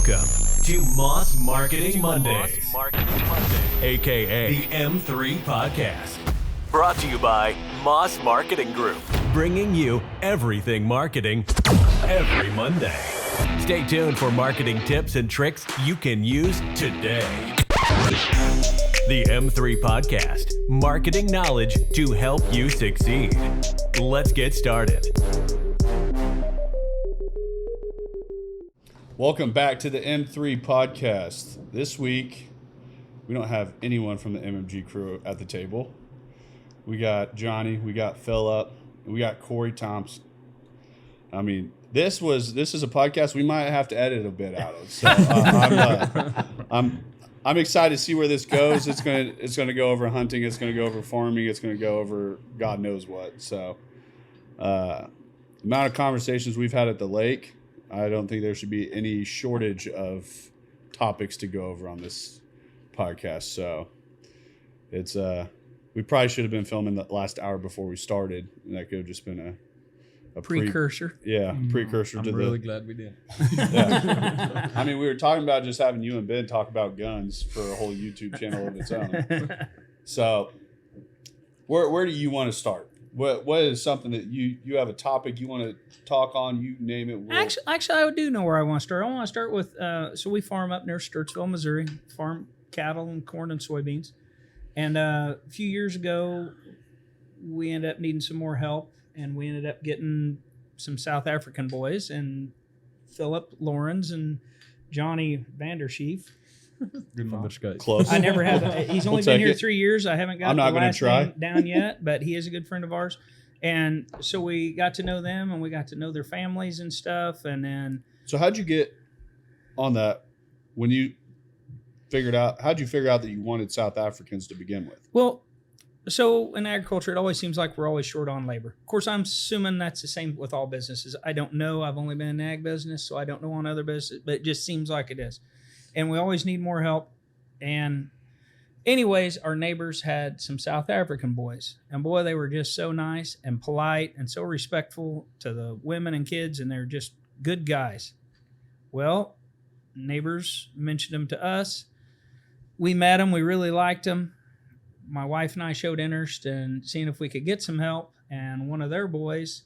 Welcome to Moss Marketing Mondays, aka the M3 Podcast. Brought to you by Moss Marketing Group, bringing you everything marketing every Monday. Stay tuned for marketing tips and tricks you can use today. The M3 Podcast, marketing knowledge to help you succeed. Let's get started. Welcome back to the M3 Podcast. This week, we don't have anyone from the MMG crew at the table. We got Johnny, we got Philip, we got Corey Thompson. I mean, this is a podcast we might have to edit a bit out of. So I'm excited to see where this goes. It's gonna go over hunting. It's gonna go over farming. It's gonna go over God knows what. So, the amount of conversations we've had at the lake, I don't think there should be any shortage of topics to go over on this podcast. So, it's we probably should have been filming the last hour before we started, and that could have just been a precursor. Precursor to I'm really glad we did. Yeah. I mean, we were talking about just having you and Ben talk about guns for a whole YouTube channel of its own. So, where do you want to start? What is something that you have a topic you want to talk on? You name it. Actually, I do know where I want to start. I want to start with so we farm up near Sturtsville, Missouri. Farm cattle and corn and soybeans. And a few years ago, we ended up needing some more help, and we ended up getting some South African boys, and Philip Lawrence and Johnny Vandersheef. Good bunch, guys. Close. I never have. He's only been here 3 years. I haven't got the last name down yet, but he is a good friend of ours. And so we got to know them, and we got to know their families and stuff. And then, so how'd you get on that when you figured out? How'd you figure out that you wanted South Africans to begin with? Well, so in agriculture, it always seems like we're always short on labor. Of course, I'm assuming that's the same with all businesses. I don't know. I've only been in ag business, so I don't know on other businesses, but it just seems like it is. And we always need more help. And anyways, our neighbors had some South African boys. And boy, they were just so nice and polite and so respectful to the women and kids, and they're just good guys. Well, neighbors mentioned them to us. We met them. We really liked them. My wife and I showed interest in seeing if we could get some help. And one of their boys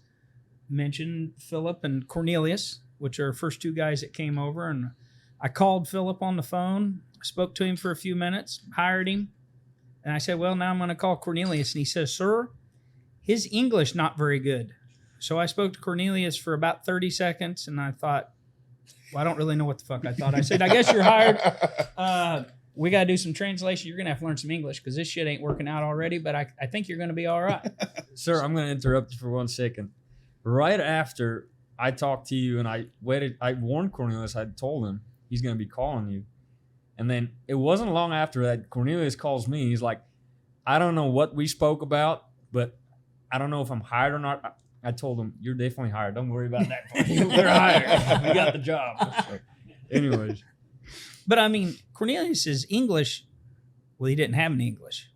mentioned Philip and Cornelius, which are our first two guys that came over. And I called Philip on the phone, spoke to him for a few minutes, hired him. And I said, well, now I'm going to call Cornelius. And he says, sir, his English not very good. So I spoke to Cornelius for about 30 seconds. And I thought, well, I don't really know what the fuck I thought. I said, I guess you're hired. We got to do some translation. You're going to have to learn some English because this shit ain't working out already, but I think you're going to be all right. Sir, I'm going to interrupt you for 1 second. Right after I talked to you and I warned Cornelius, I told him he's going to be calling you. And then it wasn't long after that, Cornelius calls me. He's like, I don't know what we spoke about, but I don't know if I'm hired or not. I told him, you're definitely hired. Don't worry about that part. They're hired. We got the job. So, anyways. But I mean, Cornelius's English, well, he didn't have any English.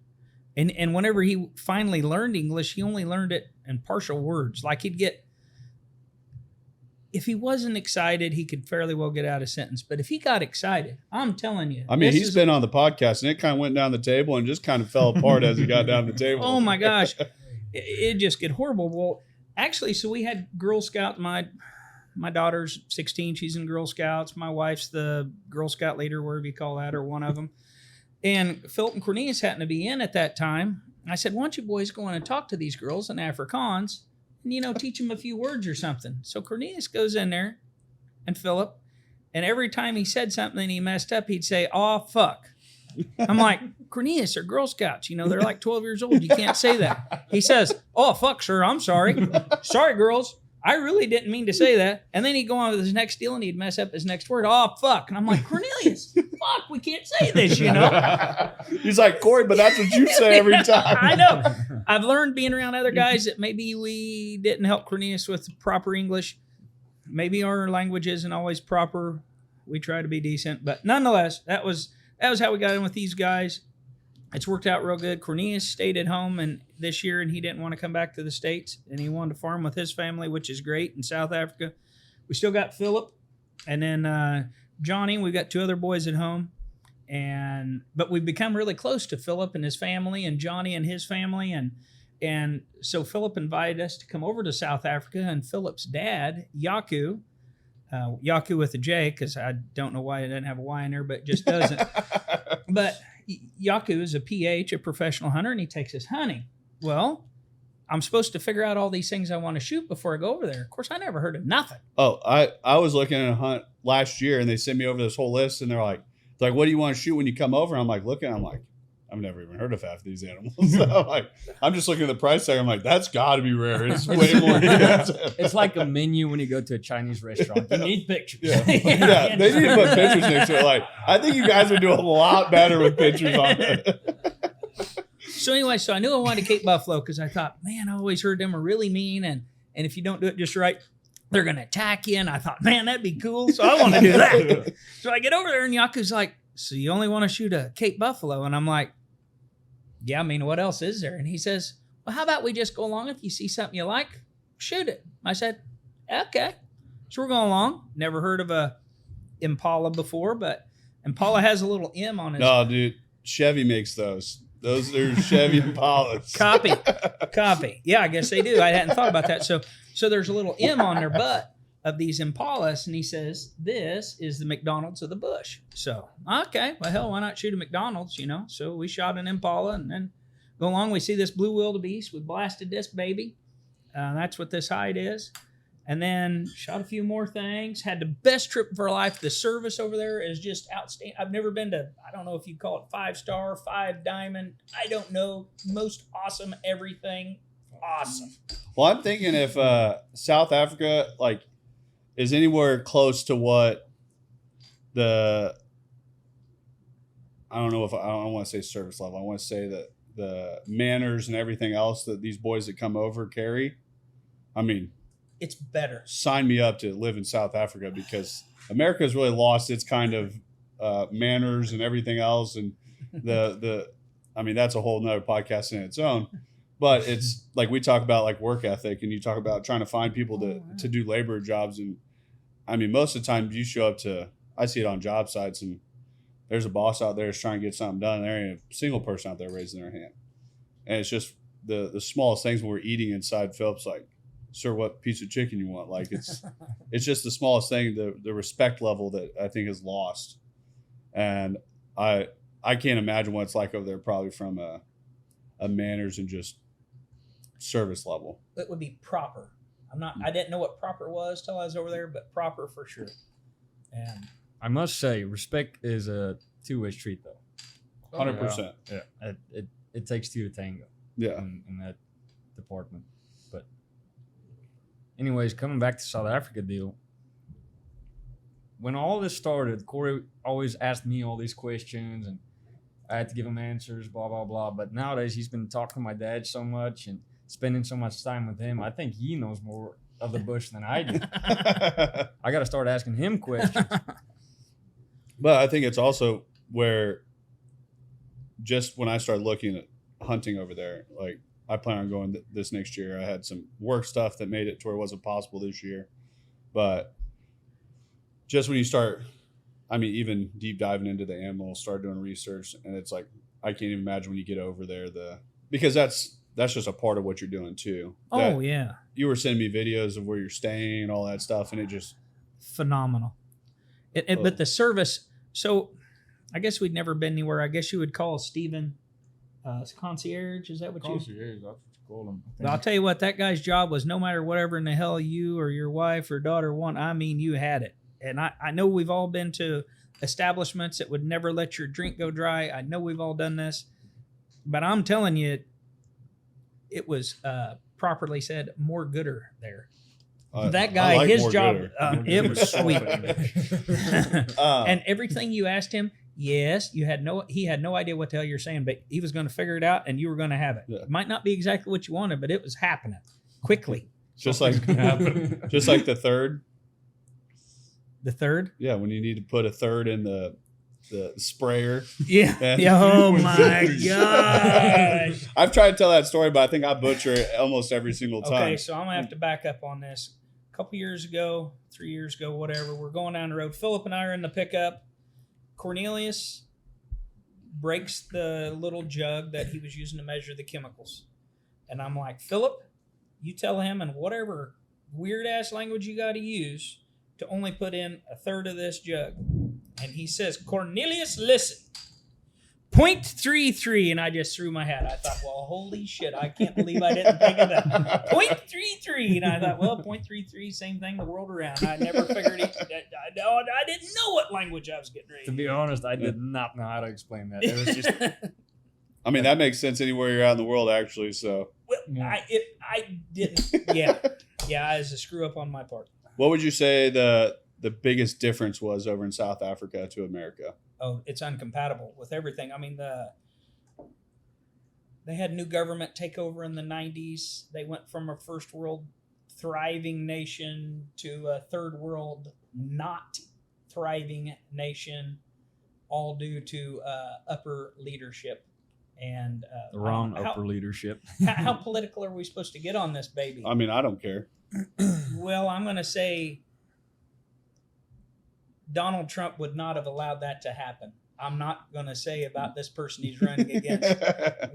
And whenever he finally learned English, he only learned it in partial words. Like he'd get, if he wasn't excited, he could fairly well get out a sentence. But if he got excited, I'm telling you. I mean, he's been on the podcast and it kind of went down the table and just kind of fell apart as he got down the table. Oh my gosh. It just get horrible. Well, actually, so we had Girl Scout, my daughter's 16. She's in Girl Scouts. My wife's the Girl Scout leader, wherever you call that, or one of them. And Philip and Cornelius happened to be in at that time. I said, why don't you boys go in and talk to these girls in Afrikaans and, teach them a few words or something. So Cornelius goes in there and Philip, and every time he said something and he messed up, he'd say, "Oh, fuck." I'm like, Cornelius, they're Girl Scouts. They're like 12 years old. You can't say that. He says, "Oh, fuck, sir. I'm sorry. Sorry, girls. I really didn't mean to say that." And then he'd go on with his next deal and he'd mess up his next word. "Oh, fuck." And I'm like, Cornelius, fuck, we can't say this, He's like, Corey, but that's what you say every time. I know. I've learned being around other guys that maybe we didn't help Cornelius with proper English. Maybe our language isn't always proper. We try to be decent. But nonetheless, that was how we got in with these guys. It's worked out real good. Cornelius stayed at home this year, and he didn't want to come back to the States, and he wanted to farm with his family, which is great, in South Africa. We still got Philip, and then Johnny. We've got 2 other boys at home, but we've become really close to Philip and his family, and Johnny and his family, and so Philip invited us to come over to South Africa, and Philip's dad, Yaku with a J, because I don't know why it doesn't have a Y in there, but it just doesn't. But Yaku is a PH, a professional hunter, and he takes us hunting. Well, I'm supposed to figure out all these things I want to shoot before I go over there. Of course, I never heard of nothing. Oh, I was looking at a hunt last year, and they sent me over this whole list, and they're like, what do you want to shoot when you come over? I'm like, I've never even heard of half these animals. So I'm just looking at the price tag. I'm like, that's got to be rare. It's way more expensive. It's like a menu when you go to a Chinese restaurant. You need pictures. Yeah, they need to put pictures next to it. I think you guys would do a lot better with pictures on it. So anyway, I knew I wanted Cape Buffalo because I thought, man, I always heard them are really mean, and if you don't do it just right, they're going to attack you. And I thought, man, that'd be cool. So I want to do that. So I get over there, and Yaku's like, so you only want to shoot a Cape Buffalo? And I'm like, yeah, I mean, what else is there? And he says, well, how about we just go along? If you see something you like, shoot it. I said, okay. So we're going along. Never heard of a Impala before, but Impala has a little M on it. No, dude, Chevy makes those. Those are Chevy Impalas. Copy. Yeah, I guess they do. I hadn't thought about that. So there's a little M on their butt of these Impalas, and he says, this is the McDonald's of the bush. So, okay, well, hell, why not shoot a McDonald's, So we shot an Impala, and then go along. We see this blue wildebeest. We blasted this baby. That's what this hide is. And then shot a few more things. Had the best trip of our life. The service over there is just outstanding. I've never been to, I don't know if you call it 5-star, 5 diamond. I don't know. Most awesome everything. Awesome. Well, I'm thinking if South Africa, is anywhere close to what I don't want to say service level. I want to say that the manners and everything else that these boys that come over carry. I mean, it's better. Sign me up to live in South Africa, because America's really lost its kind of manners and everything else. And that's a whole nother podcast in its own. But it's like we talk about work ethic, and you talk about trying to find people to do labor jobs. And I mean, most of the time you show up I see it on job sites, and there's a boss out there that's trying to get something done. There ain't a single person out there raising their hand. And it's just the smallest things when we're eating inside Phillips, sir, what piece of chicken you want? It's just the smallest thing, the respect level that I think is lost. And I can't imagine what it's like over there, probably from a manners and just service level. It would be proper. I didn't know what proper was till I was over there, but proper for sure. And I must say, respect is a two-way street, though. 100%. Yeah. It takes 2 to tango. Yeah. In that department. But anyways, coming back to South Africa deal. When all this started, Corey always asked me all these questions, and I had to give him answers, blah, blah, blah. But nowadays, he's been talking to my dad so much and spending so much time with him. I think he knows more of the bush than I do. I got to start asking him questions. But I think it's also where, just when I started looking at hunting over there, I plan on going this next year. I had some work stuff that made it to where it wasn't possible this year. But just when you start, even deep diving into the animals, start doing research, and it's I can't even imagine when you get over there, because that's just a part of what you're doing too. Oh, yeah. You were sending me videos of where you're staying and all that stuff, and it just... Phenomenal. But the service, so I guess we'd never been anywhere. I guess you would call Steven concierge. Is that what Concierge, that's what you call him. But I'll tell you what, that guy's job was no matter whatever in the hell you or your wife or daughter want, you had it. And I know we've all been to establishments that would never let your drink go dry. I know we've all done this. But I'm telling you, it was properly said, more gooder there. That guy, his job, it was sweet. And everything you asked him, yes, he had no idea what the hell you're saying, but he was going to figure it out, and you were going to have it. Yeah. It might not be exactly what you wanted, but it was happening quickly. Just like the third. The third? Yeah, when you need to put a third in the sprayer. Yeah. Oh my gosh. I've tried to tell that story, but I think I butcher it almost every single time. Okay, so I'm going to have to back up on this. couple years ago, 3 years ago, whatever. We're going down the road. Philip and I are in the pickup. Cornelius breaks the little jug that he was using to measure the chemicals. And I'm like, Philip, you tell him in whatever weird-ass language you got to use to only put in a third of this jug. And he says, Cornelius, listen. 0.33, and I just threw my hat. I thought, well, holy shit, I can't believe I didn't think of that. 0.33, and I thought, well, 0.33, same thing the world around. I never figured it. I didn't know what language I was getting ready To be honest, I did not know how to explain that. It was just I mean, that makes sense anywhere you're out in the world, actually. So, well, Yeah. I didn't. Yeah, as a screw up on my part. what would you say the biggest difference was over in South Africa to America? Oh, it's incompatible with everything. I mean, they had new government take over in the 90s. They went from a first world thriving nation to a third world not thriving nation, all due to upper leadership. And the wrong upper leadership. How political are we supposed to get on this baby? I mean, I don't care. Well, I'm going to say Donald Trump would not have allowed that to happen. I'm not going to say about this person he's running against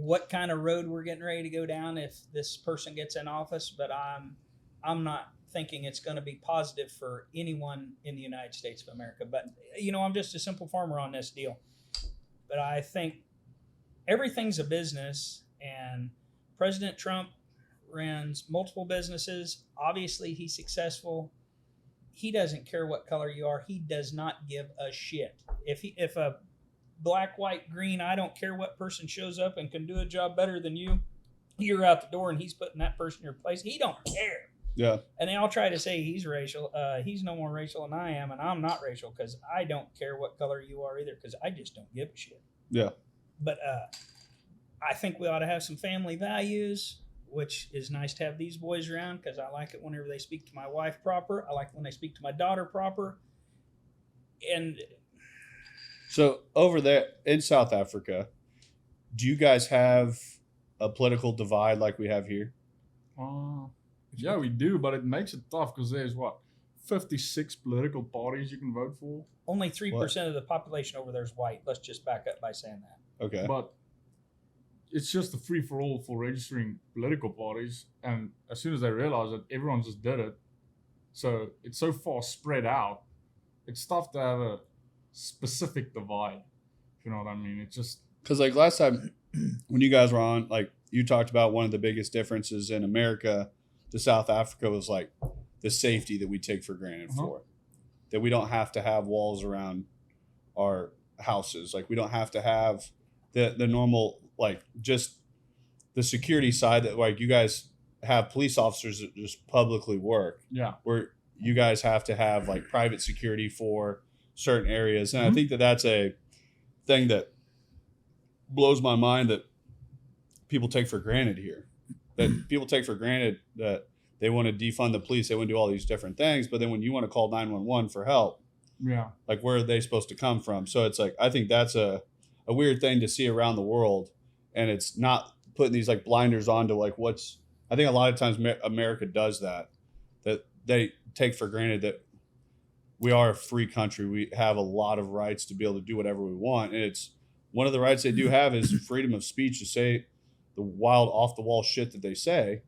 what kind of road we're getting ready to go down if this person gets in office, but I'm not thinking it's going to be positive for anyone in the United States of America. But, I'm just a simple farmer on this deal. But I think everything's a business, and President Trump runs multiple businesses. Obviously, he's successful. He doesn't care what color you are. He does not give a shit. If a black, white, green, I don't care what person shows up and can do a job better than you, you're out the door and he's putting that person in your place. He don't care. Yeah. And they all try to say he's racial. He's no more racial than I am, and I'm not racial because I don't care what color you are either because I just don't give a shit. Yeah. But I think we ought to have some family values, which is nice to have these boys around because I like it whenever they speak to my wife proper. I like it when they speak to my daughter proper. And So over there in South Africa, do you guys have a political divide like we have here? Yeah, we do, but it makes it tough because there's 56 political parties you can vote for. only 3% of the population over there is white. Let's just back up by saying that. Okay. But it's just a free for all for registering political parties, and as soon as they realize that everyone just did it, so it's so far spread out, it's tough to have a specific divide. If you know what I mean? It's just Because like last time when you guys were on, like you talked about one of the biggest differences in America to South Africa was like the safety that we take for granted for. That we don't have to have walls around our houses. Like we don't have to have the normal, like just the security side that like you guys have police officers that just publicly work. yeah. Where you guys have to have like private security for certain areas. And I think that that's a thing that blows my mind that people take for granted here. That people take for granted that they want to defund the police, they want to do all these different things, but then when you want to call 911 for help, Yeah. like where are they supposed to come from? So it's like I think that's a weird thing to see around the world, and it's not putting these like blinders on to like what's. I think a lot of times America does that they take for granted that we are a free country. We have a lot of rights to be able to do whatever we want, and it's one of the rights they do have is freedom of speech to say the wild off the wall shit that they say,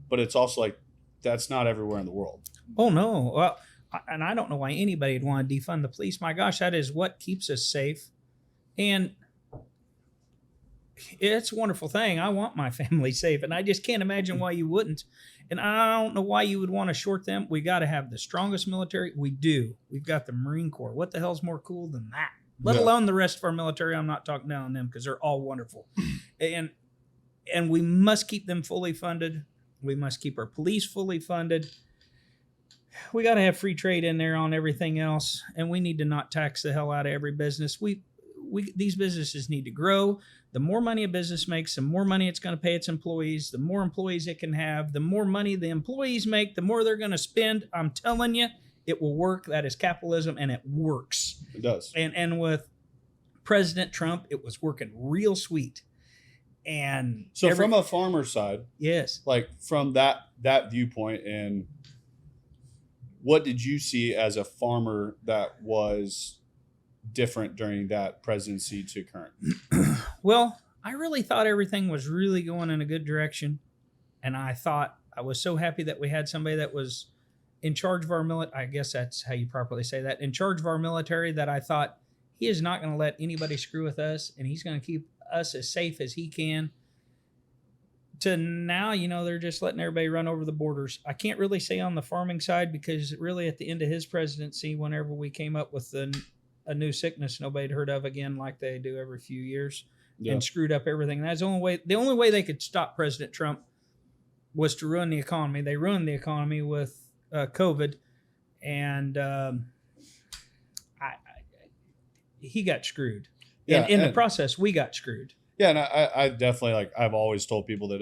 but it's also like that's not everywhere in the world. Oh, no. Well, and I don't know why anybody would want to defund the police. My gosh, that is what keeps us safe. And it's a wonderful thing. I want my family safe, and I just can't imagine why you wouldn't. And I don't know why you would want to short them. We got to have the strongest military. We do. We've got the Marine Corps. What the hell's more cool than that? Let alone the rest of our military. I'm not talking down on them because they're all wonderful. And we must keep them fully funded. We must keep our police fully funded. We got to have free trade in there on everything else, and we need to not tax the hell out of every business. These businesses need to grow. The more money a business makes, the more money it's going to pay its employees. The more employees it can have, the more money the employees make, the more they're going to spend. I'm telling you, it will work. That is capitalism, and it works. It does. And with President Trump, it was working real sweet. And So from a farmer side, yes, like from that viewpoint, and what did you see as a farmer that was different during that presidency to current? Well, I really thought everything was really going in a good direction. And I was so happy that we had somebody that was in charge of our military. I guess that's how you properly say that. In charge of our military, that I thought he is not going to let anybody screw with us, and he's going to keep us as safe as he can. To now, they're just letting everybody run over the borders. I can't really say on the farming side, because really at the end of his presidency, whenever we came up with a new sickness nobody'd heard of again, like they do every few years, and screwed up everything. That's the only way they could stop President Trump was to ruin the economy. They ruined the economy with COVID, and he got screwed. Yeah, in the process, we got screwed. Yeah, and I definitely, I've always told people that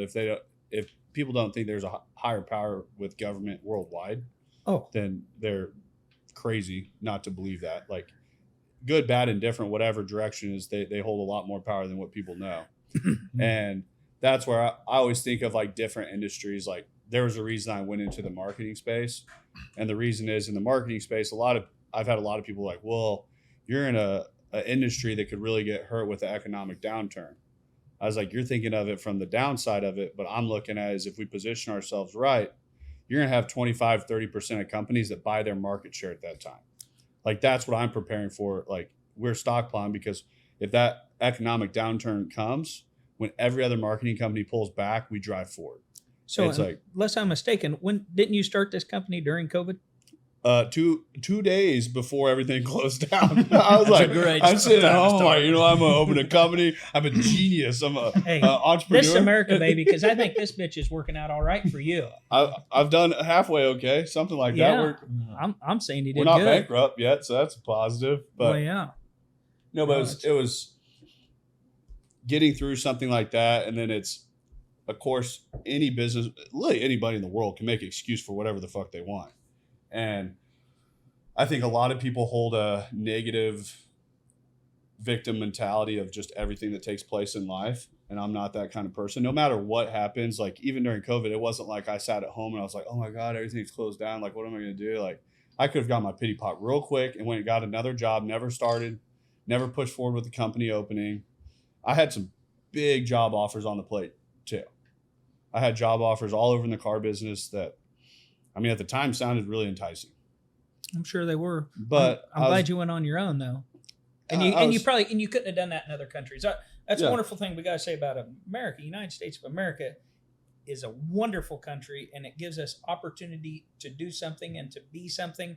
if people don't think there's a higher power with government worldwide, then they're crazy not to believe that. Like, good, bad, indifferent, whatever direction is, they hold a lot more power than what people know. And that's where I always think of like different industries. Like, there was a reason I went into the marketing space, and the reason is, in the marketing space, I've had a lot of people like, well, you're in an industry that could really get hurt with the economic downturn. I was like, you're thinking of it from the downside of it, but I'm looking at it as, if we position ourselves right, you're going to have 25, 30% of companies that buy their market share at that time. Like, that's what I'm preparing for. Like, we're stockpiling, because if that economic downturn comes, when every other marketing company pulls back, we drive forward. So, it's like, unless I'm mistaken, when didn't you start this company during COVID? 2 days before everything closed down. I was like, I'm sitting at home, like, I'm gonna open a company. I'm a genius. I'm a entrepreneur. This America, baby, because I think this bitch is working out all right for you. I've done halfway okay, something like that. I'm saying he did. We're not good. bankrupt yet, so that's a positive. But well, yeah, no, but it was getting through something like that, and then it's, of course, any business, really anybody in the world can make an excuse for whatever the fuck they want. And I think a lot of people hold a negative victim mentality of just everything that takes place in life. And I'm not that kind of person. No matter what happens, like even during COVID, it wasn't like I sat at home and I was like, oh my God, everything's closed down. Like, what am I going to do? Like, I could have got my pity pot real quick and went and got another job, never started, never pushed forward with the company opening. I had some big job offers on the plate too. I had job offers all over in the car business that, I mean, at the time sounded really enticing. I'm sure they were. But I'm glad you went on your own though. And you couldn't have done that in other countries. That's a wonderful thing we got to say about America. United States of America is a wonderful country, and it gives us opportunity to do something and to be something.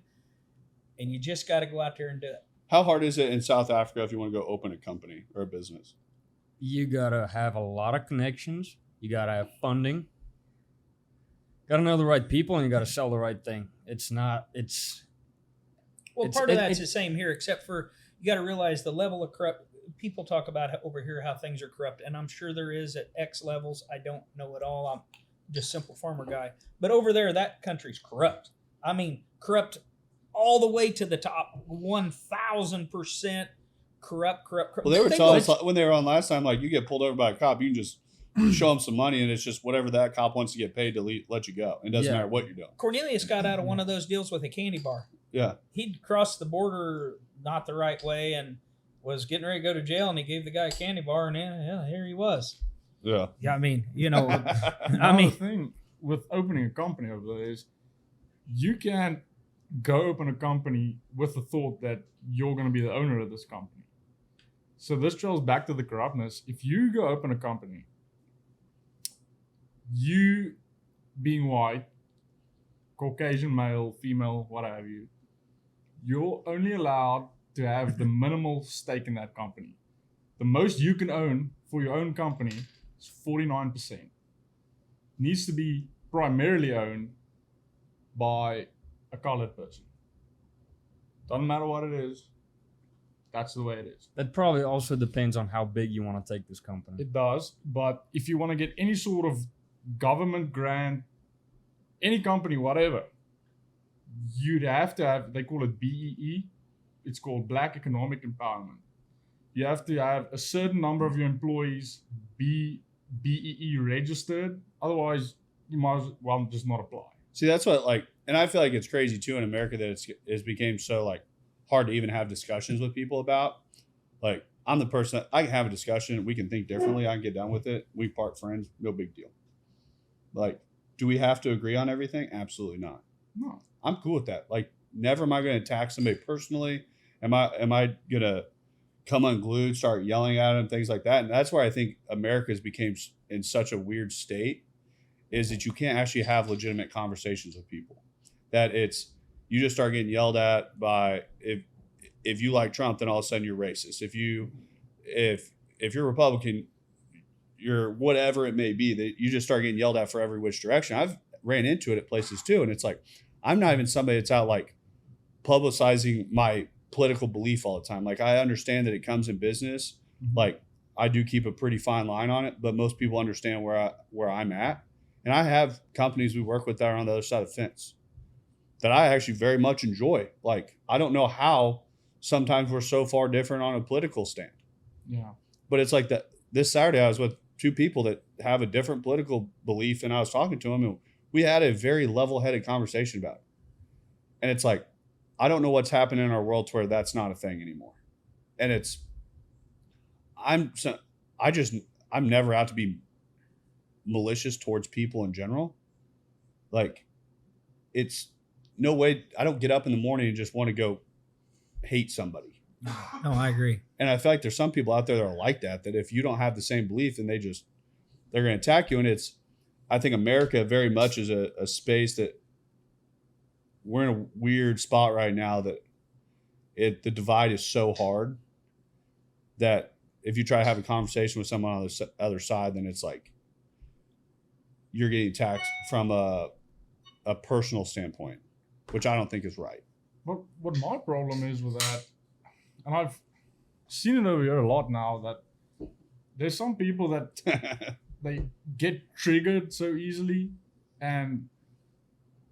And you just got to go out there and do it. How hard is it in South Africa if you want to go open a company or a business? You got to have a lot of connections. You got to have funding. Got to know the right people, and you got to sell the right thing. Part of that's the same here, except for you got to realize the level of corrupt. People talk about over here how things are corrupt, and I'm sure there is at X levels. I don't know it all. I'm just a simple farmer guy. But over there, that country's corrupt. I mean, corrupt all the way to the top, 1,000% corrupt. Well, they were telling us when they were on last time, like, you get pulled over by a cop, you can just show them some money, and it's just whatever that cop wants to get paid to let you go. It doesn't matter what you're doing. Cornelius got out of one of those deals with a candy bar. Yeah. He'd crossed the border not the right way and was getting ready to go to jail, and he gave the guy a candy bar, and here he was. Yeah. Yeah, I mean, The thing with opening a company over there is you can't go open a company with the thought that you're going to be the owner of this company. So this trails back to the corruptness. If you go open a company, you being white, Caucasian male, female, what have you, you're only allowed to have the minimal stake in that company. The most you can own for your own company is 49%. Needs to be primarily owned by a colored person. Doesn't matter what it is. That's the way it is. That probably also depends on how big you want to take this company. It does, but if you want to get any sort of government grant, any company, whatever, you'd have to have, they call it BEE. It's called Black Economic Empowerment. You have to have a certain number of your employees be BEE registered. Otherwise, you might as well just not apply. See, that's what like, and I feel like it's crazy too in America that it's became so like hard to even have discussions with people about. Like, I'm the person that I can have a discussion. We can think differently. I can get done with it. We part friends. No big deal. Like, do we have to agree on everything? Absolutely not. No. I'm cool with that. Like, never am I going to attack somebody personally. Am I going to come unglued, start yelling at them, things like that? And that's where I think America's became in such a weird state, is that you can't actually have legitimate conversations with people. That you just start getting yelled at by, if you like Trump, then all of a sudden you're racist. If you're Republican, you're whatever it may be, that you just start getting yelled at for every which direction. I've ran into it at places too. And it's like, I'm not even somebody that's out like publicizing my political belief all the time. Like, I understand that it comes in business. Mm-hmm. Like, I do keep a pretty fine line on it, but most people understand where I'm at. And I have companies we work with that are on the other side of the fence that I actually very much enjoy. Like, I don't know how sometimes we're so far different on a political stand. Yeah. But it's like that. This Saturday, I was with two people that have a different political belief, and I was talking to them, and we had a very level-headed conversation about it. And it's like, I don't know what's happening in our world to where that's not a thing anymore. And I'm never out to be malicious towards people in general. Like, it's no way. I don't get up in the morning and just want to go hate somebody. No, I agree. And I feel like there's some people out there that are like that if you don't have the same belief, then they're going to attack you. And I think America very much is a space that we're in a weird spot right now, that the divide is so hard that if you try to have a conversation with someone on the other side, then it's like you're getting attacked from a personal standpoint, which I don't think is right. But what my problem is with that, and I've seen it over here a lot now, that there's some people that they get triggered so easily, and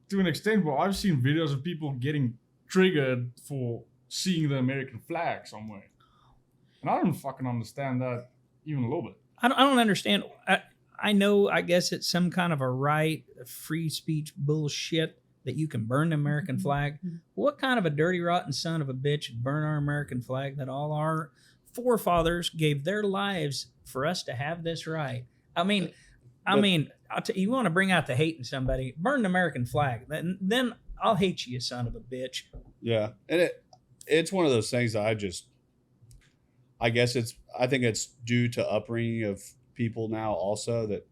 to an extent where I've seen videos of people getting triggered for seeing the American flag somewhere. And I don't fucking understand that even a little bit. I don't understand. I know, I guess it's some kind of a right, free speech bullshit that you can burn the American flag. What kind of a dirty, rotten son of a bitch would burn our American flag that all our forefathers gave their lives for us to have this right? I mean, you want to bring out the hate in somebody, burn the American flag. Then I'll hate you son of a bitch. Yeah. And it's one of those things that I think it's due to upbringing of people now also, that,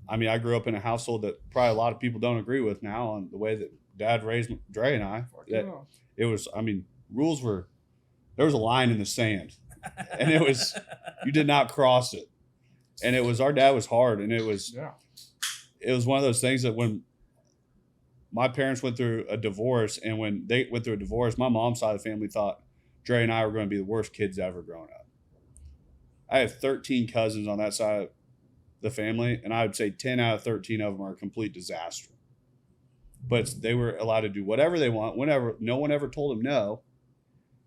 I mean, I grew up in a household that probably a lot of people don't agree with now on the way that Dad raised Dre and I. It was, I mean, there was a line in the sand, and it was, you did not cross it. And our dad was hard, and it was one of those things that when my parents went through a divorce, and when they went through a divorce, my mom's side of the family thought Dre and I were going to be the worst kids ever growing up. I have 13 cousins on that side of the family, and I would say 10 out of 13 of them are a complete disaster. But they were allowed to do whatever they want, whenever. No one ever told them no.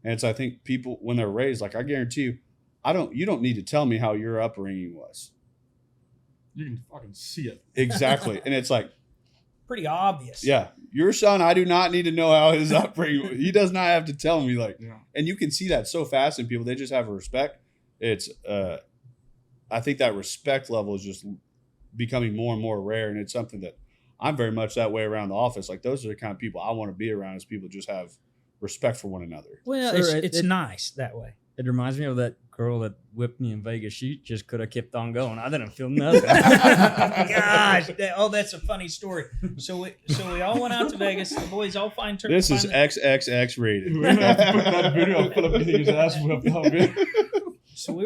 And it's, I think people, when they're raised, like, I guarantee you, you don't need to tell me how your upbringing was. You can fucking see it. Exactly. And it's like, pretty obvious. Yeah. Your son, I do not need to know how his upbringing was. He does not have to tell me, like, and you can see that so fast in people. They just have a respect. It's, I think that respect level is just becoming more and more rare. And it's something that I'm very much that way around the office. Like, those are the kind of people I want to be around, is people just have respect for one another. Well, it's nice that way. It reminds me of that girl that whipped me in Vegas. She just could have kept on going. I didn't feel nothing. Gosh, that's a funny story. So we all went out to Vegas. The boys all find turn. This is XXX rated. We're gonna have to put that video of Philip getting his ass whipped out. So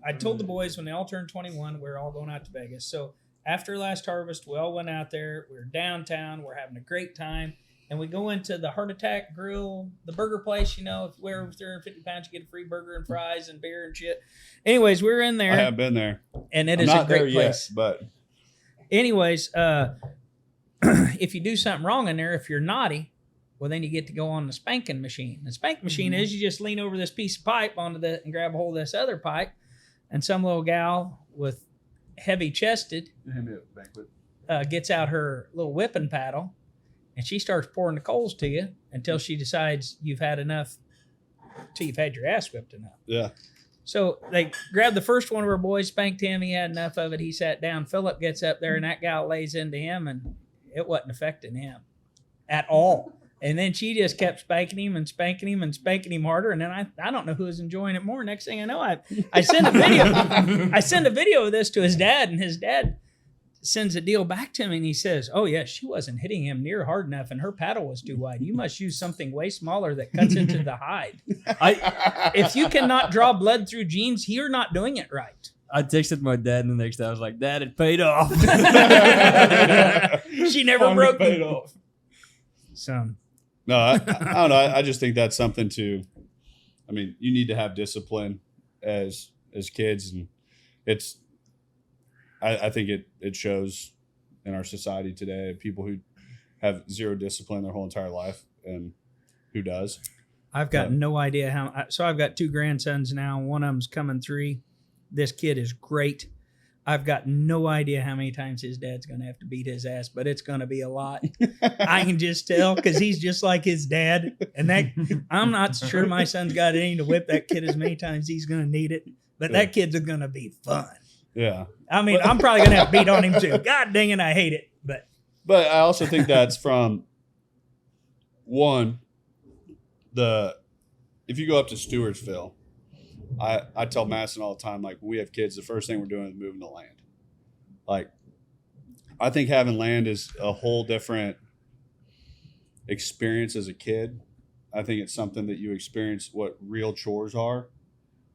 I told the boys when they all turned 21, we were all going out to Vegas. So after last harvest, we all went out there. We were downtown. We're having a great time. And we go into the Heart Attack Grill, the burger place, if you weigh over 350 pounds, you get a free burger and fries and beer and shit. Anyways, we were in there. I have been there. And it is a great place. Yet, but anyways, if you do something wrong in there, if you're naughty, well, then you get to go on the spanking machine. The spank machine is you just lean over this piece of pipe and grab a hold of this other pipe, and some little gal with heavy-chested. Hand me a banquet. gets out her little whipping paddle, and she starts pouring the coals to you until she decides you've had enough, till you've had your ass whipped enough. Yeah. So they grabbed the first one of our boys, spanked him. He had enough of it. He sat down. Philip gets up there, and that gal lays into him, and it wasn't affecting him at all. And then she just kept spanking him and spanking him and spanking him harder. And then I don't know who was enjoying it more. Next thing I know, I send a video. I send a video of this to his dad, and his dad sends a deal back to him, and he says, "Oh yeah, she wasn't hitting him near hard enough, and her paddle was too wide. You must use something way smaller that cuts into the hide. If you cannot draw blood through jeans, you're not doing it right." I texted my dad, and the next day I was like, "Dad, it paid off." She never broke paid off. So No, I don't know. I just think that's something to. I mean, you need to have discipline as kids, and it's. I think it shows in our society today. People who have zero discipline their whole entire life, and who does. I've got no idea how. So I've got 2 grandsons now. One of them's coming 3. This kid is great. I've got no idea how many times his dad's going to have to beat his ass, but it's going to be a lot. I can just tell because he's just like his dad. And that I'm not sure my son's got it in to whip that kid as many times he's going to need it. But that kid's going to be fun. Yeah. I mean, I'm probably going to have to beat on him too. God dang it, I hate it. But I also think that's from one, if you go up to Stewartsville, I tell Madison all the time, like, when we have kids, the first thing we're doing is moving to land. Like, I think having land is a whole different experience as a kid. I think it's something that you experience what real chores are.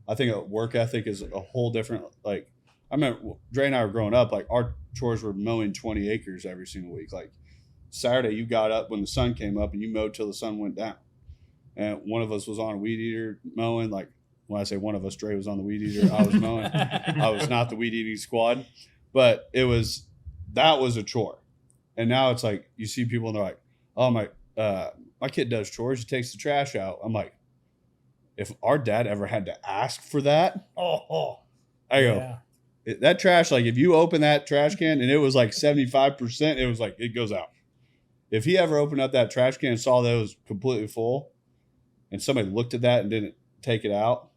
I think a work ethic is a whole different, like, I remember Dre and I were growing up, like, our chores were mowing 20 acres every single week. Like, Saturday, you got up when the sun came up and you mowed till the sun went down. And one of us was on a weed eater mowing. Like, when I say one of us, Dre was on the weed eater, I was mowing. I was not the weed eating squad. But that was a chore. And now it's like, you see people and they're like, "Oh, my kid does chores. He takes the trash out." I'm like, if our dad ever had to ask for that, I go, that trash, like, if you open that trash can and it was like 75%, it was like, it goes out. If he ever opened up that trash can and saw that it was completely full and somebody looked at that and didn't take it out,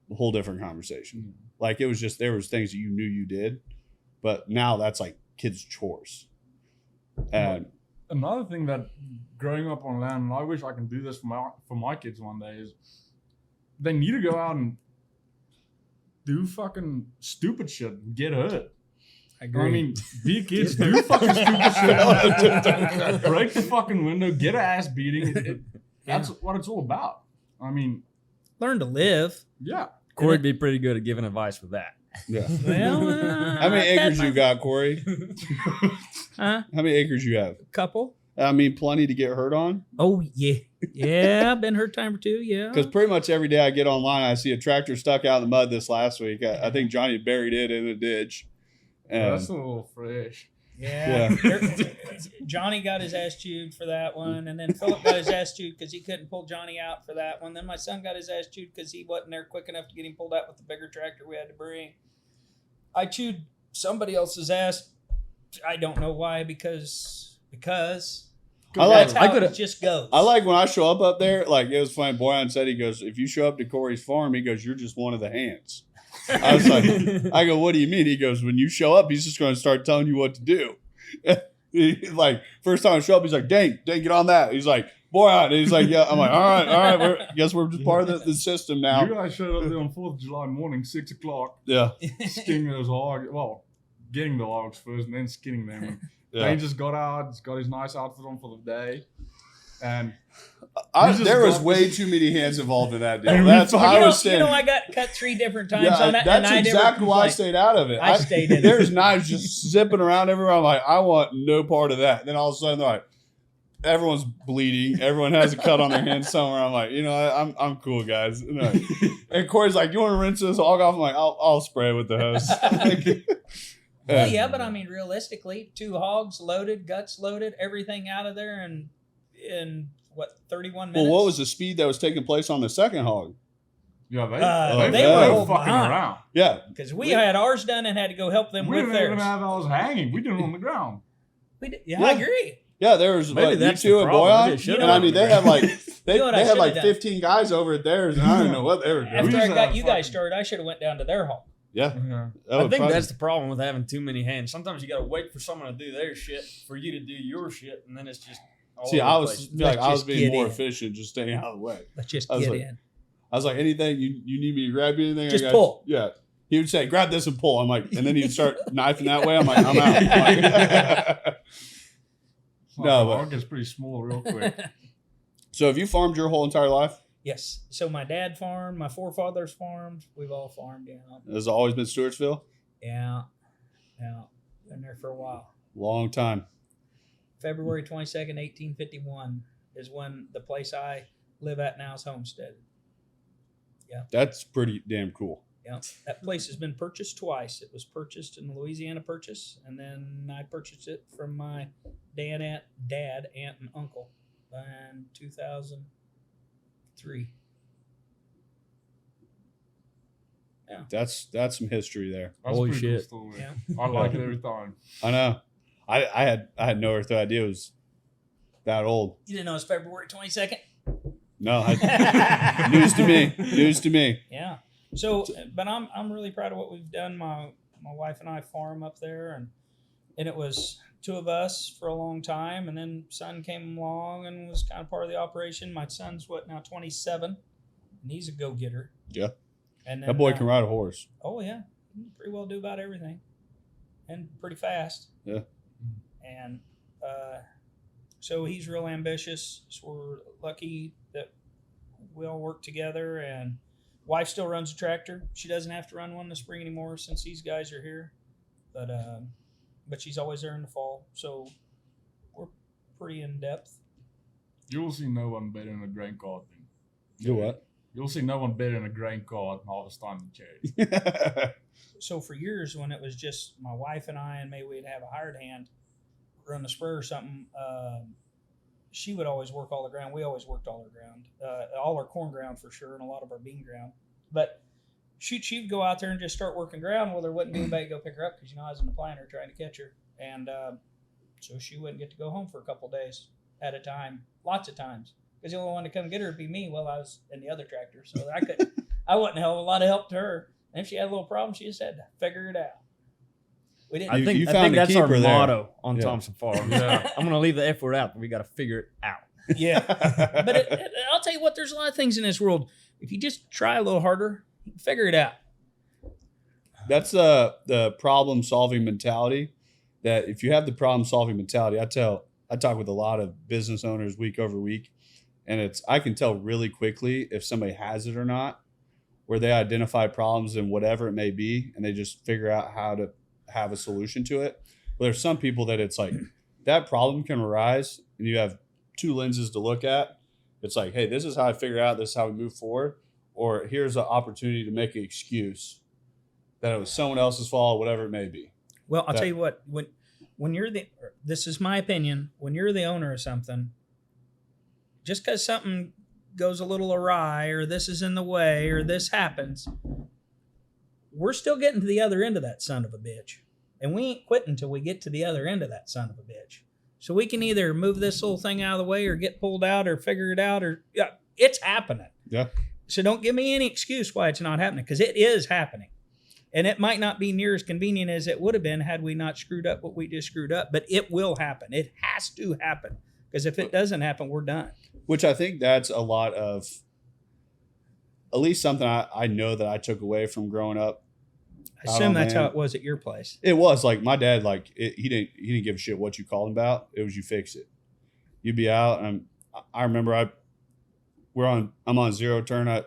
a whole different conversation. Like, it was just, there was things that you knew you did, but now that's like kids' chores. And another thing that growing up on land, and I wish I can do this for my kids one day, is they need to go out and do fucking stupid shit and get hurt. I agree. I mean, be kids, do fucking stupid shit. Break the fucking window, get an ass beating. That's what it's all about. I mean, Learn to live. yeah. Corey'd be pretty good at giving advice with that. yeah. Well, How many acres you got, Corey? Huh? How many acres you have? Couple. I mean, plenty to get hurt on. Oh yeah, yeah. Been hurt time or two. Yeah. Because pretty much every day I get online, I see a tractor stuck out in the mud this last week. I think Johnny buried it in a ditch. And That's a little fresh. Yeah. Johnny got his ass chewed for that one, and then Philip got his ass chewed because he couldn't pull Johnny out for that one. Then my son got his ass chewed because he wasn't there quick enough to get him pulled out with the bigger tractor we had to bring. I chewed somebody else's ass. I don't know why, because that's how it just goes. I like when I show up there. Like, it was funny. Boyan said, he goes, "If you show up to Corey's farm," he goes, "you're just one of the hands." I was like, I go, "What do you mean?" He goes, "When you show up, he's just going to start telling you what to do." Like, first time I show up, he's like, dang, get on that. He's like, "Boyan." And he's like, "Yeah." I'm like, all right. Guess we're just part of the system now. You guys showed up there on 4th of July morning, 6 o'clock, Yeah. skinning those hogs. Well, getting the hogs first and then skinning them. Yeah. He just got out, he's got his nice outfit on for the day. And There was way too many hands involved in that deal. And That's we- I was saying. I got cut 3 different times Yeah, on that. that's and exactly why I complained. stayed out of it. I stayed in it. There's knives just zipping around everywhere. I'm like, I want no part of that. Then all of a sudden, they're like, everyone's bleeding. Everyone has a cut on their hand somewhere. I'm like, I'm cool, guys. And Corey's like, "You want to rinse this hog off?" I'm like, I'll spray it with the hose. Well, yeah, but I mean, realistically, 2 hogs loaded, guts loaded, everything out of there in what, 31 minutes? Well, what was the speed that was taking place on the second hog? Yeah, they were were fucking behind. around. Yeah. Because we had ours done and had to go help them We with didn't theirs. even have ours hanging. We did it on the ground. Yeah, I agree. Yeah, there was Maybe like that's you two the and problem. Boyan. They should've And I mean, they had like they You know what I had should've like done? 15 guys over at theirs, and I don't know what they were doing. After I used to got have you guys fucking- started, I should have went down to their home. Yeah, Yeah. that I would think probably- that's the problem with having too many hands. Sometimes you got to wait for someone to do their shit for you to do your shit, and then it's just all See, over I the was place. feel like I was just being get more in. efficient, just staying out of the way. Let's just I was get like- in. I was like, anything you need me to grab you anything? Just I got pull. Yeah. He would say, grab this and pull. I'm like, and then he'd start knifing that way. I'm like, I'm out. I'm like- No, but- It gets pretty small real quick. so have you farmed your whole entire life? Yes. So my dad farmed, my forefathers farmed. We've all farmed, yeah. Has it always been Stewartsville? Yeah. Yeah. Been there for a while. Long time. February 22nd, 1851 is when the place I live at now is homesteaded. That's pretty damn cool. Yeah. That place has been purchased twice. It was purchased in the Louisiana Purchase, and then I purchased it from my dad, aunt, and uncle in 2003. That's some history there. That's Holy a pretty shit. Cool story. Yeah. I like it every time. I know. I had no earthly idea it was that old. You didn't know it's February 22nd? No, news to me. News to me. Yeah. So, but I'm really proud of what we've done. My wife and I farm up there, and it was two of us for a long time, and then son came along and was kind of part of the operation. My son's now 27, and he's a go-getter. Yeah. And then, That boy can ride a horse. Oh yeah, he can pretty well do about everything, and pretty fast. Yeah. And so he's real ambitious. So we're lucky that we all work together. And wife still runs a tractor. She doesn't have to run one in the spring anymore since these guys are here. But she's always there in the fall. So we're pretty in depth. You'll see no one better than a grain cart. Do what? You'll see no one better than a grain cart and harvest time than Cherry. So for years, when it was just my wife and I, and maybe we'd have a hired hand run the spur or something, she would always work all the ground. We always worked all our ground, all our corn ground for sure, and a lot of our bean ground. But she'd go out there and just start working ground. Well, there wouldn't be anybody to go pick her up because I was in the planter trying to catch her, and so she wouldn't get to go home for a couple days at a time, lots of times, because the only one to come get her would be me while I was in the other tractor. So I wasn't a lot of help to her. And if she had a little problem, she just had to figure it out. We didn't. I think You found a that's our keeper there. motto on Yeah. Thompson Farms. Yeah. I'm gonna leave the F word out, but we got to figure it out. Yeah. But I'll tell you what, there's a lot of things in this world. If you just try a little harder, you can figure it out. That's the problem solving mentality. That if you have the problem solving mentality, I talk with a lot of business owners week over week, and I can tell really quickly if somebody has it or not, where they identify problems and whatever it may be, and they just figure out how to have a solution to it. But there's some people that it's like that problem can arise, and you have two lenses to look at. It's like, hey, this is how I figure out, this is how we move forward, or here's an opportunity to make an excuse that it was someone else's fault, whatever it may be. Well, I'll tell you what, when you're this is my opinion, when you're the owner of something, just because something goes a little awry or this is in the way or this happens, we're still getting to the other end of that son of a bitch. And we ain't quitting until we get to the other end of that son of a bitch. So we can either move this little thing out of the way or get pulled out or figure it out, or it's happening. Yeah. So don't give me any excuse why it's not happening, because it is happening. And it might not be near as convenient as it would have been had we not screwed up what we just screwed up, but it will happen. It has to happen, because if it doesn't happen, we're done. Which I think that's a lot of, at least something I know that I took away from growing up. I assume that's man. how it was at your place. It was like my dad, like he didn't give a shit what you called him about. It was you fix it. You'd be out, and I remember I'm on zero turn.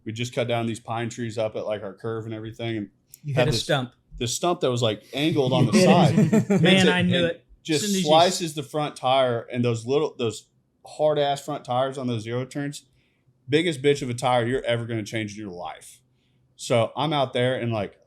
We just cut down these pine trees up at like our curve and everything, and You had hit a this stump. the stump that was like angled on the Hit it. side. Man, Hits I knew and it. Just As soon as you- slices the front tire, and those hard ass front tires on those zero turns, biggest bitch of a tire you're ever going to change in your life. So I'm out there, and like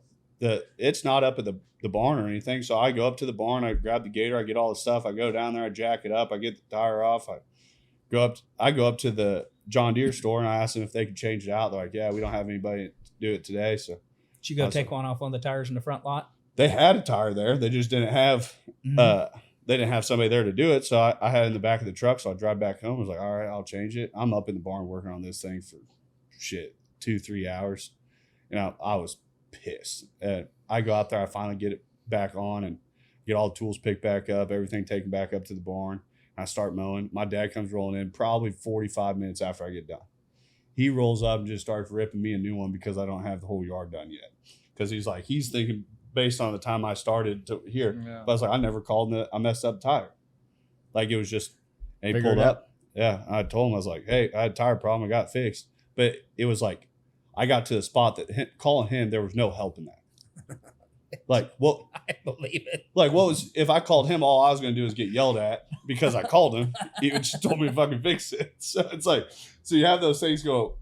it's not up at the barn or anything. So I go up to the barn, I grab the gator, I get all the stuff, I go down there, I jack it up, I get the tire off, I go up to the John Deere store, and I asked them if they could change it out. They're like, yeah, we don't have anybody to do it today. So Did you go take one off one of the tires in the front lot? they had a tire there. They just didn't have they didn't have somebody there to do it. So I had it in the back of the truck. So I drive back home. I was like, all right, I'll change it. I'm up in the barn working on this thing for 2-3 hours. And I was pissed. And I go out there, I finally get it back on and get all the tools picked back up, everything taken back up to the barn. I start mowing. My dad comes rolling in probably 45 minutes after I get done. He rolls up and just starts ripping me a new one because I don't have the whole yard done yet. Because he's thinking based on the time I started to here. Yeah. But I was like, I never called I messed up the tire. Like it was just, and he pulled up. Yeah. I told him, I was like, hey, I had a tire problem. I got it fixed. But it was like, I got to the spot that calling him, there was no help in that. Like, what? I believe it. Like, what was, if I called him, all I was going to do is get yelled at because I called him. He just told me to fucking fix it. So it's like, so you have those things go,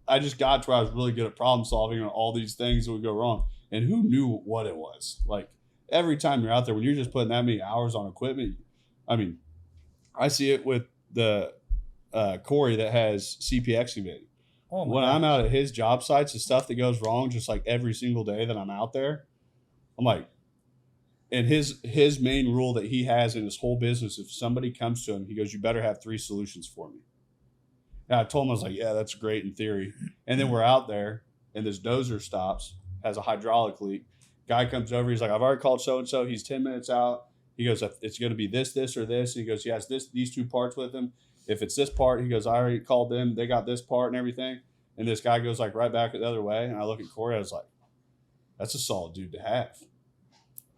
I just got to where I was really good at problem solving on all these things that would go wrong. And who knew what it was? Like, every time you're out there, when you're just putting that many hours on equipment, I mean, I see it with the Corey that has CP excavating. Oh when gosh. I'm out at his job sites, the stuff that goes wrong, just like every single day that I'm out there, I'm like, and his main rule that he has in his whole business, if somebody comes to him, he goes, you better have 3 solutions for me. And I told him, I was like, yeah, that's great in theory. And then we're out there and this dozer stops, has a hydraulic leak. Guy comes over, he's like, I've already called so-and-so. He's 10 minutes out. He goes, it's going to be this, or this. And he goes, he has these 2 parts with him. If it's this part, he goes, I already called them. They got this part and everything. And this guy goes like right back the other way. And I look at Corey, I was like, that's a solid dude to have.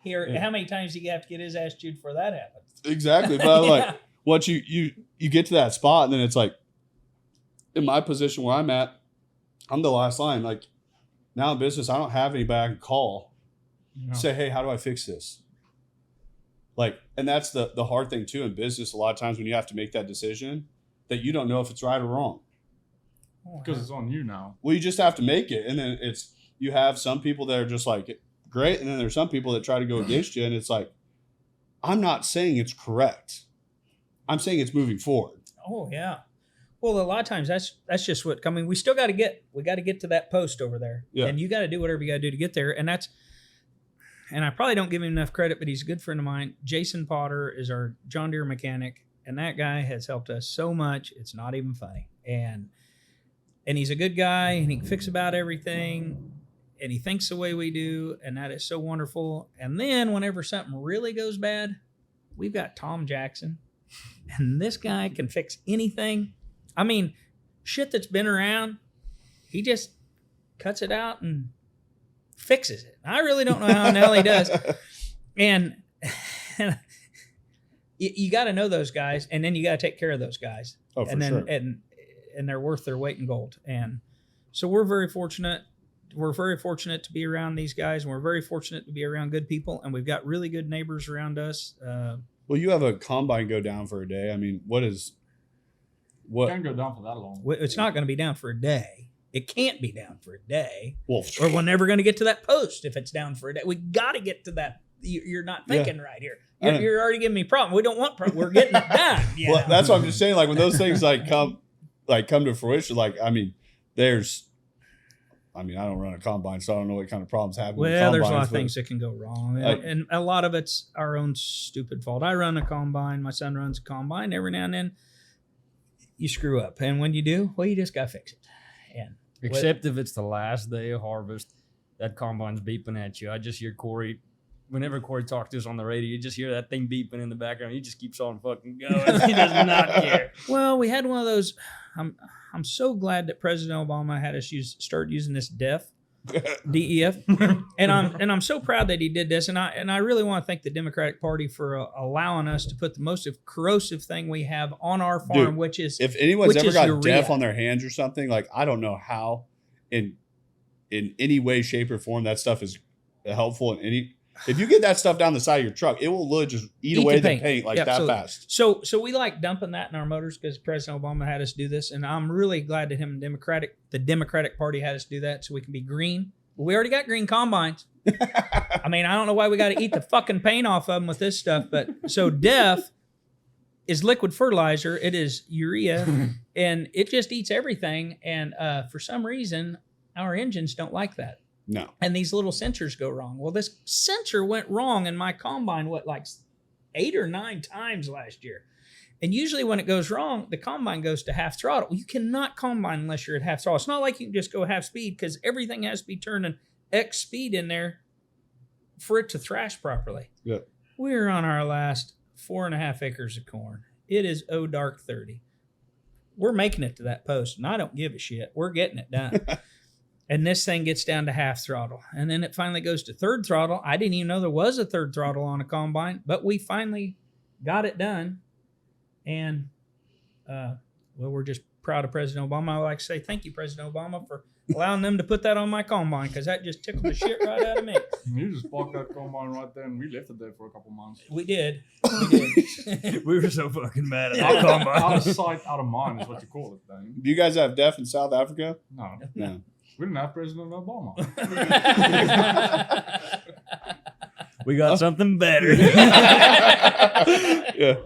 Here, yeah. How many times do you have to get his ass chewed before that happens? Exactly. But I'm like, once you get to that spot, and then it's like, in my position where I'm at, I'm the last line. Like, now in business, I don't have anybody I can call. No. Say, hey, how do I fix this? Like, and that's the hard thing too in business. A lot of times when you have to make that decision, that you don't know if it's right or wrong. Because it's on you now. Well, you just have to make it. And then you have some people that are just like, great. And then there's some people that try to go against you. And it's like, I'm not saying it's correct. I'm saying it's moving forward. Oh, yeah. Well, a lot of times that's just what, I mean, we got to get to that post over there. Yeah. And you got to do whatever you got to do to get there. And and I probably don't give him enough credit, but he's a good friend of mine. Jason Potter is our John Deere mechanic. And that guy has helped us so much. It's not even funny. And he's a good guy, and he can fix about everything, and he thinks the way we do, and that is so wonderful. And then whenever something really goes bad, we've got Tom Jackson, and this guy can fix anything. I mean, shit that's been around, he just cuts it out and fixes it. I really don't know how in the hell he does. And you got to know those guys, and then you got to take care of those guys. Oh, for sure. And they're worth their weight in gold. And so we're very fortunate. We're very fortunate to be around these guys, and we're very fortunate to be around good people, and we've got really good neighbors around us. Well, you have a combine go down for a day. I mean, what? It can't go down for that long. It's not going to be down for a day. It can't be down for a day. Well, or we're never going to get to that post if it's down for a day. We got to get to that. You're not thinking right here. You're already giving me problem. We don't want problem. We're getting it done. Well, that's what I'm just saying. Like when those things come to fruition, like, I mean, I don't run a combine, so I don't know what kind of problems happen. Well, there's a lot of things that can go wrong. And a lot of it's our own stupid fault. I run a combine. My son runs a combine. Every now and then you screw up. And when you do, well, you just got to fix it. And except if it's the last day of harvest, that combine's beeping at you. I just hear Corey. Whenever Corey talks to us on the radio, you just hear that thing beeping in the background. He just keeps on fucking going. He does not care. Well, we had one of those. I'm so glad that President Obama had us start using this DEF, and I'm so proud that he did this. And I really want to thank the Democratic Party for allowing us to put the most corrosive thing we have on our farm, dude, which is if anyone's ever got urea. DEF on their hands or something, like I don't know how, in any way, shape, or form that stuff is helpful in any. If you get that stuff down the side of your truck, it will literally just eat away the paint like that fast. So we like dumping that in our motors because President Obama had us do this, and I'm really glad that the Democratic Party had us do that so we can be green. We already got green combines. I mean, I don't know why we got to eat the fucking paint off of them with this stuff, but so DEF is liquid fertilizer. It is urea, and it just eats everything. And for some reason, our engines don't like that. No. And these little sensors go wrong. Well, this sensor went wrong in my combine, like 8 or 9 times last year. And usually when it goes wrong, the combine goes to half throttle. You cannot combine unless you're at half throttle. It's not like you can just go half speed because everything has to be turning X speed in there for it to thrash properly. Yeah. We're on our last 4.5 acres of corn. It is dark 30. We're making it to that post, and I don't give a shit. We're getting it done. And this thing gets down to half throttle. And then it finally goes to third throttle. I didn't even know there was a third throttle on a combine, but we finally got it done. And, we're just proud of President Obama. I like to say thank you, President Obama, for allowing them to put that on my combine, because that just tickled the shit right out of me. You just parked that combine right there, and we left it there for a couple months. We did. We were so fucking mad at Out that combine. of sight, out of mind is what you call it, Dane. Do you guys have deaf in South Africa? No. No. We didn't have President Obama. We got something better. Yeah.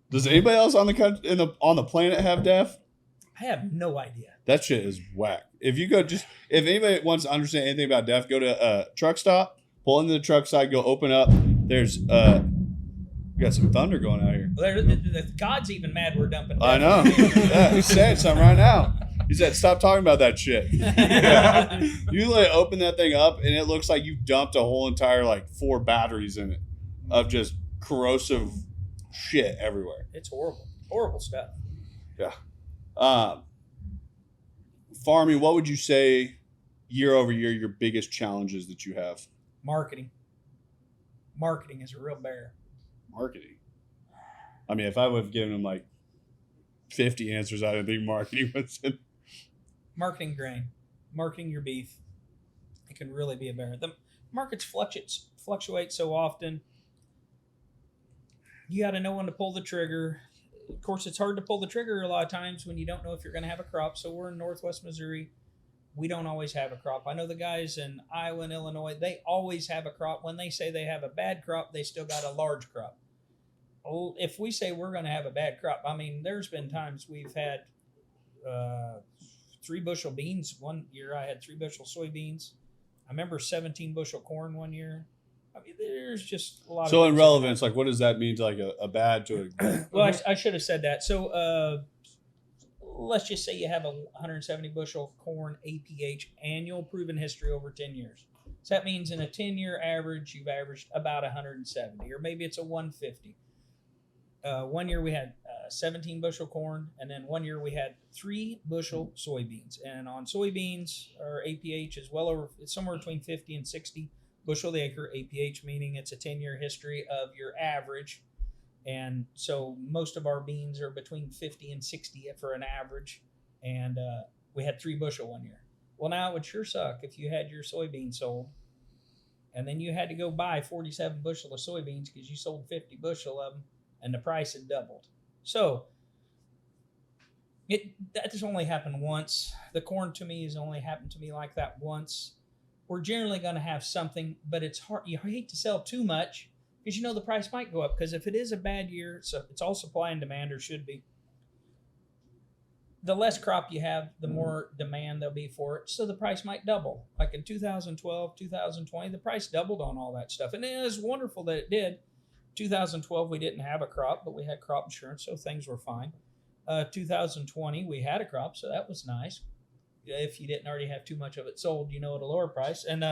Does anybody else on the planet have deaf? I have no idea. That shit is whack. If anybody wants to understand anything about deaf, go to a truck stop, pull into the truck side, go open up. There's we got some thunder going out here. Well, the God's even mad we're dumping. I know. Yeah, he's saying something right now. He said, "Stop talking about that shit." Yeah. You open that thing up, and it looks like you dumped a whole entire 4 batteries in it of just corrosive shit everywhere. It's horrible stuff. Yeah. Farming, what would you say year over year your biggest challenges that you have? Marketing is a real bear. Marketing. I mean, if I would have given him 50 answers, I don't think marketing was it. Marketing grain, marketing your beef, it can really be a bear. The markets fluctuate so often. You got to know when to pull the trigger. Of course, it's hard to pull the trigger a lot of times when you don't know if you're going to have a crop. So we're in Northwest Missouri. We don't always have a crop. I know the guys in Iowa and Illinois, they always have a crop. When they say they have a bad crop, they still got a large crop. If we say we're going to have a bad crop, I mean, there's been times we've had 3 bushel beans. One year I had 3 bushel soybeans. I remember 17 bushel corn one year. I mean, there's just a lot. So in relevance, what does that mean to a bad to a? Well, I should have said that. So let's just say you have a 170 bushel corn APH annual proven history over 10 years. So that means in a 10-year average, you've averaged about 170, or maybe it's a 150. One year we had 17 bushel corn, and then one year we had 3 bushel soybeans. And on soybeans, our APH is it's somewhere between 50 and 60 bushel the acre. APH meaning it's a 10-year history of your average. And so most of our beans are between 50 and 60 for an average. And we had 3 bushel one year. Well, now it would sure suck if you had your soybeans sold and then you had to go buy 47 bushel of soybeans because you sold 50 bushel of them and the price had doubled. So that has only happened once. The corn to me has only happened to me like that once. We're generally going to have something, but it's hard. You hate to sell too much because the price might go up. Because if it is a bad year, so it's all supply and demand, or should be. The less crop you have, the more demand there'll be for it. So the price might double. Like in 2012, 2020, the price doubled on all that stuff. And it was wonderful that it did. 2012, we didn't have a crop, but we had crop insurance, so things were fine. 2020, we had a crop, so that was nice. If you didn't already have too much of it sold, at a lower price. And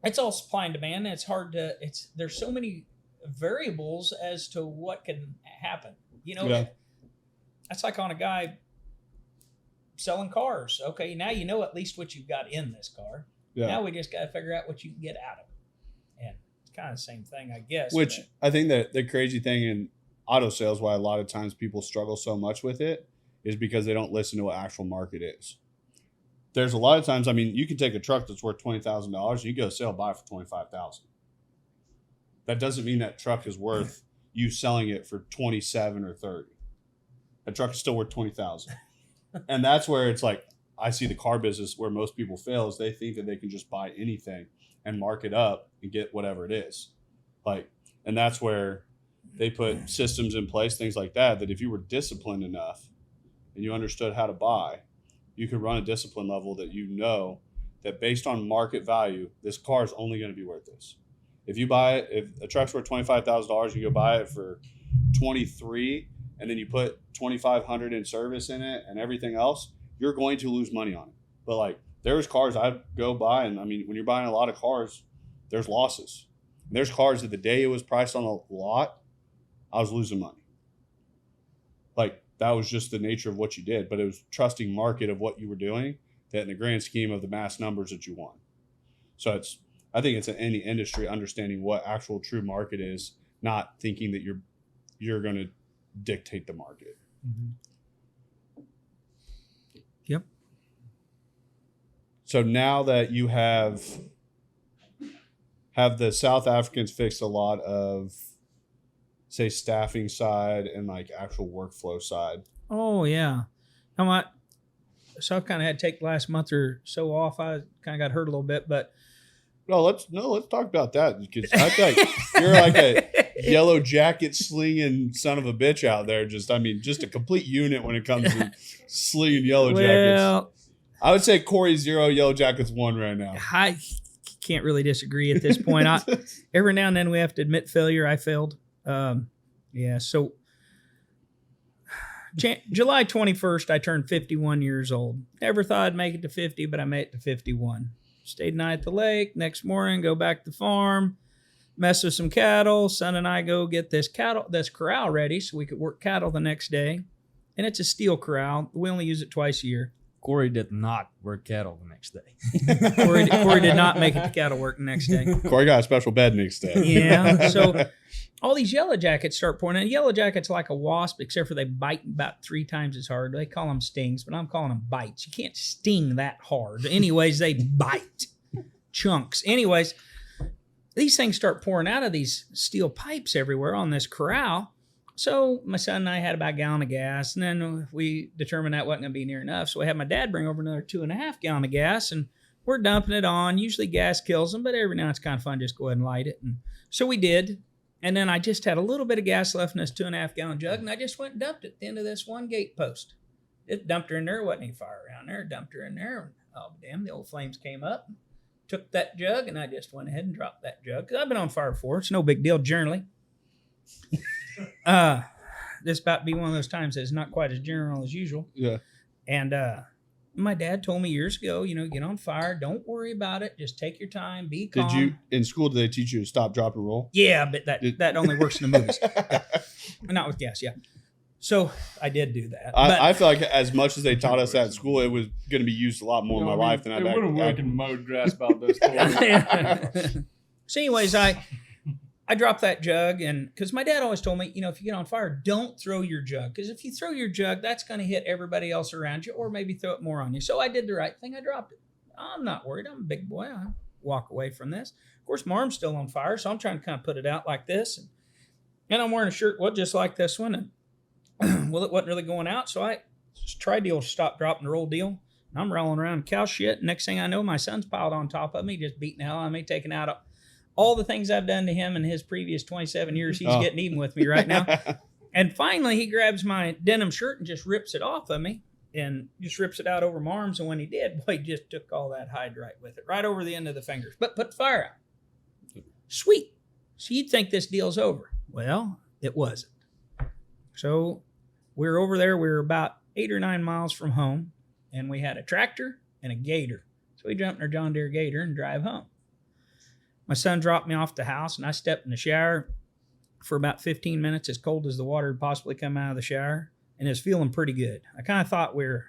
it's all supply and demand. And it's hard to, there's so many variables as to what can happen. Yeah. That's like on a guy selling cars. Okay, now you know at least what you've got in this car. Yeah. Now we just got to figure out what you can get out of it. And it's kind of the same thing, I guess. Which I think that the crazy thing in auto sales, why a lot of times people struggle so much with it, is because they don't listen to what actual market is. There's a lot of times, you can take a truck that's worth $20,000 and you go sell buy for $25,000. That doesn't mean that truck is worth you selling it for 27 or 30. That truck is still worth $20,000. And that's where it's I see the car business where most people fail is they think that they can just buy anything and mark it up and get whatever it is. And that's where They put systems in place, things like that if you were disciplined enough and you understood how to buy, you could run a discipline level that that based on market value, this car is only going to be worth this. If you buy it, if a truck's worth $25,000, you go buy it for 23, and then you put 2,500 in service in it and everything else, you're going to lose money on it. But like, there's cars I'd go buy, and I mean, when you're buying a lot of cars, there's losses. And there's cars that the day it was priced on a lot, I was losing money. Like, that was just the nature of what you did, but it was trusting market of what you were doing, that in the grand scheme of the mass numbers that you want. So I think it's in any industry, understanding what actual true market is, not thinking that you're going to dictate the market. Mm-hmm. Yep. So now that you have the South Africans fixed a lot of, say, staffing side and like actual workflow side. Oh yeah. So I've kind of had to take the last month or so off. I kind of got hurt a little bit, but let's talk about that, because I think you're like a yellow jacket slinging son of a bitch out there. Just a complete unit when it comes to slinging yellow jackets. I would say Corey 0, Yellow Jackets 1 right now. I can't really disagree at this point. Every now and then we have to admit failure. I failed. So July 21st, I turned 51 years old. Never thought I'd make it to 50, but I made it to 51. Stayed night at the lake. Next morning, go back to the farm, mess with some cattle. Son and I go get this corral ready so we could work cattle the next day. And it's a steel corral. We only use it twice a year. Corey did not work cattle the next day. Corey did not make it to cattle work the next day. Corey got a special bed next day. Yeah. So all these yellow jackets start pouring in. Yellow jackets like a wasp, except for they bite about 3 times as hard. They call them stings, but I'm calling them bites. You can't sting that hard. Anyways, they bite chunks. Anyways, these things start pouring out of these steel pipes everywhere on this corral. So my son and I had about a gallon of gas, and then we determined that wasn't going to be near enough. So I had my dad bring over another 2.5 gallon of gas, and we're dumping it on. Usually gas kills them, but every now and it's kind of fun. Just go ahead and light it. And so we did. And then I just had a little bit of gas left in this 2.5 gallon jug, and I just went and dumped it at the end of this one gate post. It dumped her in there. Wasn't any fire around there. Dumped her in there. Oh, damn, the old flames came up. Took that jug, and I just went ahead and dropped that jug. Because I've been on fire before. It's no big deal generally. This about to be one of those times that's not quite as general as usual. Yeah. And my dad told me years ago, get on fire. Don't worry about it. Just take your time. Be calm. In school, did they teach you to stop, drop, and roll? Yeah, but that only works in the movies. Yeah. Not with gas, yeah. So I did do that. I feel like as much as they taught us that at school, it was going to be used a lot more in my life than I've actually. It would have worked in mode grass about this. So anyways, I dropped that jug, and because my dad always told me, if you get on fire, don't throw your jug. Because if you throw your jug, that's going to hit everybody else around you, or maybe throw it more on you. So I did the right thing. I dropped it. I'm not worried. I'm a big boy. I walk away from this. Of course, my arm's still on fire, so I'm trying to kind of put it out like this. And I'm wearing a shirt, just like this one. And well, it wasn't really going out, so I just tried the old stop, drop, and roll deal. And I'm rolling around cow shit. Next thing I know, my son's piled on top of me, just beating the hell out of me, taking out all the things I've done to him in his previous 27 years. He's getting even with me right now. And finally, he grabs my denim shirt and just rips it off of me and just rips it out over my arms. And when he did, boy, he just took all that hide right with it, right over the end of the fingers. But put the fire out. Sweet. So you'd think this deal's over. Well, it wasn't. So we were over there. We were about 8 or 9 miles from home, and we had a tractor and a gator. So we jumped in our John Deere gator and drive home. My son dropped me off at the house, and I stepped in the shower for about 15 minutes, as cold as the water had possibly come out of the shower, and it was feeling pretty good. I kind of thought we were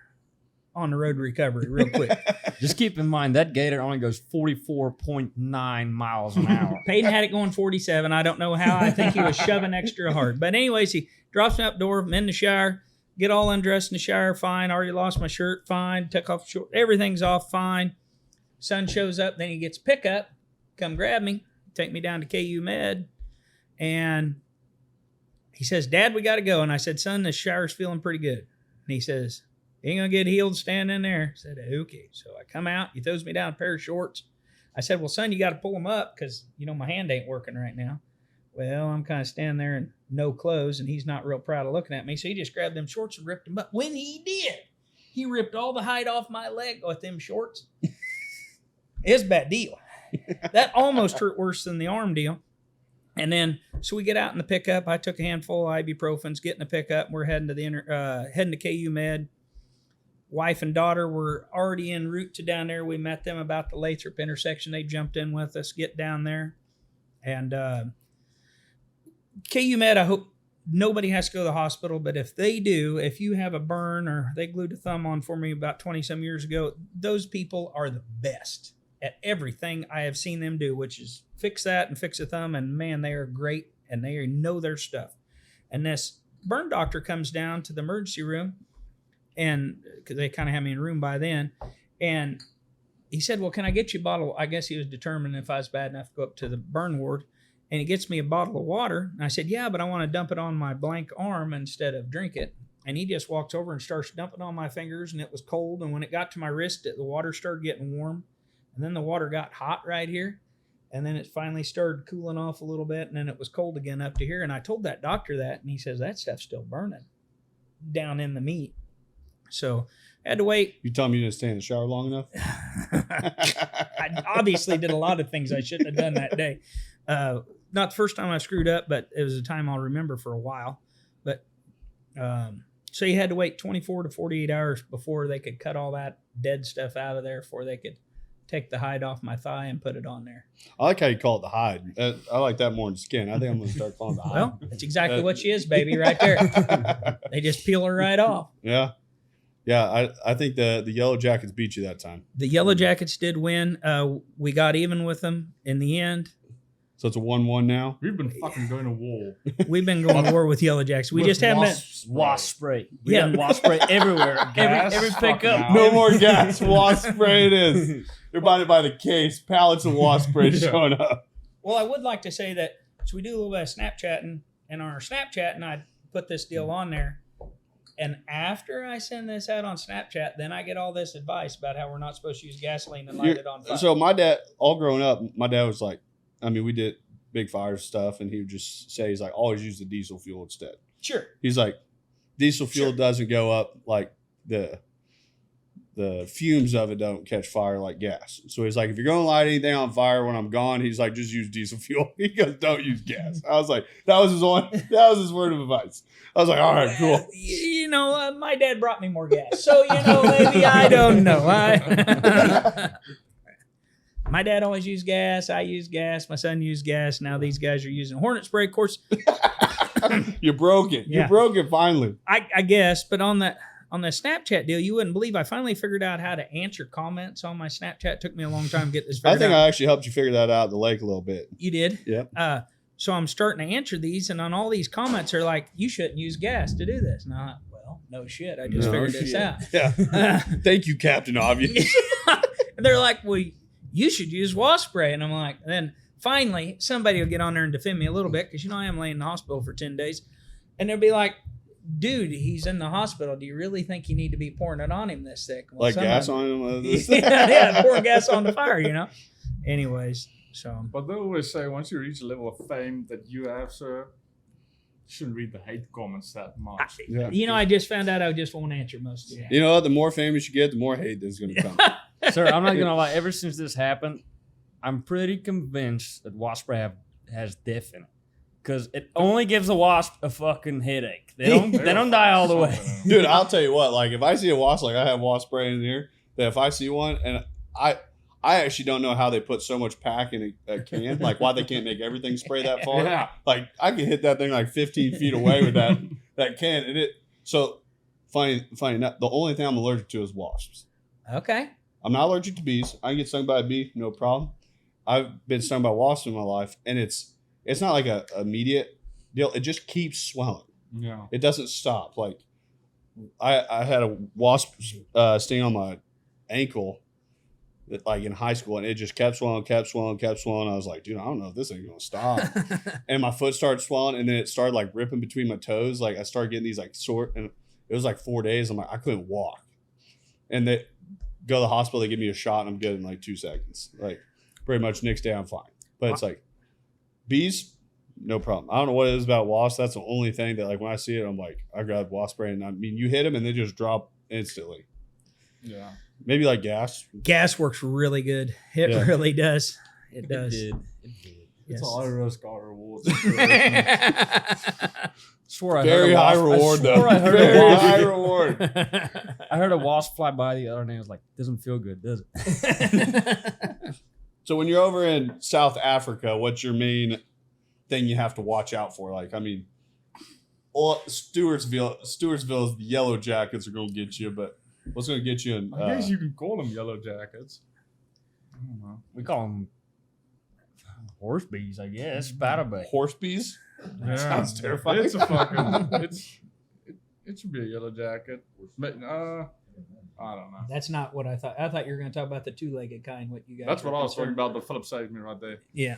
on the road to recovery real quick. Just keep in mind, that gator only goes 44.9 miles an hour. Peyton had it going 47. I don't know how. I think he was shoving extra hard. But anyways, he drops me up door. I'm in the shower. Get all undressed in the shower. Fine. Already lost my shirt. Fine. Took off short. Everything's off. Fine. Son shows up. Then he gets a pickup. Come grab me. Take me down to KU Med. And he says, Dad, we got to go. And I said, son, the shower's feeling pretty good. And he says, you ain't going to get healed standing in there. I said, okay. So I come out. He throws me down a pair of shorts. I said, well, son, you got to pull them up because, my hand ain't working right now. Well, I'm kind of standing there, and no clothes, and he's not real proud of looking at me. So he just grabbed them shorts and ripped them. But when he did, he ripped all the hide off my leg with them shorts. It's a bad deal. That almost hurt worse than the arm deal. And then, so we get out in the pickup. I took a handful of ibuprofens, get in the pickup. We're heading to heading to KU Med. Wife and daughter were already en route to down there. We met them about the Lathrop intersection. They jumped in with us, get down there. And KU Med, I hope nobody has to go to the hospital, but if they do, if you have a burn or they glued a thumb on for me about 20 some years ago, those people are the best at everything I have seen them do, which is fix that and fix a thumb. And man, they are great and they know their stuff. And this burn doctor comes down to the emergency room, and because they kind of had me in a room by then, and he said, well, can I get you a bottle? I guess he was determined if I was bad enough to go up to the burn ward. And he gets me a bottle of water. And I said, yeah, but I want to dump it on my blank arm instead of drink it. And he just walks over and starts dumping on my fingers, and it was cold. And when it got to my wrist, the water started getting warm. And then the water got hot right here. And then it finally started cooling off a little bit. And then it was cold again up to here. And I told that doctor that, and he says, that stuff's still burning down in the meat. So I had to wait. You tell me you didn't stay in the shower long enough? I obviously did a lot of things I shouldn't have done that day. Not the first time I screwed up, but it was a time I'll remember for a while. But so you had to wait 24 to 48 hours before they could cut all that dead stuff out of there, before they could take the hide off my thigh and put it on there. I like how you call it the hide. I like that more than skin. I think I'm going to start calling it the hide. Well, that's exactly what she is, baby, right there. They just peel her right off. Yeah. Yeah, I think the Yellow Jackets beat you that time. The Yellow Jackets did win. We got even with them in the end. So it's a 1-1 now? We've been fucking going to war. We've been going to war with Yellow Jackets. We just haven't been. Wasp spray. We got wasp spray everywhere. Every pickup. No more gas. Wasp spray it is. They're buying it by the case. Pallets of wasp spray showing up. Well, I would like to say that, so we do a little bit of Snapchatting, and on our Snapchatting, I put this deal on there. And after I send this out on Snapchat, then I get all this advice about how we're not supposed to use gasoline and light it on fire. So my dad, all growing up, my dad was like, I mean, we did big fire stuff, and he would just say, he's like, always use the diesel fuel instead. Sure. He's like, diesel fuel doesn't go up, like the fumes of it don't catch fire like gas. So he's like, if you're going to light anything on fire when I'm gone, he's like, just use diesel fuel. He goes, don't use gas. I was like, that was his word of advice. I was like, all right, cool. You know, my dad brought me more gas. So, maybe I don't know. My dad always used gas. I used gas. My son used gas. Now these guys are using Hornet spray. Of course. You broke it. Yeah. You broke it finally. I guess. But on the Snapchat deal, you wouldn't believe I finally figured out how to answer comments on my Snapchat. It took me a long time to get this figured out. I think I actually helped you figure that out at the lake a little bit. You did? Yeah. So I'm starting to answer these, and on all these comments are like, you shouldn't use gas to do this. And I'm like, well, no shit. I just figured this out. Yeah. Thank you, Captain Obvious. And they're like, well, you should use wasp spray. And I'm like, then finally somebody will get on there and defend me a little bit, because I am laying in the hospital for 10 days. And they'll be like, dude, he's in the hospital. Do you really think you need to be pouring it on him this thick? Well, like gas on him? Yeah, pour gas on the fire, Anyways, so. But they always say once you reach a level of fame that you have, sir, you shouldn't read the hate comments that much. I just found out I just won't answer most of them. You know what? The more famous you get, the more hate is going to come. Sir, I'm not going to lie. Ever since this happened, I'm pretty convinced that wasp spray has death in it. Because it only gives a wasp a fucking headache. They don't die all the way. Dude, I'll tell you what. Like, if I see a wasp, like I have wasp spray in here, that if I see one, and I actually don't know how they put so much pack in a can. Like, why they can't make everything spray that far. Yeah. Like, I can hit that thing like 15 feet away with that can. And funny enough, the only thing I'm allergic to is wasps. Okay. I'm not allergic to bees. I can get stung by a bee, no problem. I've been stung by wasps in my life, and it's not like a immediate deal. It just keeps swelling. Yeah. It doesn't stop. Like, I had a wasp sting on my ankle, like in high school, and it just kept swelling. I was like, dude, I don't know if this ain't gonna stop. And my foot started swelling, and then it started like ripping between my toes. Like, I started getting these like sore, and it was like 4 days. I'm like, I couldn't walk. And they go to the hospital, they give me a shot, and I'm good in like 2 seconds. Like, pretty much next day I'm fine. But it's like, bees, no problem. I don't know what it is about wasps. That's the only thing that, like, when I see it, I'm like, I grab wasp spray, and I mean, you hit them and they just drop instantly. Yeah. Maybe like gas. Gas works really good. It really does. It does. It did. It's a high risk, high reward. Swore I Very heard a high wasp. reward, I swore though. I heard a Very wasp. high reward. I heard a wasp fly by the other day. I was like, doesn't feel good, does it? So when you're over in South Africa, what's your main thing you have to watch out for? Like, I mean, Stewartsville is the yellow jackets are going to get you, but what's going to get you in? I guess you can call them yellow jackets. I don't know. We call them horse bees, I guess. Spider bait. horse bees. Yeah. Sounds terrifying. It's a fucking. It should be a yellow jacket. But, I don't know. That's not what I thought. I thought you were going to talk about the two-legged kind. What you guys? That's what were I was talking concerned about. The Philip saved me right there. Yeah.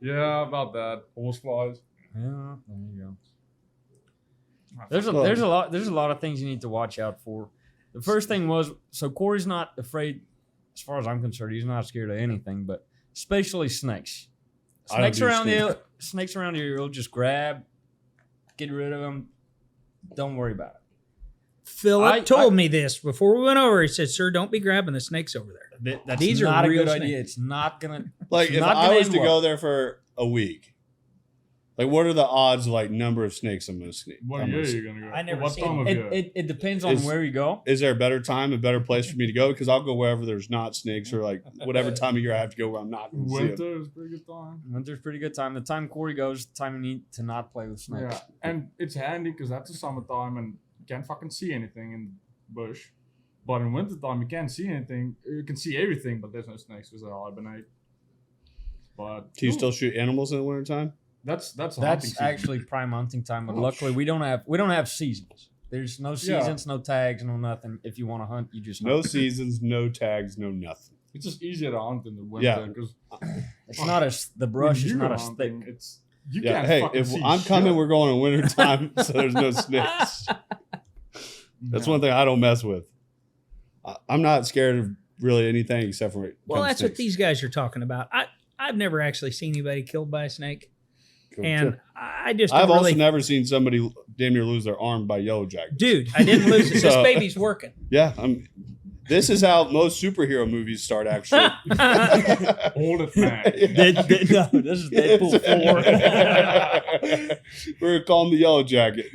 Yeah, about that. Horseflies. Yeah, there you go. I There's fucking- a lot of things you need to watch out for. The first thing was, so Corey's not afraid, as far as I'm concerned, he's not scared of anything, but especially snakes. I don't do Snakes around here, you'll just grab, get rid of them. Don't worry about it. Philip told me this before we went over. He said, "Sir, don't be grabbing the snakes over there." That's These are not a real good snakes. idea. It's not gonna Like, it's if not I gonna was end to well. go there for a week, like, what are the odds, like, number of snakes I'm going to sneak? What year are you going to go? I never What seen time of year? It depends on where you go. Is there a better time, a better place for me to go? Because I'll go wherever there's not snakes, or like whatever time of year I have to go where I'm not going to see them. Winter is a pretty good time. Winter's pretty good time. The time Corey goes, the time you need to not play with snakes. Yeah, and it's handy because that's the summertime and you can't fucking see anything in the bush. But in wintertime, you can't see anything. You can see everything, but there's no snakes because they hibernate. But Do you still shoot animals in the wintertime? That's hunting That's season. actually prime hunting time, but Oh, luckily we don't have seasons. There's no Yeah. seasons, no tags, no nothing. If you want to hunt, you just No hunt. seasons, no tags, no nothing. It's just easier to hunt in the winter Yeah. because It's not the brush is not as thick. It's you Yeah, can't hey, fucking if see I'm coming, shit. we're going in wintertime, so there's no snakes. That's Yeah. one thing I don't mess with. I'm not scared of really anything except for Well, that's what these guys are talking about. I've never actually seen anybody killed by a snake, and I just I've don't also really. never seen somebody damn near lose their arm by yellow jacket. Dude, I didn't lose it. This So- baby's working. Yeah, this is how most superhero movies start, actually. Hold it, man. No, this is Deadpool 4. We're gonna call him the yellow jacket.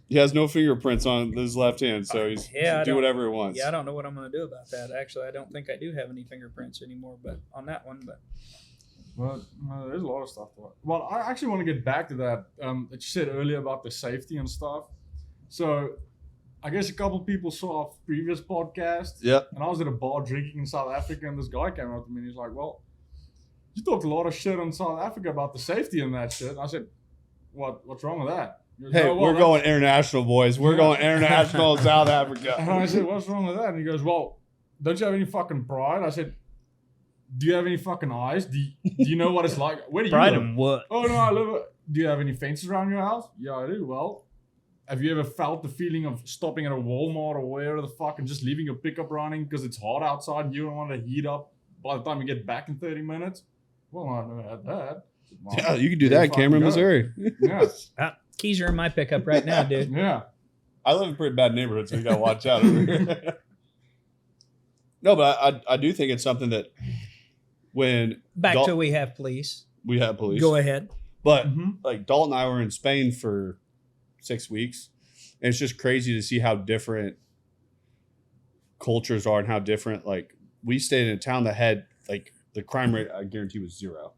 He has no fingerprints on his left hand, so he's Yeah, I do don't- whatever he wants. Yeah, I don't know what I'm going to do about that. Actually, I don't think I do have any fingerprints anymore, but on that one, but Well, there's a lot of stuff. Well, I actually want to get back to that that you said earlier about the safety and stuff. So, I guess a couple people saw our previous podcast. Yep. And I was at a bar drinking in South Africa, and this guy came up to me and he's like, "Well, you talked a lot of shit on South Africa about the safety and that shit." And I said, "What's wrong with that?" He goes, Hey, "Oh, well, we're that's-" going international, boys. We're Yeah. going international in South And Africa. I said, "What's wrong with that?" And he goes, "Well, don't you have any fucking pride?" I said, "Do you have any fucking eyes? Do you know what it's like? Where do you Pride live?" in what? Oh no, I live. Do you have any fences around your house? Yeah, I do. Well, have you ever felt the feeling of stopping at a Walmart or wherever the fuck and just leaving your pickup running because it's hot outside and you don't want to heat up by the time you get back in 30 minutes? Well, I've never had that. Well, Yeah, you can do there that, you fucking Cameron, go. Missouri. Yeah, keys are in my pickup right now, dude. yeah. I live in a pretty bad neighborhood, so you gotta watch out over here. No, but I do think it's something that when Back Dal- till we have police. we have police, Go ahead. but Mhm. like Dalton and I were in Spain for 6 weeks, and it's just crazy to see how different cultures are and how different. Like, we stayed in a town that had, like, the crime rate, I guarantee, was 0.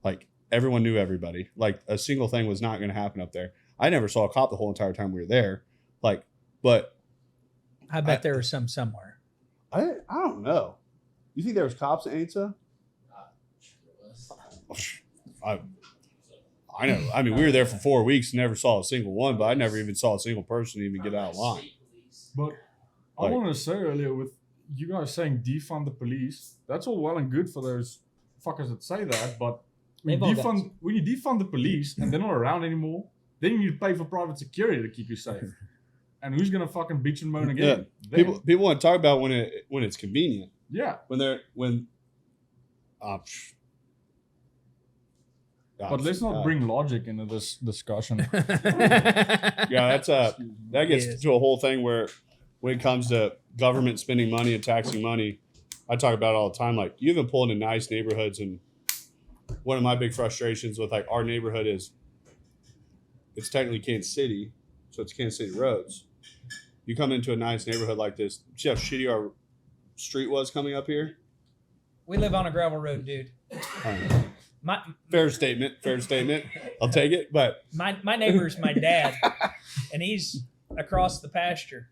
Like, everyone knew everybody. Like, a single thing was not going to happen up there. I never saw a cop the whole entire time we were there. Like, but I bet there was some somewhere. I don't know. You think there was cops in Ainsa? I know. I mean, we were there for 4 weeks, never saw a single one, but I never even saw a single person even get out of line. But I Like- wanted to say earlier with you guys saying defund the police, that's all well and good for those fuckers that say that, but when They've all you defund the police and they're not around anymore, then you need to pay for private security to keep you safe. And who's gonna fucking bitch and moan again? Them. People want to talk about when it's convenient. Yeah. When But let's not bring logic into this discussion. Yeah, that gets to a whole thing where when it comes to government spending money and taxing money, I talk about it all the time. Like, you even pull into nice neighborhoods, and one of my big frustrations with like our neighborhood is it's technically Kansas City, so it's Kansas City roads. You come into a nice neighborhood like this, see how shitty our street was coming up here? We live on a gravel road, dude. Fair statement. I'll take it. But my neighbor's my dad, and he's across the pasture.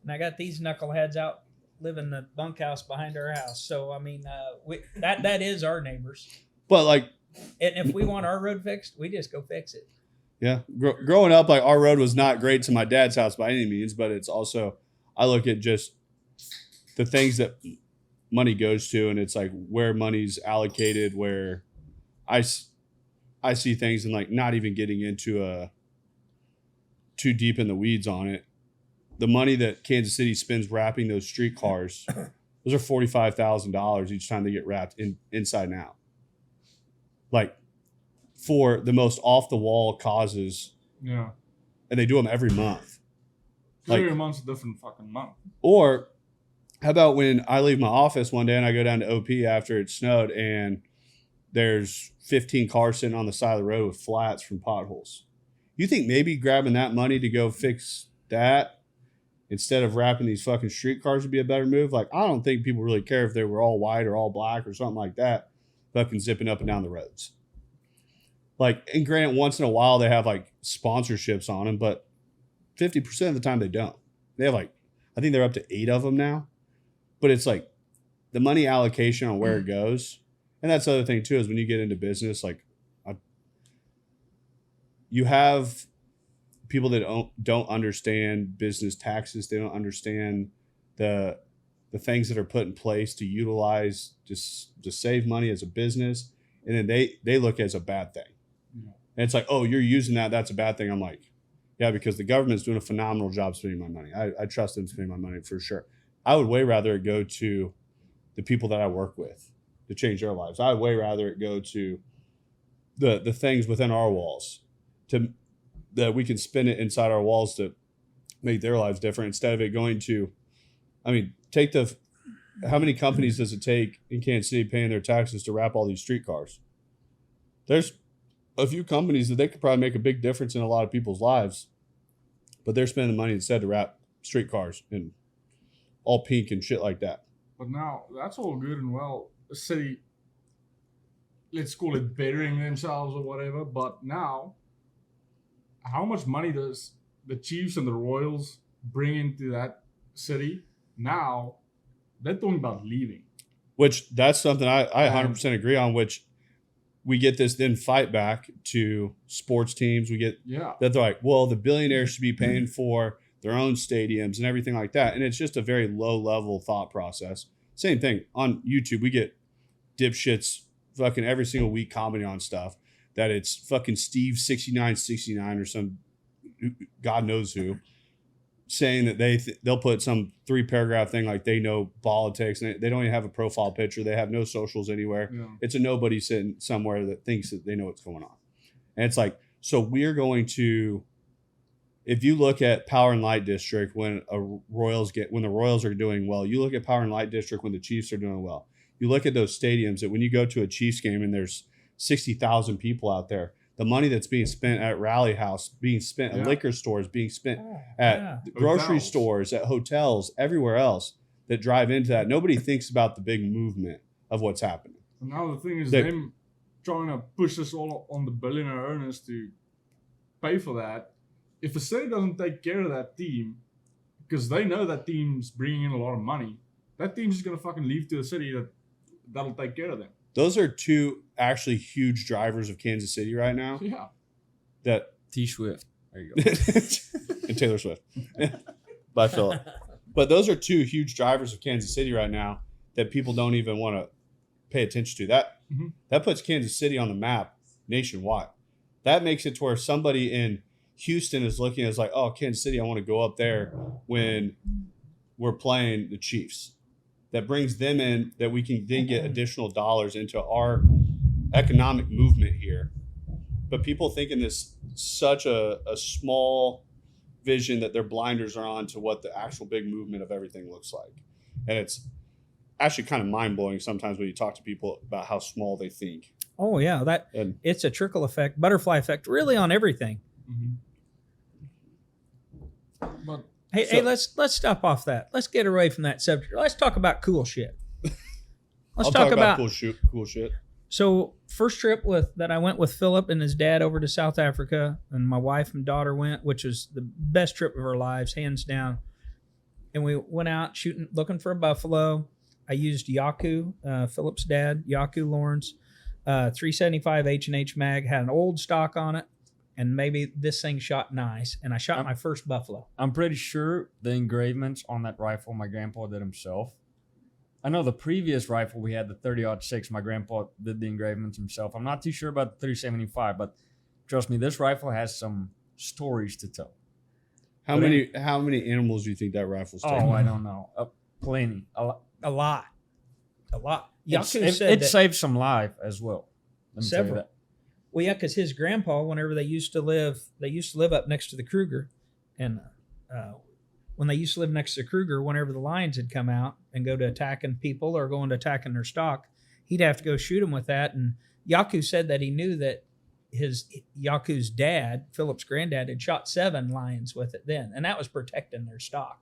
And I got these knuckleheads out living in the bunkhouse behind our house. So, I mean, that is our neighbors. But, like... And if we want our road fixed, we just go fix it. Yeah. Growing up, like, our road was not great to my dad's house by any means, but it's also... I look at just the things that money goes to, and it's like where money's allocated, where I see things and, like, not even getting into too deep in the weeds on it. The money that Kansas City spends wrapping those streetcars, those are $45,000 each time they get wrapped inside and out. Like, for the most off-the-wall causes. Yeah. And they do them every month. Like, every month's a different fucking month. Or how about when I leave my office one day and I go down to OP after it snowed and there's 15 cars sitting on the side of the road with flats from potholes. You think maybe grabbing that money to go fix that instead of wrapping these fucking streetcars would be a better move? Like, I don't think people really care if they were all white or all black or something like that, fucking zipping up and down the roads. Like, and granted, once in a while they have like sponsorships on them, but 50% of the time they don't. They have like, I think they're up to 8 of them now, but it's like the money allocation on where it goes. And that's the other thing too, is when you get into business, like you have people that don't understand business taxes. They don't understand the things that are put in place to utilize just to save money as a business. And then they look as a bad thing. Yeah. And it's like, oh, you're using that. That's a bad thing. I'm like, yeah, because the government's doing a phenomenal job spending my money. I trust them spending my money for sure. I would way rather it go to the people that I work with to change their lives. I would way rather it go to the things within our walls that we can spend it inside our walls to make their lives different instead of it going to, I mean, how many companies does it take in Kansas City paying their taxes to wrap all these streetcars? There's a few companies that they could probably make a big difference in a lot of people's lives, but they're spending the money instead to wrap streetcars in all pink and shit like that. But now that's all good and well. The city, let's call it bettering themselves or whatever, but now how much money does the Chiefs and the Royals bring into that city? Now they're talking about leaving. Which that's something I 100% agree on, which we get this then fight back to sports teams. We get that they're like, well, the billionaires should be paying for their own stadiums and everything like that. And it's just a very low level thought process. Same thing on YouTube. We get dipshits fucking every single week commenting on stuff that it's fucking Steve 6969 or some God knows who saying that they'll put some 3-paragraph thing like they know politics and they don't even have a profile picture. They have no socials anywhere. Yeah. It's a nobody sitting somewhere that thinks that they know what's going on. And it's like, so we're going to, if you look at Power and Light District when the Royals are doing well, you look at Power and Light District when the Chiefs are doing well. You look at those stadiums that when you go to a Chiefs game and there's 60,000 people out there, the money that's being spent at Rally House, being spent at liquor stores, being spent at grocery stores, at hotels, everywhere else that drive into that. Nobody thinks about the big movement of what's happening. And now the thing is them trying to push us all on the billionaire owners to pay for that. If the city doesn't take care of that team, because they know that team's bringing in a lot of money, that team's just going to fucking leave to the city that'll take care of them. Those are two actually huge drivers of Kansas City right now. Yeah. That T Swift. There you go. And Taylor Swift. By Philip. But those are two huge drivers of Kansas City right now that people don't even want to pay attention to. That puts Kansas City on the map nationwide. That makes it to where somebody in Houston is looking as like, oh, Kansas City, I want to go up there when we're playing the Chiefs. that brings them in, that we can then get additional dollars into our economic movement here. But people think in this such a small vision that their blinders are on to what the actual big movement of everything looks like. And it's actually kind of mind-blowing sometimes when you talk to people about how small they think. Oh yeah, it's a trickle effect, butterfly effect, really on everything. But Hey, let's stop off that. Let's get away from that subject. Let's talk about cool shit. I'll talk about cool shit. So first trip that I went with Philip and his dad over to South Africa, and my wife and daughter went, which was the best trip of our lives, hands down. And we went out shooting, looking for a buffalo. I used Yaku, Philip's dad, Yaku Lawrence, 375 H&H mag, had an old stock on it, and maybe this thing shot nice. And I shot my first buffalo. I'm pretty sure the engravements on that rifle my grandpa did himself. I know the previous rifle we had, the 30-06, my grandpa did the engravements himself. I'm not too sure about the 375, but trust me, this rifle has some stories to tell. How many animals do you think that rifle's taken? Oh, I don't know. Plenty. A lot. It saved some life as well. Let me tell you Several. that. Well, yeah, because his grandpa, whenever they used to live up next to the Kruger, and when they used to live next to the Kruger, whenever the lions had come out and go to attacking people or going to attacking their stock, he'd have to go shoot them with that. And Yaku said that he knew that Yaku's dad, Philip's granddad, had shot 7 lions with it then, and that was protecting their stock,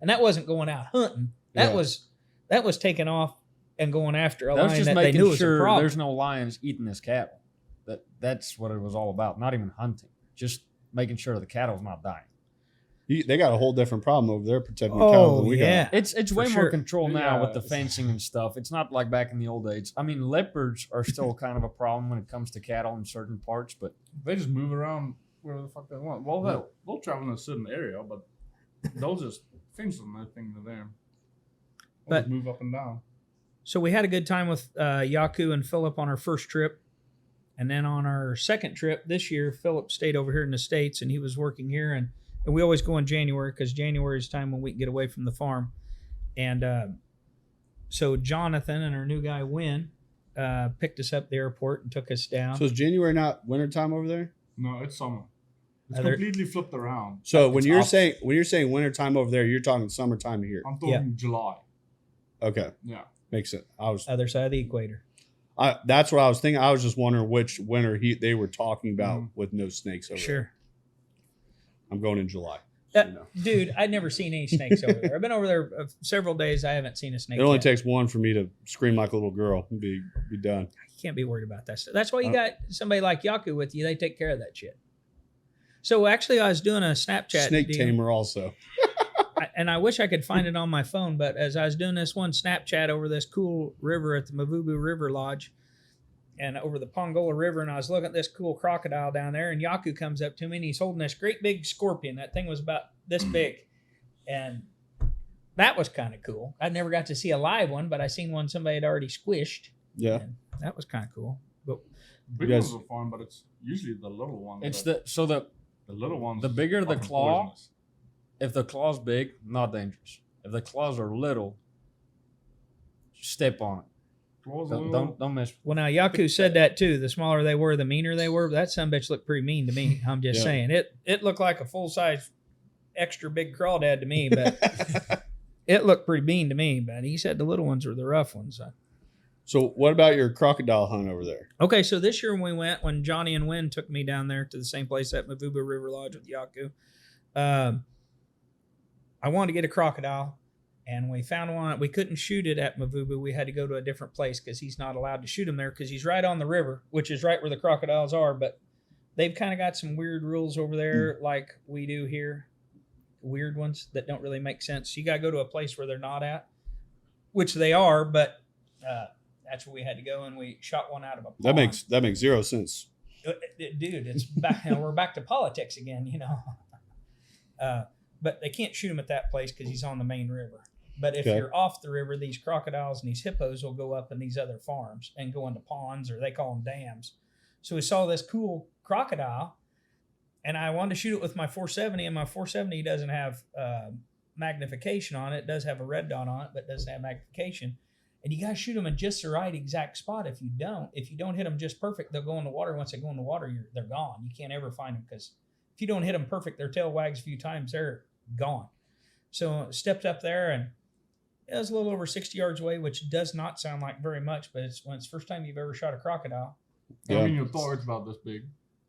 and that wasn't going out hunting. That was taking off and going after a lion that they knew was a problem. There's no lions eating this cattle. That's what it was all about. Not even hunting, just making sure the cattle's not dying. They got a whole different problem over there protecting the cattle than we got. It's way more control now with the fencing and stuff. It's not like back in the old days. I mean, leopards are still kind of a problem when it comes to cattle in certain parts, but they just move around wherever the fuck they want. Well, they'll travel in a certain area, but they'll just fence them. I think to them. But just move up and down. So we had a good time with Yaku and Philip on our first trip. And then on our second trip this year, Philip stayed over here in the States, and he was working here. And we always go in January because January is time when we can get away from the farm. And so Jonathan and our new guy, Wynn, picked us up at the airport and took us down. So is January not wintertime over there? No, it's summer. It's completely flipped around. So when you're saying wintertime over there, you're talking summertime here. I'm talking July. Okay. Yeah. Makes sense. Other side of the equator. That's what I was thinking. I was just wondering which winter they were talking about with no snakes over there. Sure. I'm going in July. Dude, I'd never seen any snakes over there. I've been over there several days. I haven't seen a snake. It only takes one for me to scream like a little girl and be done. You can't be worried about that stuff. That's why you got somebody like Yaku with you. They take care of that shit. So actually, I was doing a Snapchat. Snake tamer also. And I wish I could find it on my phone, but as I was doing this one Snapchat over this cool river at the Mavubu River Lodge and over the Pongola River, and I was looking at this cool crocodile down there, and Yaku comes up to me, and he's holding this great big scorpion. That thing was about this big, and that was kind of cool. I never got to see a live one, but I seen one somebody had already squished. Yeah. That was kind of cool. But big ones are fun, but it's usually the little ones. The little ones. The bigger the claw. Poisonous. If the claw's big, not dangerous. If the claws are little, step on it. Don't mess. Well, now Yaku said that too. The smaller they were, the meaner they were. That sumbitch looked pretty mean to me. I'm just saying. It looked like a full size, extra big crawdad to me, but it looked pretty mean to me. But he said the little ones were the rough ones. So what about your crocodile hunt over there? Okay, so this year when Johnny and Wynn took me down there to the same place at Mavubu River Lodge with Yaku, I wanted to get a crocodile, and we found one. We couldn't shoot it at Mavubu. We had to go to a different place because he's not allowed to shoot him there because he's right on the river, which is right where the crocodiles are. But they've kind of got some weird rules over there like we do here, weird ones that don't really make sense. You got to go to a place where they're not at, which they are, but that's where we had to go, and we shot one out of a pond. That makes zero sense. Dude, it's back. We're back to politics again, you know. But they can't shoot him at that place because he's on the main river. But if you're off the river, these crocodiles and these hippos will go up in these other farms and go into ponds, or they call them dams. So we saw this cool crocodile, and I wanted to shoot it with my 470, and my 470 doesn't have magnification on it. It does have a red dot on it, but it doesn't have magnification. And you got to shoot them in just the right exact spot. If you don't hit them just perfect, they'll go in the water. Once they go in the water, they're gone. You can't ever find them because if you don't hit them perfect, their tail wags a few times, they're gone. So stepped up there, and it was a little over 60 yards away, which does not sound like very much, but it's when it's the first time you've ever shot a crocodile. I mean, your target's about this big.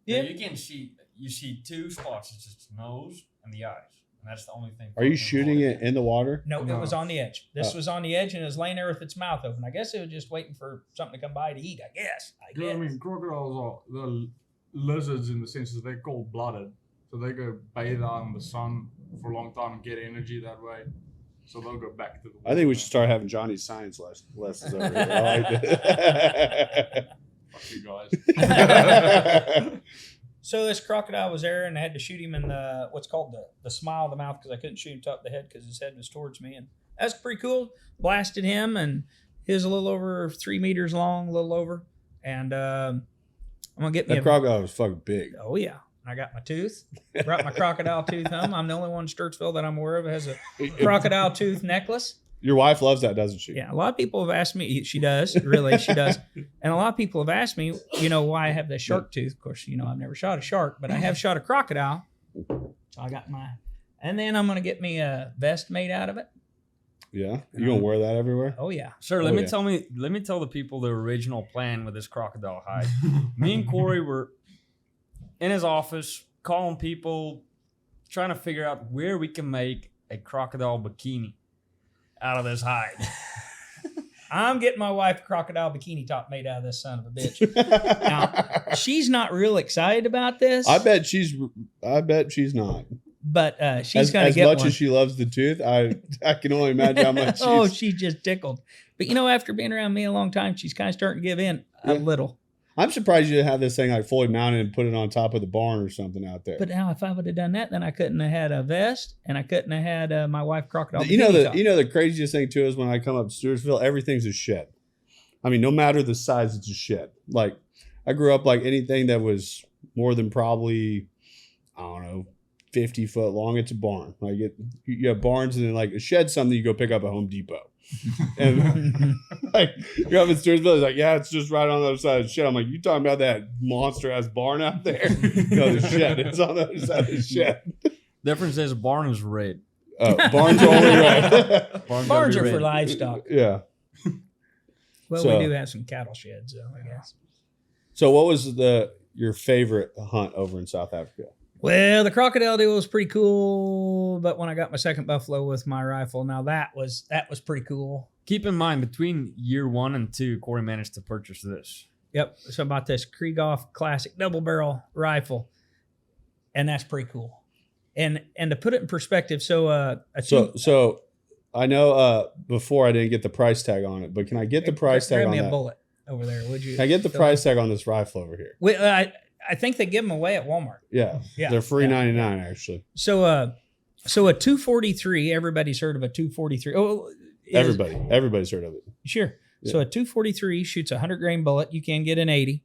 Yeah, you see two spots. It's just the nose and the eyes. And that's the only thing. Are you shooting it in the water? No, it was on the edge. This was on the edge, and it was laying there with its mouth open. I guess it was just waiting for something to come by to eat, I guess. I mean, crocodiles are the lizards in the sense that they're cold-blooded. So they go bathe out in the sun for a long time and get energy that way. So they'll go back to the water. I think we should start having Johnny's science lessons over here. I like it. Fuck you guys. So this crocodile was there, and I had to shoot him in the what's called the smile of the mouth because I couldn't shoot him top of the head because his head was towards me. And that's pretty cool. Blasted him, and he was a little over 3 meters long, a little over. And I'm going to get me that crocodile was fucking big. Oh, yeah. I got my tooth. Brought my crocodile tooth home. I'm the only one in Sturtsville that I'm aware of that has a crocodile tooth necklace. Your wife loves that, doesn't she? Yeah, a lot of people have asked me. She does, really, she does. And a lot of people have asked me, why I have this shark tooth. Of course, I've never shot a shark, but I have shot a crocodile. So I got and then I'm going to get me a vest made out of it. Yeah? You going to wear that everywhere? Oh, yeah. Sir, let me tell the people the original plan with this crocodile hide. Me and Corey were in his office calling people, trying to figure out where we can make a crocodile bikini out of this hide. I'm getting my wife a crocodile bikini top made out of this son of a bitch. Now, she's not real excited about this. I bet she's not. But she's going to get one. As much one. as she loves the tooth, I can only imagine how much she's just tickled. But after being around me a long time, she's kind of starting to give in a little. I'm surprised you didn't have this thing like fully mounted and put it on top of the barn or something out there. But now, if I would have done that, then I couldn't have had a vest, and I couldn't have had my wife crocodile. The craziest thing too is when I come up to Stewartsville, everything's a shed. I mean, no matter the size, it's a shed. Like I grew up like anything that was more than probably 50 foot long, it's a barn. Like you have barns, and then like a shed, something you go pick up at Home Depot. And like you're up in Stewartsville, it's like, yeah, it's just right on the other side of the shed. I'm like, you talking about that monster ass barn out there? No, the shed. It's on the other side of the shed. Difference is barn is red. Barns are only red. Barns are for livestock. Yeah. Well, we do have some cattle sheds, though, I guess. So, what was your favorite hunt over in South Africa? Well, the crocodile deal was pretty cool, but when I got my second buffalo with my rifle, now that was pretty cool. Keep in mind, between year 1 and 2, Corey managed to purchase this. Yep. So I bought this Krieghoff Classic double barrel rifle, and that's pretty cool. And to put it in perspective, so I know before I didn't get the price tag on it, but can I get the price tag on that? Grab me a bullet over there, would you? Can I get the price tag on this rifle over here? Well, I think they give them away at Walmart. Yeah. They're free $99 actually. So a 243. Everybody's heard of a 243. Oh, everybody's heard of it. Sure. Yeah. So a 243 shoots a 100 grain bullet. You can get an 80,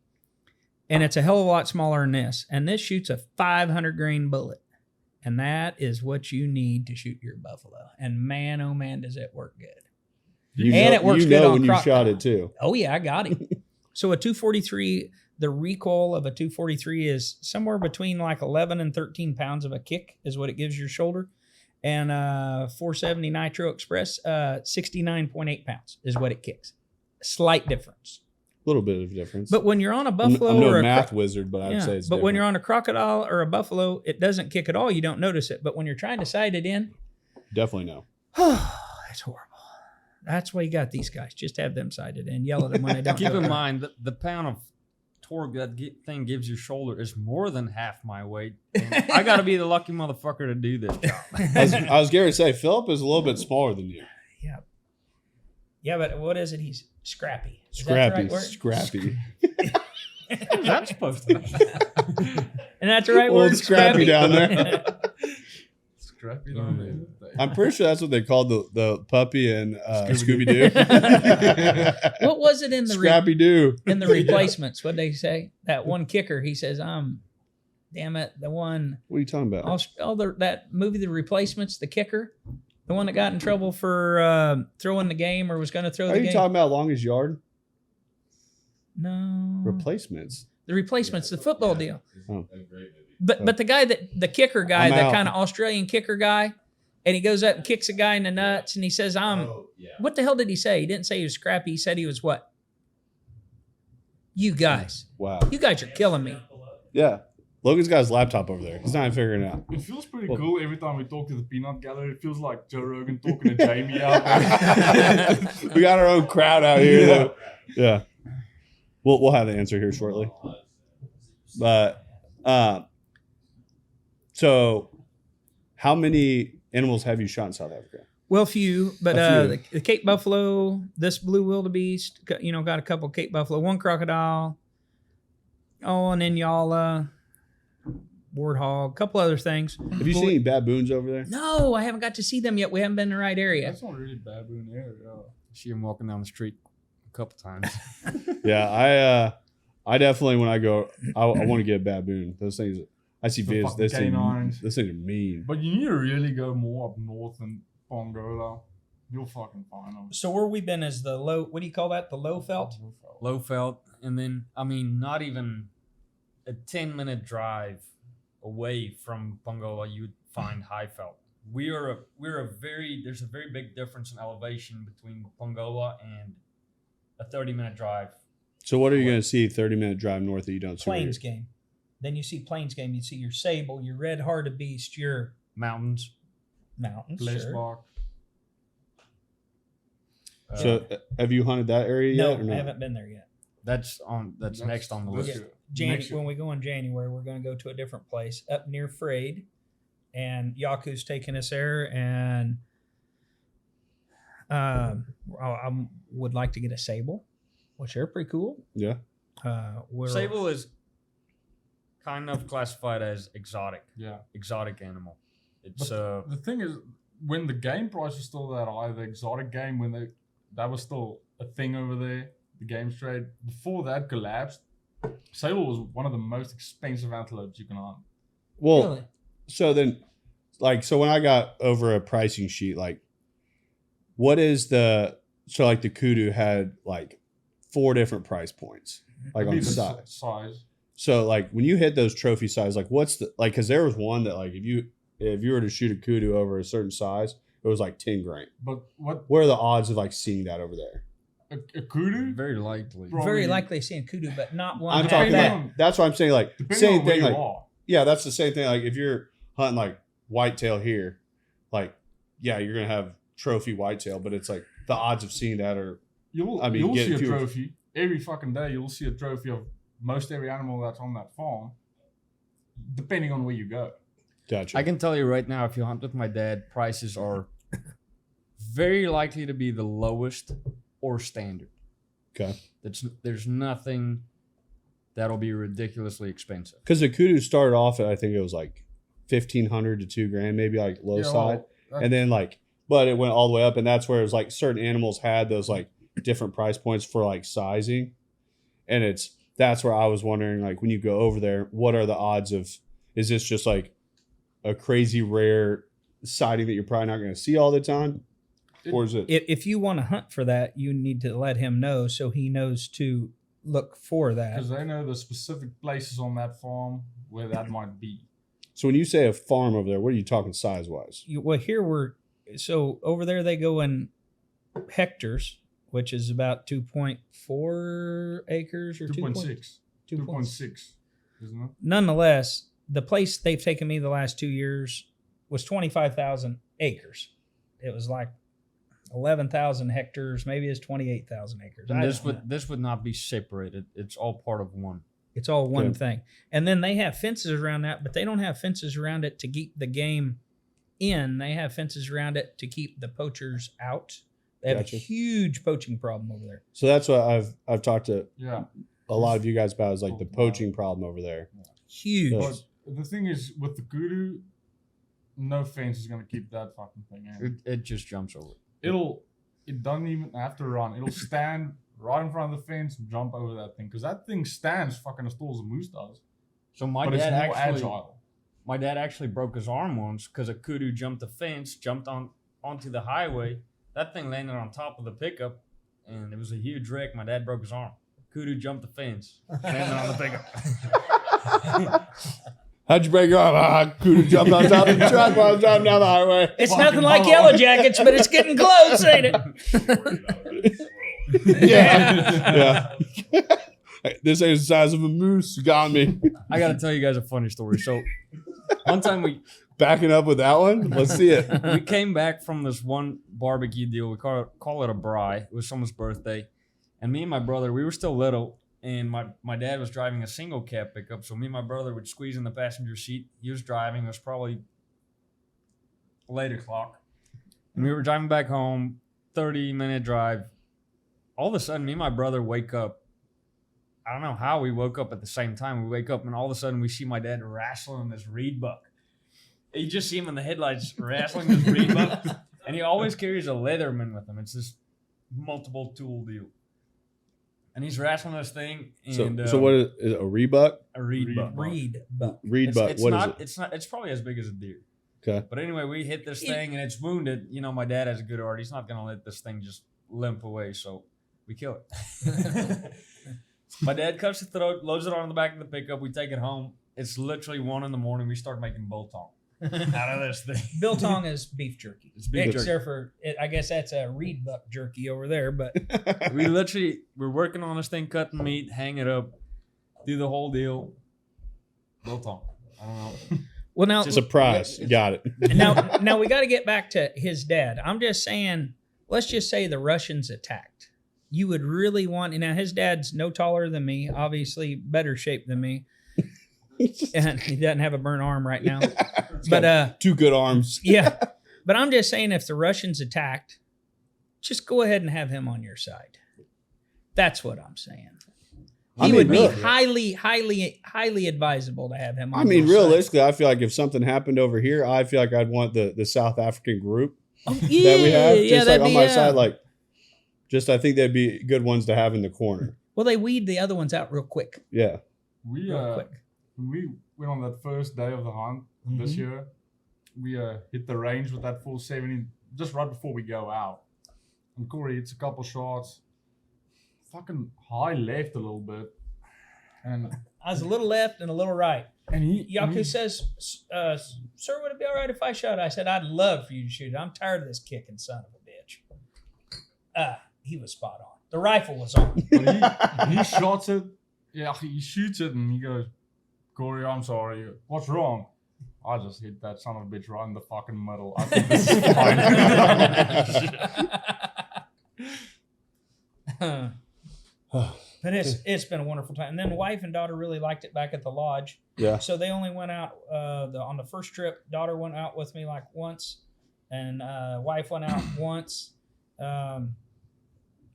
and it's a hell of a lot smaller than this. And this shoots a 500 grain bullet, and that is what you need to shoot your buffalo. And man, oh man, does it work good! It works good on when you crocodile. shot it too. Oh yeah, I got him. So a 243. The recoil of a 243 is somewhere between like 11 and 13 pounds of a kick is what it gives your shoulder. And 470 Nitro Express, 69.8 pounds is what it kicks. Slight difference. A little bit of difference. But when you're on a buffalo I'm no math wizard, but I'd say it's But different. when you're on a crocodile or a buffalo, it doesn't kick at all. You don't notice it. But when you're trying to sight it in. Definitely no. It's horrible. That's why you got these guys. Just have them sighted in. Yell at them when they don't. Keep in mind, the pound of torque that thing gives your shoulder is more than half my weight. And I got to be the lucky motherfucker to do this job. I was going to say, Philip is a little bit smaller than you. Yeah. Yeah, but what is it? He's scrappy. Is Scrappy. that the right word? Scrappy. That's supposed to be. And that's the right word? Old Scrappy down there. Scrappy down there. I'm pretty sure that's what they called the puppy in Scooby-Doo. What was it in the Scrappy-Doo. in the replacements? What'd they say? That one kicker, he says, damn it, the one. What are you talking about? That movie, The Replacements, the kicker. The one that got in trouble for throwing the game or was going to throw the game. Are you talking about longest yard? No. Replacements. The replacements, the football deal. Oh. But the guy the kicker guy, I'm the out. kind of Australian kicker guy, and he goes up and kicks a guy in the nuts, and he says, what the hell did he say? He didn't say he was scrappy. He said he was what? You guys. Wow. You guys are killing me. Yeah. Logan's got his laptop over there. He's not even figuring it out. It feels pretty cool every time we talk to the peanut gallery. It feels like Joe Rogan talking to Jamie out there. We got our own crowd out here. Though. Yeah. We'll have the answer here shortly. But so how many animals have you shot in South Africa? Well, few, but A few. the Cape Buffalo, this blue wildebeest, got a couple Cape Buffalo, one crocodile, and then Yala, warthog, a couple other things. Have you seen any baboons over there? No, I haven't got to see them yet. We haven't been in the right area. That's not really baboon area. See him walking down the street a couple times. Yeah, I definitely, when I go, I want to get a baboon. Those things, I see The videos. fucking canines. Those things are mean. But you need to really go more up north than Pongola. You'll fucking find them. So where we've been is the low, what do you call that? The low felt? Low felt, and then not even a 10-minute drive away from Pongola, you would find high felt. There's a very big difference in elevation between Pongola and a 30-minute drive. So what are you going to see 30-minute drive north that you don't see? Plains game. Then you see plains game. You see your sable, your red-hearted beast, your Mountains. mountains. Flesh Sure. bark. So have you hunted that area No, yet? Or I not? haven't been there yet. That's next on the this list. year. Next year. When we go in January, we're going to go to a different place up near Frade, and Yaku's taking us there, and I would like to get a sable, which they're pretty cool. Yeah. Sable is kind of classified as exotic Yeah. animal. It's But the thing is, when the game price was still that high, the exotic game, that was still a thing over there, the game trade, before that collapsed, sable was one of the most expensive antelopes you can hunt. Well, Really? so then, so when I got over a pricing sheet, what is the kudu had 4 different price points, It'd on be the the size. size. So when you hit those trophy size, what's the because there was one that if you were to shoot a kudu over a certain size, it was 10 grand. But what What are the odds of seeing that over there? a kudu? very likely. Probably- Very likely seeing kudu, but not one. I'm half talking that. about. That's what I'm saying. Depending Same on where thing. you are. Yeah, that's the same thing. If you're hunting whitetail here, yeah, you're gonna have trophy whitetail, but it's the odds of seeing that are You'll get see a fewer- trophy every fucking day. You'll see a trophy of most every animal that's on that farm, depending on where you go. gotcha. I can tell you right now, if you hunt with my dad, prices are very likely to be the lowest or standard. Okay. There's nothing that'll be ridiculously expensive. Because the kudu started off at I think it was $1,500 to $2 grand, maybe low Yeah, side, well, and then but it went all the way up, and that's where it was certain animals had those different price points for sizing, and that's where I was wondering when you go over there, what are the odds of? Is this just a crazy rare sighting that you're probably not going to see all the time, or is it? If you want to hunt for that, you need to let him know so he knows to look for that. because they know the specific places on that farm where that might be. So when you say a farm over there, what are you talking size wise? Well, here so over there they go in hectares, which is about 2.4 acres or 2.6. 2.6. 2.6, isn't it? Nonetheless, the place they've taken me the last 2 years was 25,000 acres. It was 11,000 hectares, maybe it's 28,000 acres. And I this don't know. would not be separated. It's all part of one. It's all one Good. thing. And then they have fences around that, but they don't have fences around it to keep the game in. They have fences around it to keep the poachers out. They have Gotcha. a huge poaching problem over there. So that's what I've talked to Yeah. a lot of you guys about is the poaching problem over there. Huge. Yeah. But the thing is, with the kudu, no fence is going to keep that fucking thing in. It just jumps over. It doesn't even have to run. It'll stand right in front of the fence and jump over that thing. Because that thing stands fucking as tall as a moose does. So my But it's dad more actually agile. my dad actually broke his arm once because a kudu jumped the fence, jumped on onto the highway. That thing landed on top of the pickup, and it was a huge wreck. My dad broke his arm. Kudu jumped the fence, landed on the pickup. How'd you break your arm? Kudu jumped on top of the truck while I was driving down the highway. It's nothing like Yellow Jackets, but it's getting close, ain't it? Yeah. This ain't the size of a moose. You got me. I got to tell you guys a funny story. So one time we Backing up with that one? Let's see it. we came back from this one barbecue deal. We call it a braai. It was someone's birthday. And me and my brother, we were still little, and my dad was driving a single cab pickup. So me and my brother would squeeze in the passenger seat. He was driving. It was probably late o'clock. And we were driving back home, 30-minute drive. All of a sudden, me and my brother wake up. I don't know how we woke up at the same time. We wake up, and all of a sudden, we see my dad wrestling this reed buck. You just see him in the headlights wrestling this reed buck. And he always carries a Leatherman with him. It's this multiple tool deal. And he's wrestling this thing. And, so what is it, a rebuck? A reed buck. Reed buck. Reed buck. What is it? It's probably as big as a deer. Okay. But anyway, we hit this thing, and it's wounded. You know, my dad has a good heart. He's not going to let this thing just limp away. So we kill it. My dad cuts the throat, loads it on the back of the pickup. We take it home. It's literally 1 a.m. We start making biltong out of this thing. Biltong is beef jerky. It's beef jerky. Except for, I guess that's a reed buck jerky over there. But we're working on this thing, cutting meat, hang it up, do the whole deal. Biltong. I don't know. Well, now surprise. Got it. now we got to get back to his dad. I'm just saying, let's just say the Russians attacked. You would really want, now his dad's no taller than me, obviously better shape than me. And he doesn't have a burnt arm right now. But 2 good arms. Yeah. But I'm just saying, if the Russians attacked, just go ahead and have him on your side. That's what I'm saying. He would be highly advisable to have him on your realistically, side. I feel like if something happened over here, I feel like I'd want the South African group that we have. Just like on my side, like, I think they'd be good ones to have in the corner. well, they weed the other ones out real quick. Yeah. Real quick. When we went on that first day of the hunt this year, we hit the range with that full 70 just right before we go out. And Corey hits a couple shots, fucking high left a little bit. And I was a little left and a little right. And Yaku says, sir, would it be all right if I shot? I said, I'd love for you to shoot it. I'm tired of this kicking son of a bitch. He was spot on. The rifle was on. But he shots it. Yeah, he shoots it and he goes, Corey, I'm sorry. What's wrong? I just hit that son of a bitch right in the fucking middle. I think this is fine. But it's been a wonderful time. And then wife and daughter really liked it back at the lodge. Yeah. So they only went out on the first trip. Daughter went out with me like once, and wife went out once.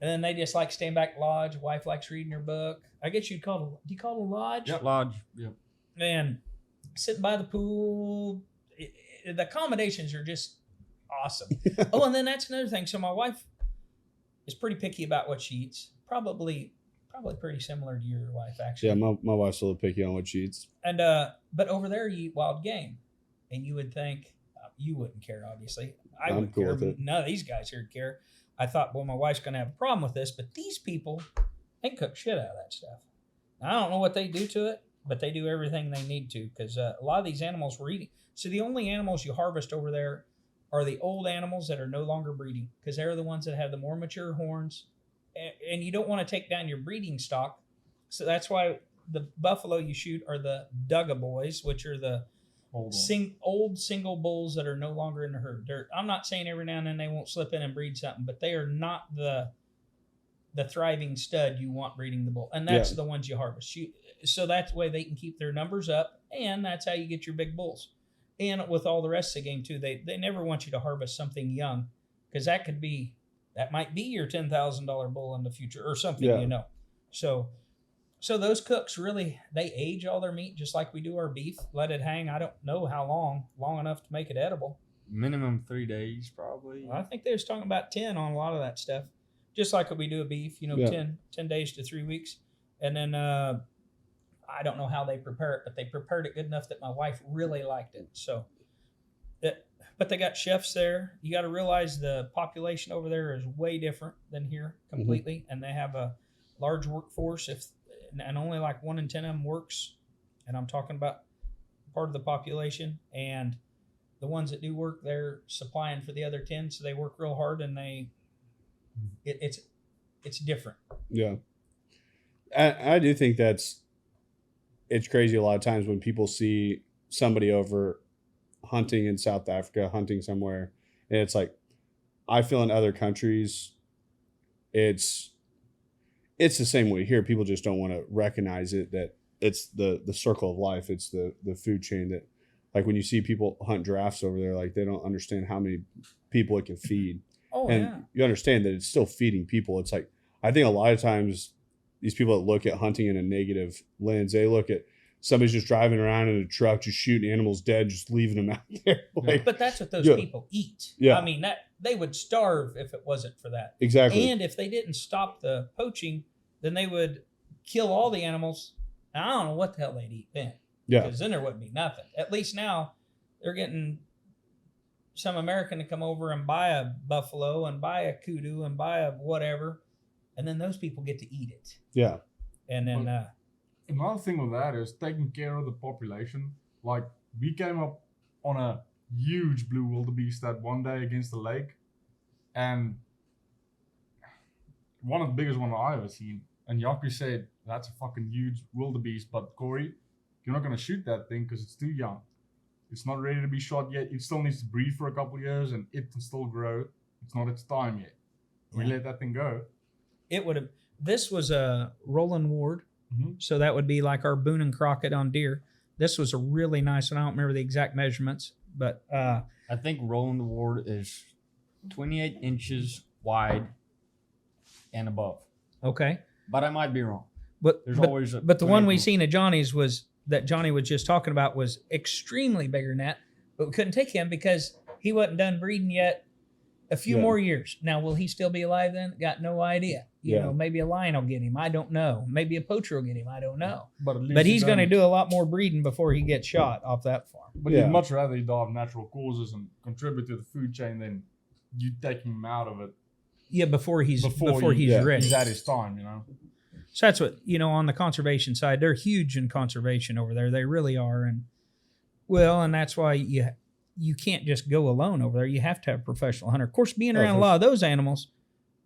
And then they just like staying back at lodge. Wife likes reading her book. I guess do you call it a lodge? Yep. Lodge. Yep. Man, sitting by the pool. The accommodations are just awesome. Oh, and then that's another thing. So my wife is pretty picky about what she eats. Probably pretty similar to your wife, actually. Yeah, my wife's a little picky on what she eats. And but over there you eat wild game, and you would think you wouldn't care. Obviously, I wouldn't cool care. with it. None of these guys here care. I thought, well, my wife's going to have a problem with this, but these people, they cook shit out of that stuff. Now, I don't know what they do to it, but they do everything they need to, because a lot of these animals we're eating. So the only animals you harvest over there are the old animals that are no longer breeding, because they're the ones that have the more mature horns, and you don't want to take down your breeding stock. So that's why the buffalo you shoot are the Dugga boys, which are the old single bulls that are no longer in the herd. I'm not saying every now and then they won't slip in and breed something, but they are not the thriving stud you want breeding the bull. And that's the ones you harvest. So that's the way they can keep their numbers up, and that's how you get your big bulls. And with all the rest of the game too, they never want you to harvest something young, because that might be your $10,000 bull in the future or something, So those cooks really, they age all their meat just like we do our beef. Let it hang. I don't know how long enough to make it edible. Minimum 3 days, probably. Well, I think they was talking about 10 on a lot of that stuff. Just like we do a beef, 10 days to 3 weeks. And then I don't know how they prepare it, but they prepared it good enough that my wife really liked it. So But they got chefs there. You got to realize the population over there is way different than here completely, and they have a large workforce. And only like 1 in 10 of them works, and I'm talking about part of the population. And the ones that do work, they're supplying for the other 10, so they work real hard, and it's different. Yeah, I do think it's crazy a lot of times when people see somebody over hunting in South Africa, hunting somewhere, and it's like, I feel in other countries it's the same way here. People just don't want to recognize it, that it's the circle of life. It's the food chain, that like when you see people hunt giraffes over there, like they don't understand how many people it can feed. You understand that it's still feeding people. It's like, I think a lot of times these people that look at hunting in a negative lens, they look at somebody's just driving around in a truck, just shooting animals dead, just leaving them out there. Like, but that's what those people eat. Yeah. I mean, that they would starve if it wasn't for that. Exactly. And if they didn't stop the poaching, then they would kill all the animals. And I don't know what the hell they'd eat then. Yeah. Because then there wouldn't be nothing. At least now they're getting some American to come over and buy a buffalo and buy a kudu and buy a whatever. And then those people get to eat it. Yeah. And then... another thing with that is taking care of the population. Like, we came up on a huge blue wildebeest that one day against the lake, and one of the biggest one I've ever seen. And Yaku said, that's a fucking huge wildebeest, but Corey, you're not going to shoot that thing because it's too young. It's not ready to be shot yet. It still needs to breed for a couple of years, and it can still grow. It's not its time yet. We let that thing go. It would have... This was a Roland Ward. Mm-hmm. So that would be like our Boone and Crockett on deer. This was a really nice one. I don't remember the exact measurements, but I think Roland Ward is 28 inches wide and above. Okay. But I might be wrong. But But the one we seen at Johnny's was that Johnny was just talking about was extremely bigger than that, but we couldn't take him because he wasn't done breeding yet. A few more years. Now, will he still be alive then? Got no idea. You know, maybe a lion will get him. I don't know. Maybe a poacher will get him. I don't know. But he's going to do a lot more breeding before he gets shot off that farm. But you'd much rather he die of natural causes and contribute to the food chain than you taking him out of it. Yeah, before he's ready. He's at his time, you know. So that's what, on the conservation side, they're huge in conservation over there. They really are. And that's why you can't just go alone over there. You have to have a professional hunter. Of course, being around a lot of those animals.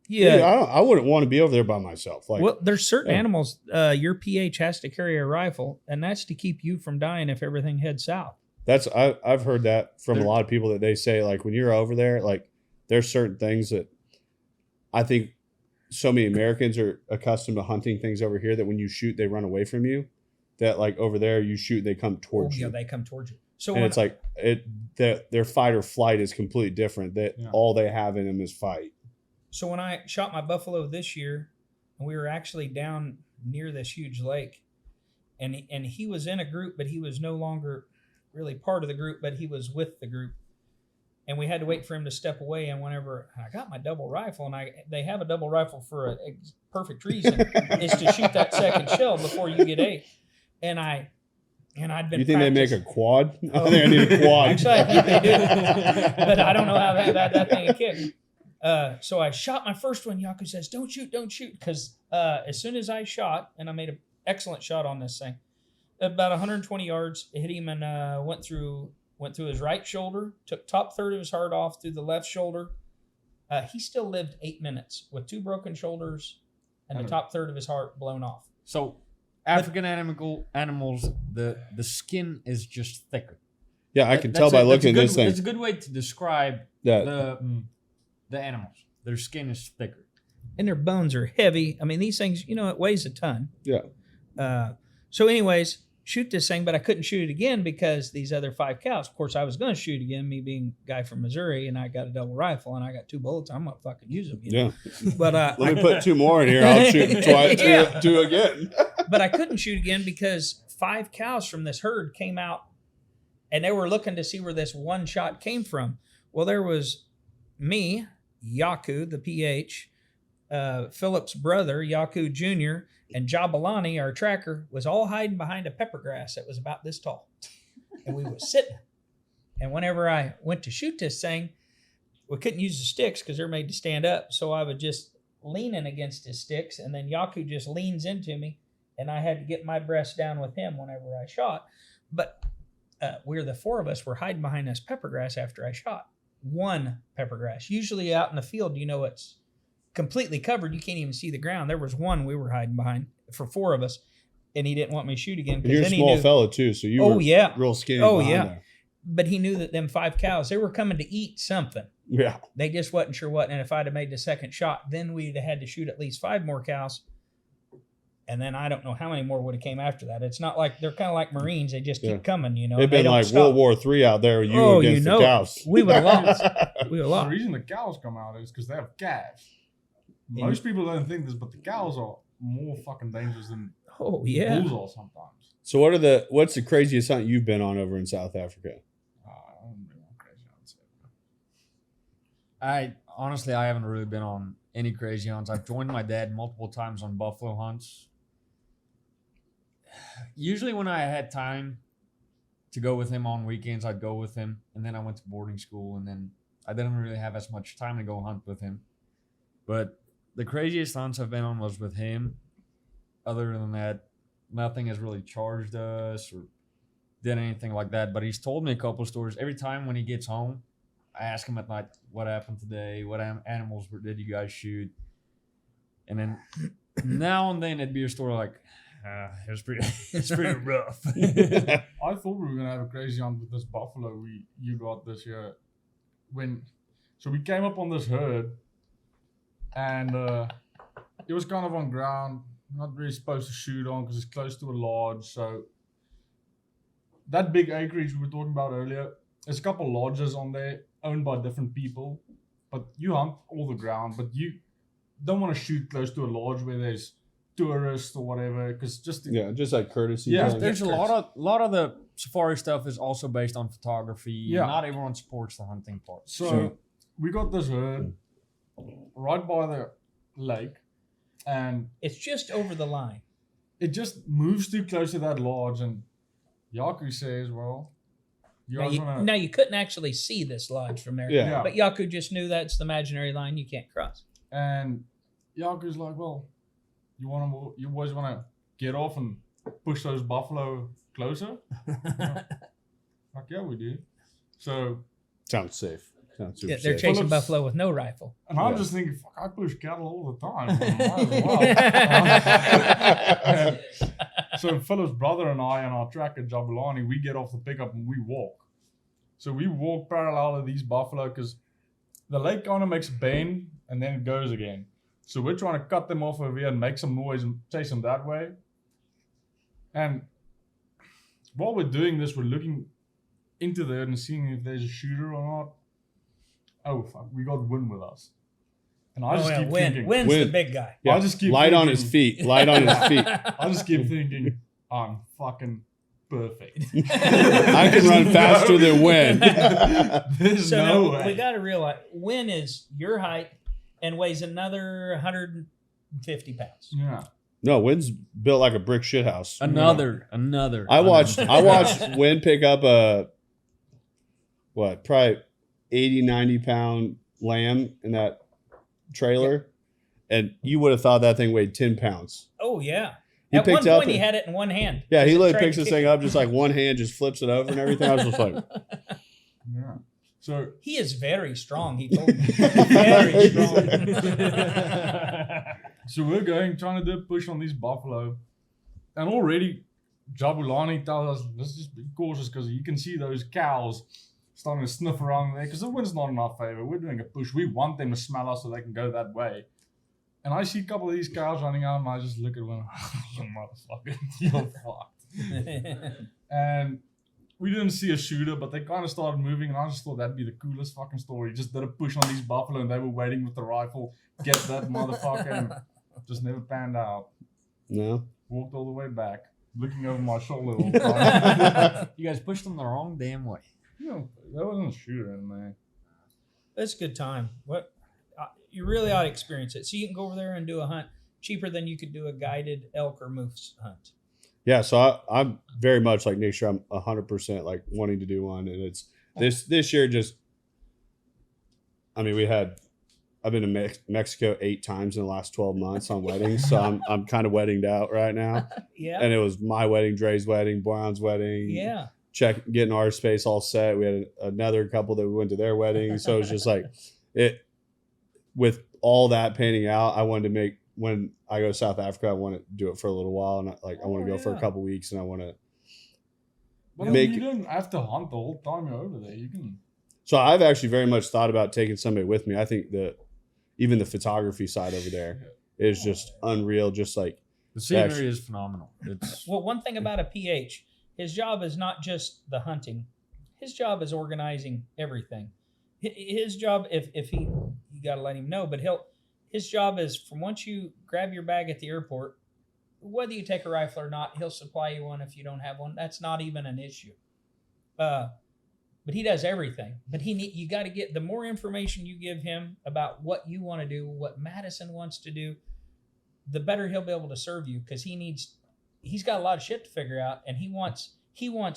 Yeah. I wouldn't want to be over there by myself. Like, well, there's certain animals, your PH has to carry a rifle, and that's to keep you from dying if everything heads south. I've heard that from a lot of people, that they say, like, when you're over there, like, there's certain things that I think so many Americans are accustomed to hunting things over here that when you shoot, they run away from you. That, like, over there, you shoot, they come towards you. Yeah, they come towards you. So and it's like their fight or flight is completely different. That all they have in them is fight. So when I shot my buffalo this year, and we were actually down near this huge lake, and he was in a group, but he was no longer really part of the group, but he was with the group, and we had to wait for him to step away. And whenever I got my double rifle, and they have a double rifle for a perfect reason, is to shoot that second shell before you get eight. And I'd been. You think they make a quad? I think I need a quad. Actually, I think they do, but I don't know how that thing will kick. So I shot my first one. Yaku says, "Don't shoot, because as soon as I shot, and I made an excellent shot on this thing, about 120 yards, it hit him and went through his right shoulder, took top third of his heart off through the left shoulder. He still lived 8 minutes with 2 broken shoulders and the top third of his heart blown off. So African animals, the skin is just thicker. Yeah, I can tell by looking at this thing. It's a good way to describe the animals. Their skin is thicker. And their bones are heavy. I mean, these things, it weighs a ton. Yeah. So anyways, shoot this thing, but I couldn't shoot it again because these other 5 cows. Of course, I was going to shoot again, me being a guy from Missouri, and I got a double rifle, and I got 2 bullets. I'm going to fucking use them. Yeah. But let me put 2 more in here. I'll shoot twice, 2 again. But I couldn't shoot again because 5 cows from this herd came out, and they were looking to see where this one shot came from. Well, there was me, Yaku, the PH, Philip's brother, Yaku Jr., and Jabalani, our tracker, was all hiding behind a pepper grass that was about this tall. And we were sitting. And whenever I went to shoot this thing, we couldn't use the sticks because they're made to stand up. So I was just leaning against his sticks, and then Yaku just leans into me, and I had to get my breast down with him whenever I shot. But the 4 of us were hiding behind this pepper grass after I shot. One pepper grass. Usually out in the field, it's completely covered. You can't even see the ground. There was one we were hiding behind for 4 of us, and he didn't want me to shoot again. You're a small fella too, so you were real skinny. Oh, yeah. There. But he knew that them 5 cows, they were coming to eat something. Yeah. They just wasn't sure what. And if I'd have made the second shot, then we'd have had to shoot at least 5 more cows. And then I don't know how many more would have came after that. It's not like they're kind of like Marines. They just keep coming, They've been like stop. World War III out there, against the cows. We would have lost. We would have lost. The reason the cows come out is because they have calves. Most people don't think this, but the cows are more fucking dangerous than bulls are sometimes. So what's the craziest hunt you've been on over in South Africa? I haven't been on crazy hunts. I haven't really been on any crazy hunts. I've joined my dad multiple times on buffalo hunts. Usually when I had time to go with him on weekends, I'd go with him. And then I went to boarding school, and then I didn't really have as much time to go hunt with him. But the craziest hunts I've been on was with him. Other than that, nothing has really charged us or did anything like that. But he's told me a couple of stories. Every time when he gets home, I ask him at night, what happened today? What animals did you guys shoot? And then now and then it'd be a story like, it was pretty rough. I thought we were gonna have a crazy hunt with this buffalo you got this year. So we came up on this herd, and it was kind of on ground, not really supposed to shoot on because it's close to a lodge. So that big acreage we were talking about earlier, there's a couple lodges on there owned by different people, but you hunt all the ground, but you don't want to shoot close to a lodge where there's tourists or whatever, because just like courtesy. Yeah, there's a lot of the safari stuff is also based on photography. Yeah, not everyone supports the hunting part. So we got this herd right by the lake, and it's just over the line. It just moves too close to that lodge, and Yaku says, "Well, now you couldn't actually see this lodge from there. Yeah. But Yaku just knew that's the imaginary line you can't cross." And Yaku's like, "Well, you boys want to get off and push those buffalo closer?" Like, yeah, we do. So sounds safe. Sounds super they're safe. chasing buffalo with no rifle. And I'm just thinking, fuck, I push cattle all the time. Might as well. So Philip's brother and I on our track at Jabulani, we get off the pickup and we walk. So we walk parallel to these buffalo because the lake kind of makes a bend and then it goes again. So we're trying to cut them off over here and make some noise and chase them that way. And while we're doing this, we're looking into there and seeing if there's a shooter or not. Oh, fuck, we got Win with us. And I just keep thinking. Win's the big guy. Yeah. I just keep light thinking, on his feet. Light on his feet. I just keep thinking, I'm fucking perfect. I can run faster than Win. There's no way. We got to realize Win is your height and weighs another 150 pounds. Yeah. No, Win's built like a brick shit house. Another. I watched Win pick up probably 80, 90 pound lamb in that trailer, and you would have thought that thing weighed 10 pounds. Oh yeah. At one point, he had it in one hand. Yeah, he literally picks this thing up, just like one hand, just flips it over and everything. I was just like, yeah. So he is very strong. He told me very strong. So we're trying to do a push on these buffalo, and already Jabulani tells us let's just be cautious because you can see those cows starting to sniff around there because the wind's not in our favor. We're doing a push. We want them to smell us so they can go that way. And I see a couple of these cows running out, and I just look at them, you motherfucker, you're fucked. And we didn't see a shooter, but they kind of started moving, and I just thought that'd be the coolest fucking story. Just did a push on these buffalo, and they were waiting with the rifle, get that motherfucker, and just never panned out. no. Walked all the way back, looking over my shoulder all the time. You guys pushed them the wrong damn way. No, that wasn't a shooter in there. That's a good time. What you really ought to experience it. So you can go over there and do a hunt cheaper than you could do a guided elk or moose hunt. Yeah, so I'm very much like Nick. Sure, I'm 100% like wanting to do one, and This year just, I mean, I've been to Mexico 8 times in the last 12 months on weddings, so I'm kind of weddinged out right now. Yeah. And it was my wedding, Dre's wedding, Brown's wedding. Yeah. Getting our space all set. We had another couple that we went to their wedding, so it was just like it. With all that panning out, I wanted to make, when I go to South Africa, I want to do it for a little while, and I want to go for a couple weeks, and I want to. Well, you don't have to hunt the whole time you're over there. You can. So I've actually very much thought about taking somebody with me. I think even the photography side over there is just unreal. Just like the scenery is phenomenal. It's well, one thing about a PH, his job is not just the hunting. His job is organizing everything. His job, if he, you got to let him know, but his job is from once you grab your bag at the airport, whether you take a rifle or not, he'll supply you one if you don't have one. That's not even an issue. But he does everything. But you got to get, the more information you give him about what you want to do, what Madison wants to do, the better he'll be able to serve you, because he's got a lot of shit to figure out, and he wants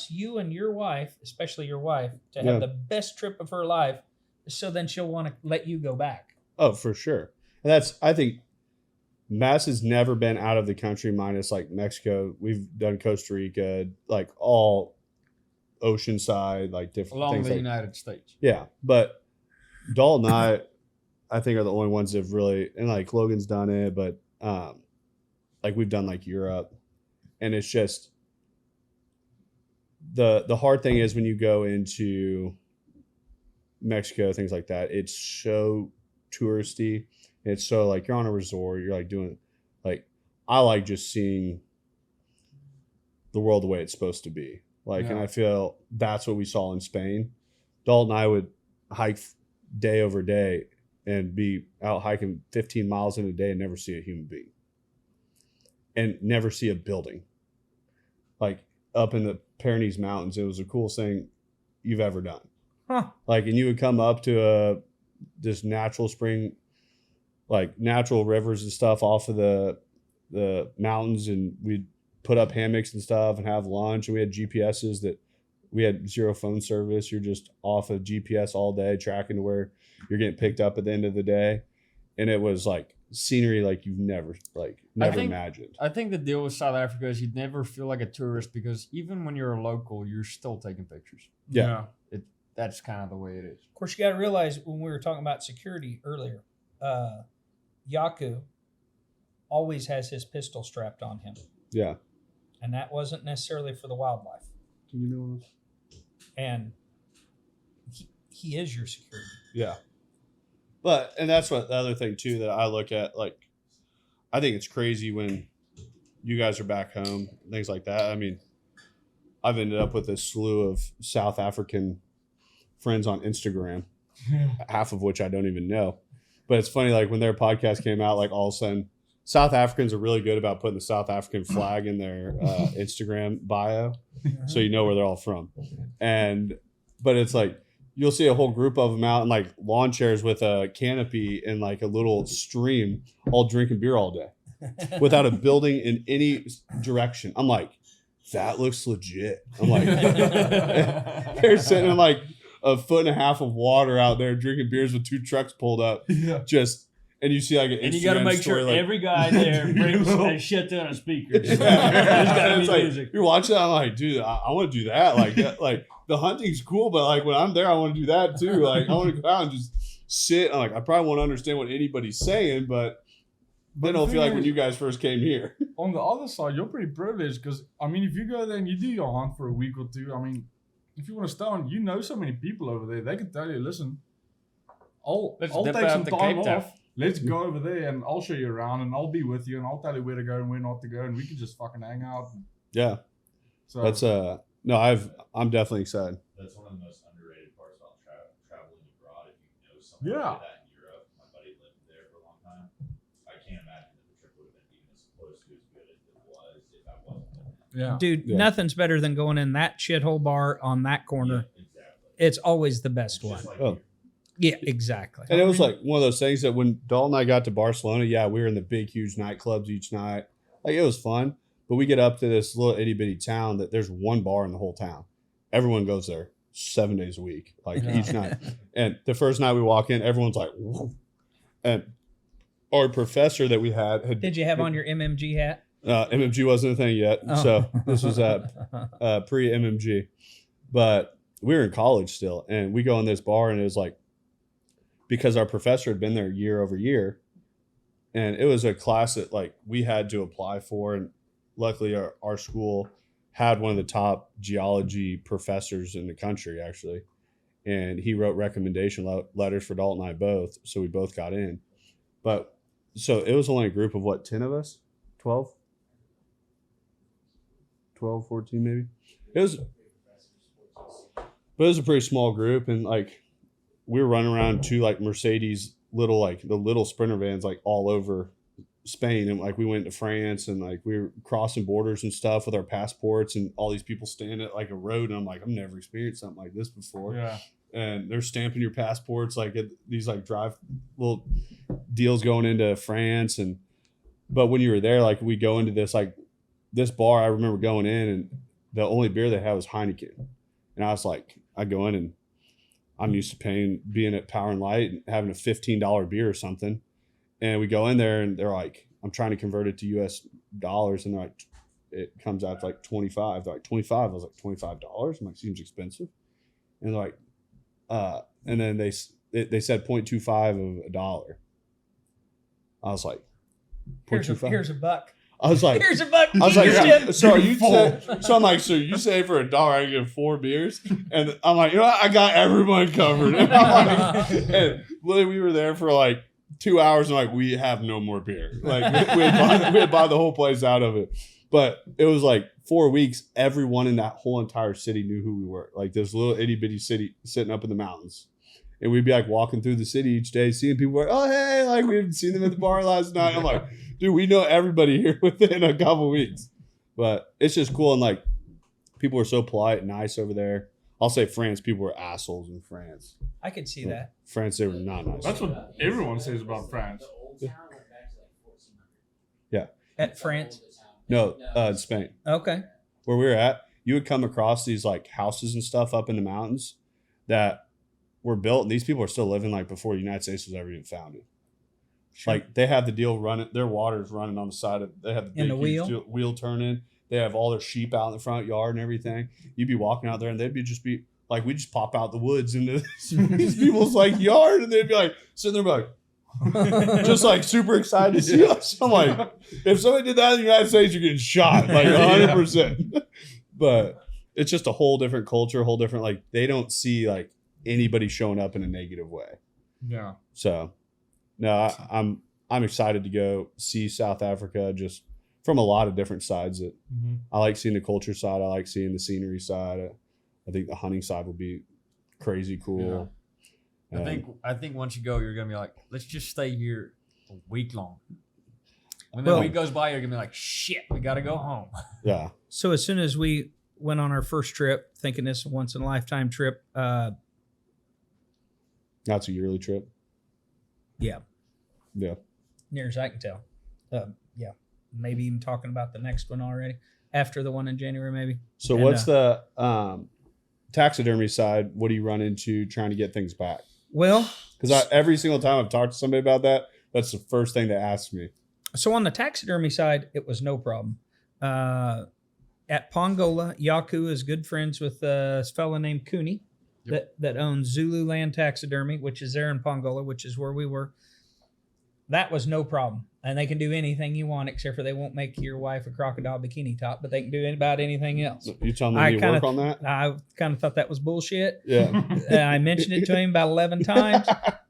you and your wife, especially your wife, to have the best trip of her life, so then she'll want to let you go back. Oh, for sure. And I think Mass has never been out of the country minus like Mexico. We've done Costa Rica, like all oceanside, like different along things the like, United States. Yeah. But Dalton and I think are the only ones that have really, and like Logan's done it, but like we've done like Europe, and it's just the hard thing is when you go into Mexico, things like that, it's so touristy. It's so like you're on a resort, you're like doing, like, I like just seeing the world the way it's supposed to be. Like, and I feel that's what we saw in Spain. Dalton and I would hike day over day and be out hiking 15 miles in a day and never see a human being and never see a building. Like up in the Pyrenees Mountains, it was the coolest thing you've ever done. Huh. Like, and you would come up to this natural spring, like natural rivers and stuff off of the mountains, and we'd put up hammocks and stuff and have lunch, and we had GPSs that we had zero phone service. You're just off of GPS all day, tracking to where you're getting picked up at the end of the day. And it was like scenery like you've never imagined. I think the deal with South Africa is you'd never feel like a tourist, because even when you're a local, you're still taking pictures. Yeah. That's kind of the way it is. Of course, you got to realize when we were talking about security earlier, Yaku always has his pistol strapped on him. Yeah. And that wasn't necessarily for the wildlife. Do you know? And he is your security. Yeah. And that's what the other thing too that I look at, like, I think it's crazy when you guys are back home, things like that. I mean, I've ended up with a slew of South African friends on Instagram, half of which I don't even know. But it's funny, like when their podcast came out, like all of a sudden, South Africans are really good about putting the South African flag in their Instagram bio, so you know where they're all from. But it's like you'll see a whole group of them out in like lawn chairs with a canopy and like a little stream, all drinking beer all day, without a building in any direction. I'm like, that looks legit. I'm like, they're sitting in like a foot and a half of water out there drinking beers with 2 trucks pulled up. Yeah. And you see like an Instagram, and you got to make sure like, every guy there brings a shit ton of speakers. There's Yeah. got to be Like, music. you're watching that, I'm like, dude, I want to do that. Like the hunting's cool, but like when I'm there, I want to do that too. Like I want to go out and just sit. I'm like, I probably won't understand what anybody's saying, but then it'll feel like when you guys first came here. On the other side, you're pretty privileged because, I mean, if you go there and you do your hunt for a week or two, I mean, if you want to stay on, you know so many people over there. They can tell you, listen, I'll take some time off. Let's go over there and I'll show you around and I'll be with you and I'll tell you where to go and where not to go, and we can just fucking hang out. Yeah. So that's no, I'm definitely excited. That's one of the most underrated parts about traveling abroad. If you know someone like that in Europe, my buddy lived there for a long time. I can't imagine that the trip would have been even as close to as good as it was if I wasn't there. Yeah. Dude, nothing's better than going in that shithole bar on that corner. Yeah, exactly. It's always the best one. Like Yeah, exactly. And it was like one of those things that when Dalton and I got to Barcelona, we were in the big, huge nightclubs each night. Like it was fun, but we get up to this little itty bitty town that there's one bar in the whole town. Everyone goes there. 7 days a week, like each night. And the first night we walk in, everyone's like, whoa. And our professor that we had Did you have on your MMG hat? MMG wasn't a thing yet. Oh. So this was pre-MMG. But we were in college still. And we go in this bar and it was like, because our professor had been there year over year. And it was a class that like we had to apply for. And luckily our school had one of the top geology professors in the country, actually. And he wrote recommendation letters for Dalton and I both. So we both got in. But so it was only a group of what, 10 of us? 12, 14 maybe. It was a pretty small group. And like we were running around two like Mercedes little, like the little Sprinter vans, like all over Spain. And like we went to France and like we were crossing borders and stuff with our passports and all these people standing at like a road. And I'm like, I've never experienced something like this before. Yeah. And they're stamping your passports like at these like drive little deals going into France. And but when you were there, like we go into this bar, I remember going in and the only beer they had was Heineken. And I was like, I go in and I'm used to being at Power and Light and having a $15 beer or something. And we go in there and they're like, I'm trying to convert it to US dollars. And they're like, it comes out to like 25. They're like 25. I was like, $25? I'm like, seems expensive. And they're like, and then they said 0.25 of a dollar. I was like, Here's a buck. I was like, Here's a buck. I was like, Jim. so are you so I'm like, so you say for $1 I can get 4 beers? And I'm like, you know what? I got everyone covered. And, and literally we were there for like 2 hours and like, we have no more beer. Like we had bought the whole place out of it. But it was like 4 weeks, everyone in that whole entire city knew who we were. Like this little itty bitty city sitting up in the mountains. And we'd be like walking through the city each day, seeing people like, oh, hey, like we hadn't seen them at the bar last night. I'm like, dude, we know everybody here within a couple weeks. But it's just cool. And like people were so polite and nice over there. I'll say France, people were assholes in France. I could see that. France, they were not nice. That's what everyone says about France. Yeah. At France? No, in Spain. Okay. Where we were at, you would come across these like houses and stuff up in the mountains that were built. And these people are still living like before the United States was ever even founded. Sure. Like they have the deal running, their water's running on the side of, they have the big wheel turning. They have all their sheep out in the front yard and everything. You'd be walking out there and they'd be like, we just pop out the woods into these people's like yard and they'd be like sitting there like, just like super excited to see us. I'm like, if somebody did that in the United States, you're getting shot like 100%. But it's just a whole different culture, a whole different, like they don't see like anybody showing up in a negative way. Yeah. So no, I'm excited to go see South Africa just from a lot of different sides. That I like seeing the culture side. I like seeing the scenery side. I think the hunting side will be crazy cool. Yeah. I think once you go, you're gonna be like, let's just stay here a week long. When the week goes by, you're gonna be like, shit, we gotta go home. Yeah. So as soon as we went on our first trip, thinking this once in a lifetime trip, that's a yearly trip. Yeah. Yeah. Near as I can tell. Yeah. Maybe even talking about the next one already after the one in January, maybe. So what's the taxidermy side? What do you run into trying to get things back? Well, because every single time I've talked to somebody about that, that's the first thing they ask me. So on the taxidermy side, it was no problem. At Pongola, Yaku is good friends with a fella named Cooney that owns Zululand Taxidermy, which is there in Pongola, which is where we were. That was no problem. And they can do anything you want, except for they won't make your wife a crocodile bikini top, but they can do about anything else. You telling me you work on that? I kind of thought that was bullshit. Yeah. I mentioned it to him about 11 times,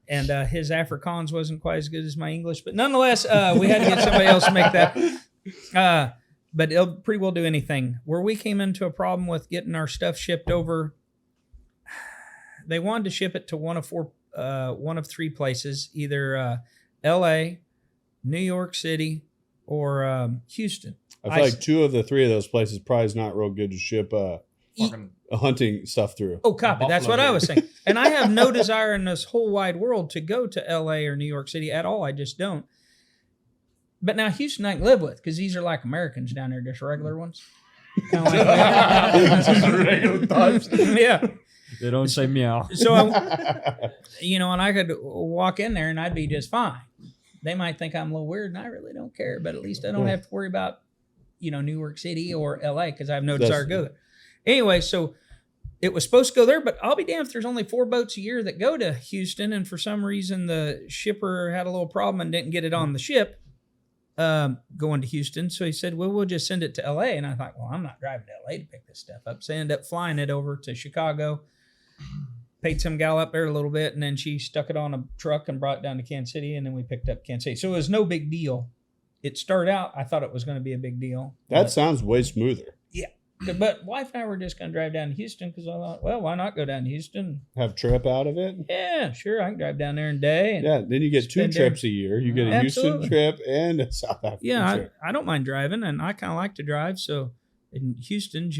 and his Afrikaans wasn't quite as good as my English. But nonetheless, we had to get somebody else to make that. But it'll pretty well do anything. Where we came into a problem with getting our stuff shipped over, they wanted to ship it to one of 3 places, either L.A., New York City, or Houston. I feel like 2 of the 3 of those places probably is not real good to ship hunting stuff through. Oh, copy. That's what I was saying. And I have no desire in this whole wide world to go to L.A. or New York City at all. I just don't. But now Houston I can live with because these are like Americans down there, just regular ones. Kind of like that. Just regular types. Yeah. They don't say meow. So, and I could walk in there and I'd be just fine. They might think I'm a little weird, and I really don't care. But at least I don't have to worry about, New York City or LA because I have no desire to go there. Anyway, so it was supposed to go there, but I'll be damned if there's only 4 boats a year that go to Houston, and for some reason the shipper had a little problem and didn't get it on the ship going to Houston. So he said, well, we'll just send it to LA. And I thought, well, I'm not driving to LA to pick this stuff up. So I ended up flying it over to Chicago, paid some gal up there a little bit, and then she stuck it on a truck and brought it down to Kansas City, and then we picked up Kansas City. So it was no big deal. It started out, I thought it was going to be a big deal. That sounds way smoother. Yeah. But wife and I were just going to drive down to Houston because I thought, well, why not go down to Houston? Have trip out of it? Yeah, sure. I can drive down there in a day. Yeah, then you get 2 trips a year. You get a Houston trip and a South African trip. I don't mind driving, and I kind of like to drive. So in Houston,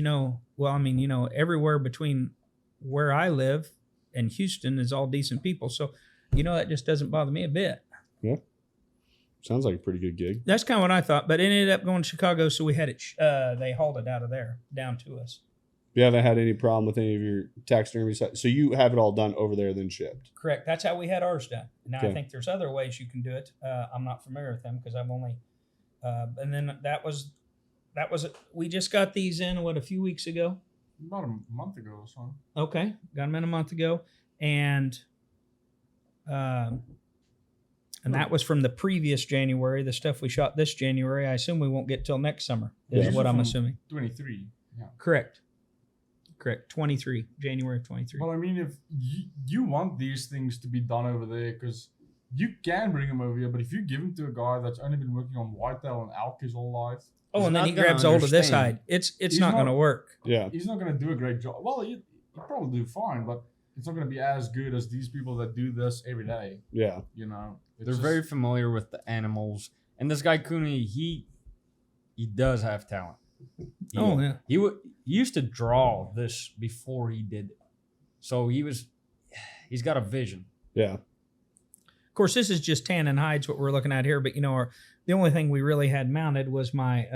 everywhere between where I live and Houston is all decent people. So, that just doesn't bother me a bit. Yeah. Sounds like a pretty good gig. That's kind of what I thought, but it ended up going to Chicago, so we had it. They hauled it out of there down to us. You haven't had any problem with any of your taxidermy sites, so you have it all done over there, then shipped. Correct. That's how we had ours done. Now Okay. I think there's other ways you can do it. I'm not familiar with them because I've only. And then that was. We just got these in a few weeks ago. About a month ago or so. Okay, got them in a month ago, and that was from the previous January. The stuff we shot this January, I assume we won't get till next summer. Is what I'm assuming. 23. Yeah. Correct. 23, January of 23. Well, I mean, if you want these things to be done over there, because you can bring them over here, but if you give them to a guy that's only been working on whitetail and elk his whole life, and then he grabs hold of this hide. It's not going to work. Yeah. He's not going to do a great job. Well, he'll probably do fine, but it's not going to be as good as these people that do this every day. Yeah. They're very familiar with the animals. And this guy Cooney, he does have talent. He used to draw this before he did it. So he's got a vision. Yeah. Of course, this is just tan and hides what we're looking at here, but the only thing we really had mounted was my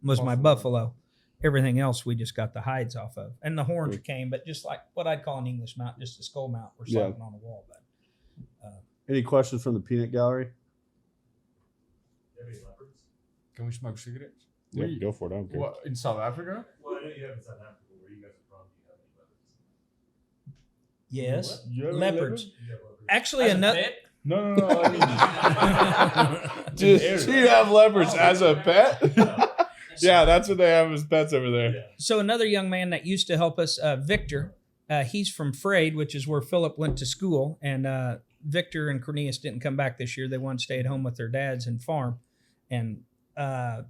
buffalo. Everything else we just got the hides off of, and the horns came, but just like what I'd call an English mount, just a skull mount. We're slapping on the wall. But any questions from the peanut gallery? Any leopards? Can we smoke cigarettes? Yeah, go for it. I don't care. What, in South Africa? Well, I know you have in South Africa. Where you guys are from, do you have any leopards? yes, You have leopards. You have leopards. Actually, another. No. I mean, Do you have leopards as a pet? Yeah, that's what they have as pets over there. Yeah. So another young man that used to help us, Victor, he's from Frade, which is where Philip went to school, and Victor and Cornelius didn't come back this year. They wanted to stay at home with their dads and farm. And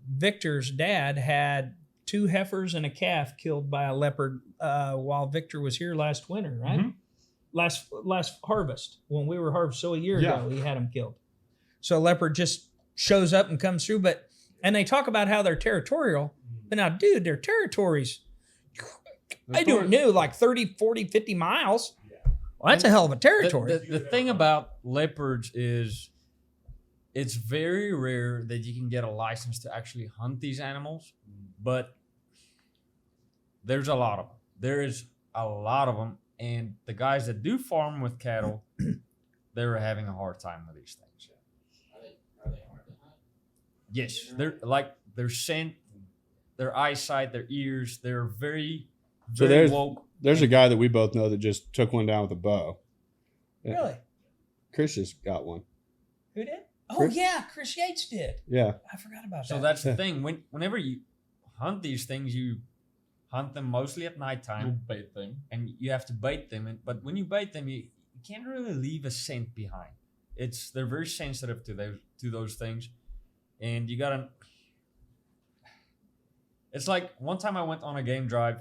Victor's dad had 2 heifers and a calf killed by a leopard while Victor was here last winter, right? Mhm. Last harvest, when we were harvesting. So a year ago, he had them killed. So a leopard just shows up and comes through, and they talk about how they're territorial. But now, dude, their territories, I don't know, like 30, 40, 50 miles. Well, that's a hell of a territory. The thing about leopards is it's very rare that you can get a license to actually hunt these animals, but there's a lot of them. There is a lot of them, and the guys that do farm with cattle, they're having a hard time with these things. Are they hard to hunt? Yes, they're like their scent, their eyesight, their ears. They're very, So very there's- woke. There's a guy that we both know that just took one down with a bow. Really? Chris just got one. Who did? Oh, Chris? yeah, Chris Yates did. Yeah. I forgot about that. So that's the thing. Whenever you hunt these things, you hunt them mostly at you nighttime, bait them. and you have to bait them. But when you bait them, you can't really leave a scent behind. They're very sensitive to those things, and you gotta. It's like one time I went on a game drive,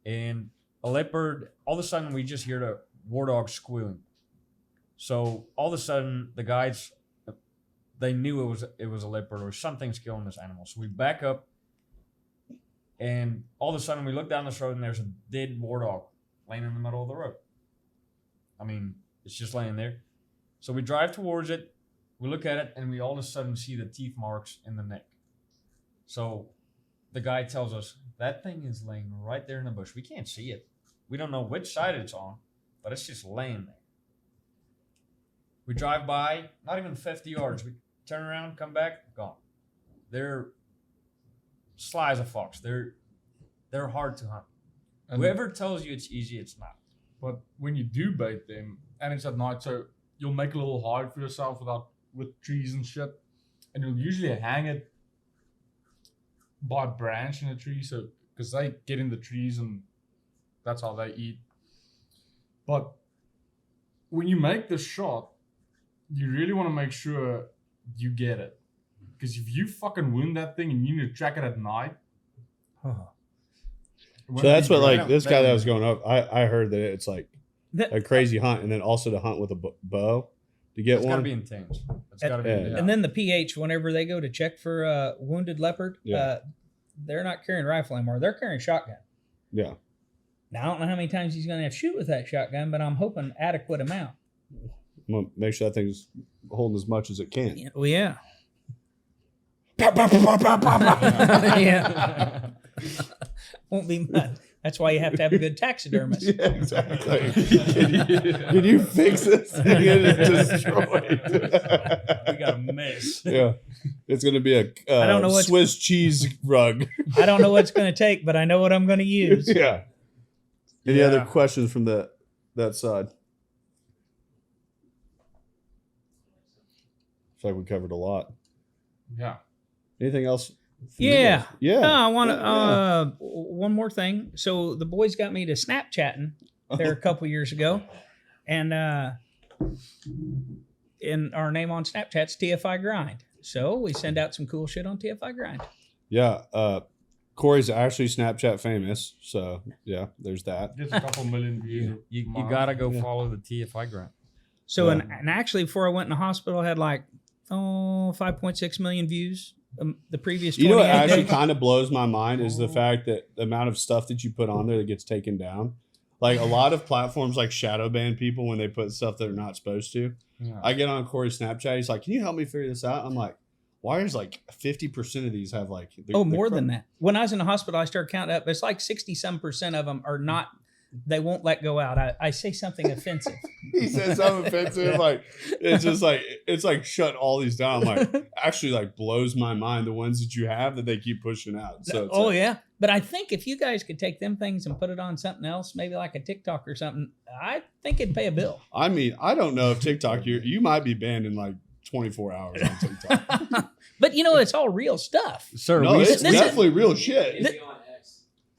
and a leopard. All of a sudden, we just hear the war dog squealing. So all of a sudden, the guys, they knew it was a leopard or something's killing this animal. So we back up, and all of a sudden we look down this road and there's a dead war dog laying in the middle of the road. I mean, it's just laying there. So we drive towards it, we look at it, and we all of a sudden see the teeth marks in the neck. So the guy tells us, that thing is laying right there in the bush. We can't see it. We don't know which side it's on, but it's just laying there. We drive by, not even 50 yards. We turn around, come back, gone. They're sly as a fox. They're hard to hunt. And Whoever tells you it's easy, it's not. But when you do bait them, and it's at night, so you'll make a little hide for yourself with trees and shit, and you'll usually hang it by a branch in a tree, so because they get in the trees and that's how they eat. But when you make the shot, you really want to make sure you get it, because if you fucking wound that thing and you need to track it at night. So that's what, like, this guy that was going up, I heard that it's like a crazy hunt, and then also to hunt with a bow to get It's one. got to be intense. It's got to be. Yeah. And then the PH, whenever they go to check for a wounded leopard, they're not carrying rifle anymore. They're carrying shotgun. Yeah. Now, I don't know how many times he's going to have to shoot with that shotgun, but I'm hoping adequate amount. Well, make sure that thing's holding as much as it can. Yeah, well, yeah. Yeah. Won't be much. That's why you have to have a good taxidermist. Yeah, exactly. Can you fix this? It is destroyed. We got a mess. Yeah. It's going to be a I don't know what's- Swiss cheese rug. I don't know what it's going to take, but I know what I'm going to use. Yeah. Any other questions from that side? Looks like we covered a lot. Yeah. Anything else? Yeah. Yeah. No, I want to, one more thing. So the boys got me to Snapchatting there a couple years ago. And in our name on Snapchat's TFI Grind. So we send out some cool shit on TFI Grind. Yeah. Corey's actually Snapchat famous. So, yeah, there's that. Gets a couple million views. You got to go follow the TFI grind. So, and actually, before I went in the hospital, I had like, 5.6 million views. The previous 28 You know what actually days. kind of blows my mind is the fact that the amount of stuff that you put on there that gets taken down. Like a lot of platforms like shadow ban people when they put stuff that they're not supposed to. Yeah. I get on Corey's Snapchat. He's like, "Can you help me figure this out?" I'm like, "Why is like 50% of these have like?" More than that. When I was in the hospital, I started counting up. It's like 60-some% of them are not. They won't let go out. I say something offensive. He said something offensive. Like it's like shut all these down. I'm like, actually, like blows my mind the ones that you have that they keep pushing out. So it's like, yeah. But I think if you guys could take them things and put it on something else, maybe like a TikTok or something, I think it'd pay a bill. I mean, I don't know if TikTok you might be banned in like 24 hours on TikTok. But it's all real stuff. Sir, No, it's this is- definitely real shit.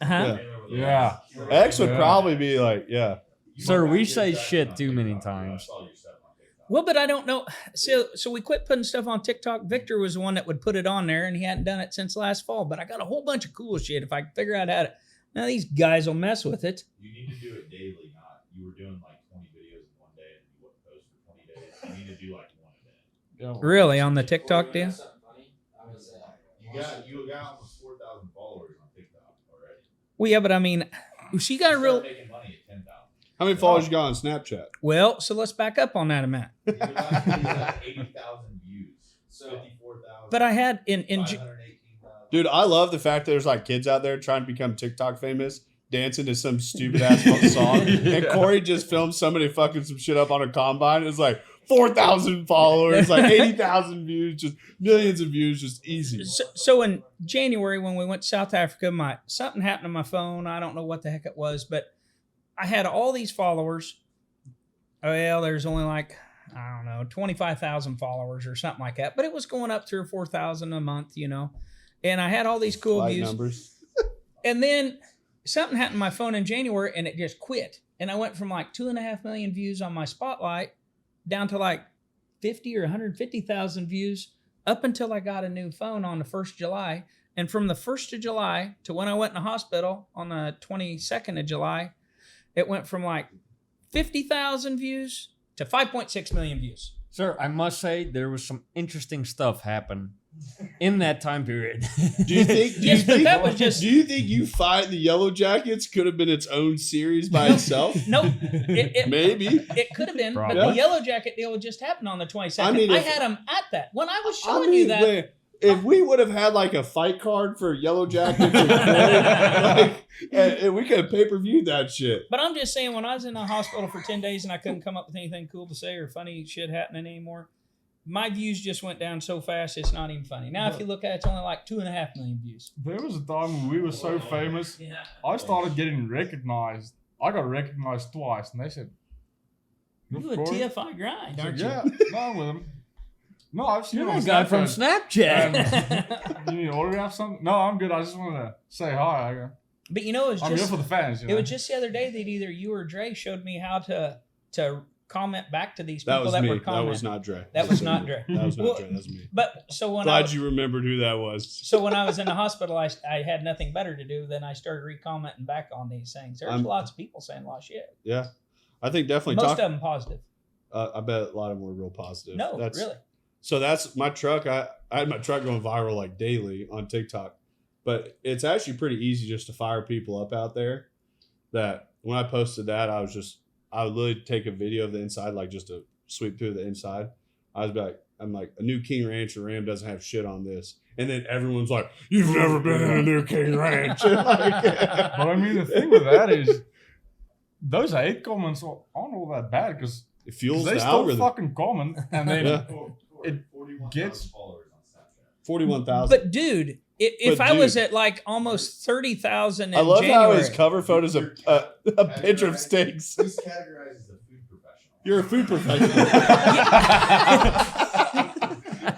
Uh-huh. Yeah. Yeah. X would probably be like, yeah. Sir, we say shit too many times. Well, but I don't know. So we quit putting stuff on TikTok. Victor was the one that would put it on there, and he hadn't done it since last fall. But I got a whole bunch of cool shit. If I can figure out how to, now these guys will mess with it. You need to do it daily, not you were doing like 20 videos in one day and you wouldn't post for 20 days. You need to do like one a day. Yeah. Really, on the TikTok deal? You got almost 4,000 followers on TikTok already. Well, yeah, but I mean, she got a real. Making money at 10,000. How many followers you got on Snapchat? Well, so let's back up on that amount. You got 80,000 views. 54,000. But I had in 518,000. Dude, I love the fact that there's like kids out there trying to become TikTok famous, dancing to some stupid ass song. And Corey just filmed somebody fucking some shit up on a combine. It's like 4,000 followers, like 80,000 views, just millions of views, just easy. So in January when we went to South Africa, something happened to my phone. I don't know what the heck it was, but I had all these followers. Well, there's only like, I don't know, 25,000 followers or something like that. But it was going up 3,000 or 4,000 a month, And I had all these cool Flight views. numbers. And then something happened to my phone in January and it just quit. And I went from like 2.5 million views on my Spotlight down to like 50 or 150,000 views up until I got a new phone on the 1st of July. And from the 1st of July to when I went in the hospital on the 22nd of July, it went from like 50,000 views to 5.6 million views. Sir, I must say there was some interesting stuff happen in that time period. Do you think? Yes, but that was just- Do you think You Fight the Yellow Jackets could have been its own series by itself? Nope. Maybe. It could have been, Probably. but the Yellow Jacket deal just happened on the 22nd. I mean, I if- had them at that. When I was showing you that. if we would have had like a fight card for Yellow Jackets and Corey, and we could have pay-per-viewed that shit. But I'm just saying, when I was in the hospital for 10 days and I couldn't come up with anything cool to say or funny shit happening anymore, my views just went down so fast it's not even funny. Now, if you look at it, it's only like 2.5 million views. There was a time when we were so famous, I started getting recognized. I got recognized twice, and they said, You a TFI grind, aren't you? Yeah, no, I'm with him. No, I've seen You're him on a guy from Snapchat. Snapchat. You need to autograph something? No, I'm good. I just wanted to say hi. But you know, I'm here for the fans. It was just the other day that either you or Dre showed me how to comment back to these people that were commenting. That was not Dre. That was not Dre. That was not Dre. That was me. But so when Glad you remembered who that was. So when I was in the hospital, I had nothing better to do than I started re-commenting back on these things. There's lots of people saying a lot of shit. Yeah, I think definitely most of them positive. I bet a lot of them were real positive. No, really. So that's my truck. I had my truck going viral like daily on TikTok, but it's actually pretty easy just to fire people up out there. That when I posted that, I would literally take a video of the inside, like just to sweep through the inside. I was like, I'm like, a new King Ranch or Ram doesn't have shit on this. And then everyone's like, you've never been in a new King Ranch. But I mean, the thing with that is, those hate comments aren't all that bad because it fuels they the still algorithm. Fucking comment, and then it gets 41,000. But dude, if I was at like almost 30,000 in I love January, how his cover photo is a picture of steaks. Who's categorized as a food professional? You're a food professional.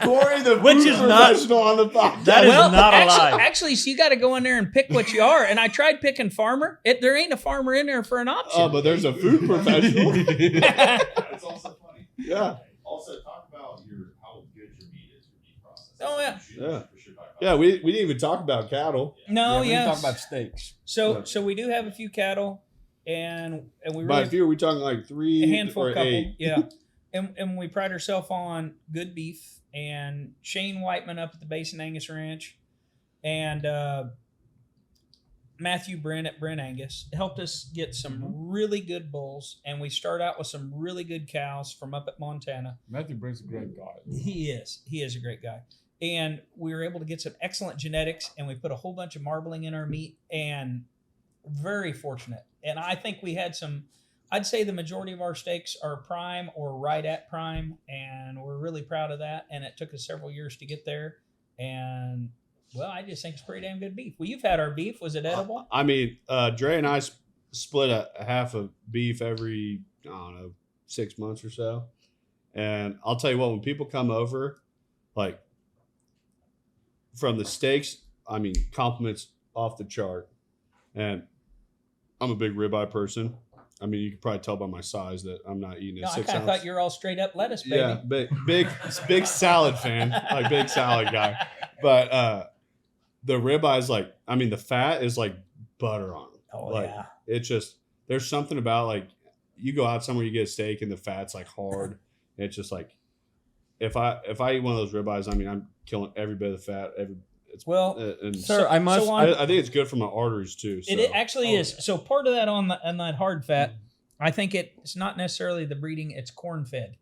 Corey, the Which food is not- professional on the podcast. That is not a lie. Actually, so you got to go in there and pick what you are. And I tried picking farmer. There ain't a farmer in there for an option. Oh, but there's a food professional. It's also funny. Yeah. Also, talk about how good your meat is, your meat process. Oh, yeah. Yeah. Yeah, we didn't even talk about cattle. No, we yes. talk about steaks. So we do have a few cattle, and we By really a few, are we talking like 3 a handful or couple, 8? yeah. And we pride ourselves on good beef. And Shane Whiteman up at the Basin Angus Ranch, and Matthew Brent at Brent Angus helped us get some really good bulls. And we start out with some really good cows from up at Montana. Matthew Brent's a great guy. He is a great guy. And we were able to get some excellent genetics, and we put a whole bunch of marbling in our meat, and very fortunate. And I think we had I'd say the majority of our steaks are prime or right at prime, and we're really proud of that. And it took us several years to get there. And, well, I just think it's pretty damn good beef. Well, you've had our beef. Was it edible? I mean, Dre and I split a half of beef every, 6 months or so. And I'll tell you what, when people come over, like, from the steaks, I mean, compliments off the chart. And I'm a big ribeye person. I mean, you can probably tell by my size that I'm not eating a 6 I kind ounce. of thought you were all straight up lettuce, baby. Yeah, big salad fan, like big salad guy. But the ribeye is the fat is like butter on it. Oh, like, yeah. It's just, there's something about like, you go out somewhere, you get a steak and the fat's like hard. It's just like, if I eat one of those ribeyes, I mean, I'm killing every bit of the fat. Sir, I must. I think it's good for my arteries too. So. It actually is. So part of that on that hard fat, I think it's not necessarily the breeding; it's corn fed.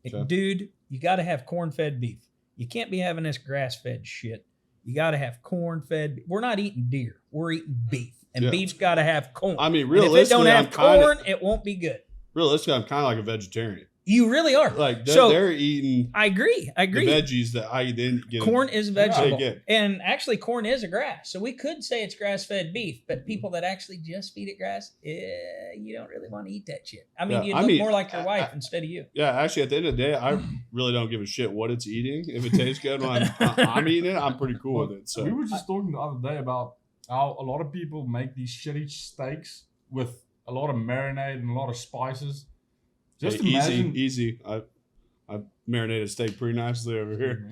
Okay. Dude, you got to have corn fed beef. You can't be having this grass fed shit. You got to have corn fed. We're not eating deer. We're eating beef, and beef's got to have corn. I mean, and realistically, if it don't have corn, it won't be good. Realistically, I'm kind of like a vegetarian. You really are. Like they're eating. I agree. The veggies that I didn't get. Corn is a vegetable, Yeah. and actually, corn is a grass. So we could say it's grass-fed beef, but people that actually just feed it grass, you don't really want to eat that shit. I mean, you look more like your wife instead of you. Yeah, actually, at the end of the day, I really don't give a shit what it's eating. If it tastes good when I'm eating it, I'm pretty cool with it. So we were just talking the other day about how a lot of people make these shitty steaks with a lot of marinade and a lot of spices. Just imagine, easy. I marinated steak pretty nicely over here.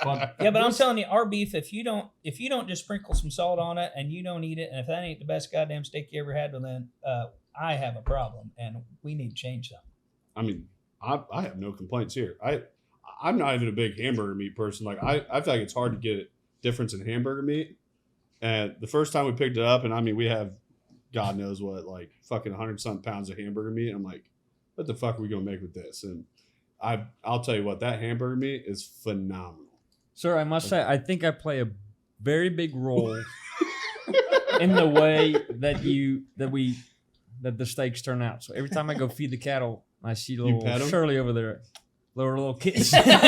But I'm telling you, our beef, if you don't just sprinkle some salt on it and you don't eat it, and if that ain't the best goddamn steak you ever had, well then I have a problem and we need to change something. I mean, I have no complaints here. I'm not even a big hamburger meat person. Like I feel like it's hard to get a difference in hamburger meat. And the first time we picked it up, and I mean, we have God knows what, like fucking 100-something pounds of hamburger meat. And I'm like, what the fuck are we gonna make with this? And I'll tell you what, that hamburger meat is phenomenal. Sir, I must say, I think I play a very big role in the way that the steaks turn out. So every time I go feed the cattle, I see little Shirley over there. Little kiss. You gotta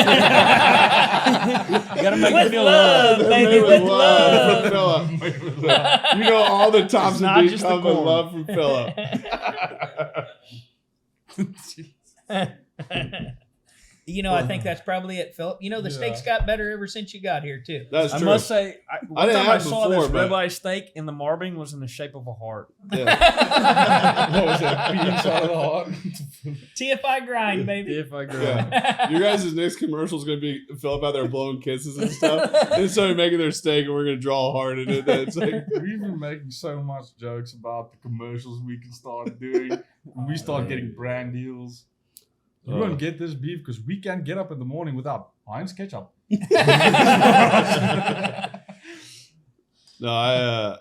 make With me feel love, love. baby, with love. You know all the Thompson not beef just the come with corn. love from Philip. You know, I think that's probably it, Philip. You know, the steaks got better ever since you got here, too. That's I true. must say, one didn't time I have saw before, this but- ribeye steak and the marbling was in the shape of a heart. Yeah. What was that? Beans out of the heart. TFI grind, baby. If I grow. Yeah. Your guys' next commercial is going to be Philip out there blowing kisses and stuff. And started making their steak, and we're going to draw a heart in it. It's like, We've been making so much jokes about the commercials we can start doing when we start getting brand deals. You're going to get this beef because we can't get up in the morning without Heinz ketchup. no,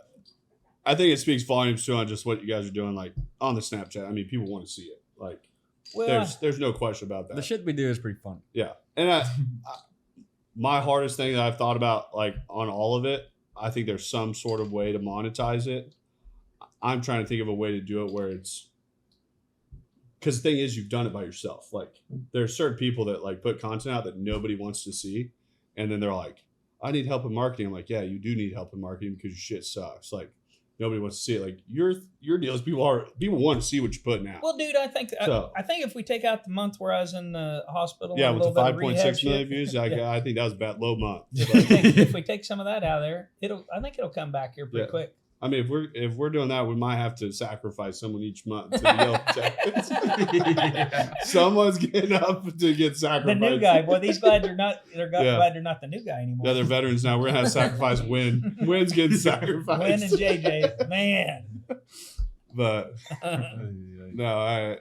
I think it speaks volumes too on just what you guys are doing, like on the Snapchat. I mean, people want to see it. Like, Well, there's no question about that. The shit we do is pretty fun. Yeah, and my hardest thing that I've thought about, like on all of it, I think there's some sort of way to monetize it. I'm trying to think of a way to do it where it's, because the thing is, you've done it by yourself. Like, there are certain people that like put content out that nobody wants to see, and then they're like, "I need help in marketing." I'm like, "Yeah, you do need help in marketing because your shit sucks." Like, nobody wants to see it. Like, your deal is people want to see what you're putting out. well, dude, I think So- I think if we take out the month where I was in the hospital, Yeah, and with a the little bit of 5.6 rehab million shit, views, yeah. I think that was a bad low month. If we take some of that out of there, I think it'll come back here pretty Yeah. quick. I mean, if we're doing that, we might have to sacrifice someone each month to be able to. Someone's getting up to get The sacrificed. new guy, boy, these glad they're not. Yeah. Glad they're not the new guy anymore. Yeah, they're veterans now. We're gonna have to sacrifice Win. Win's getting sacrificed. Win and JJ, man. But no,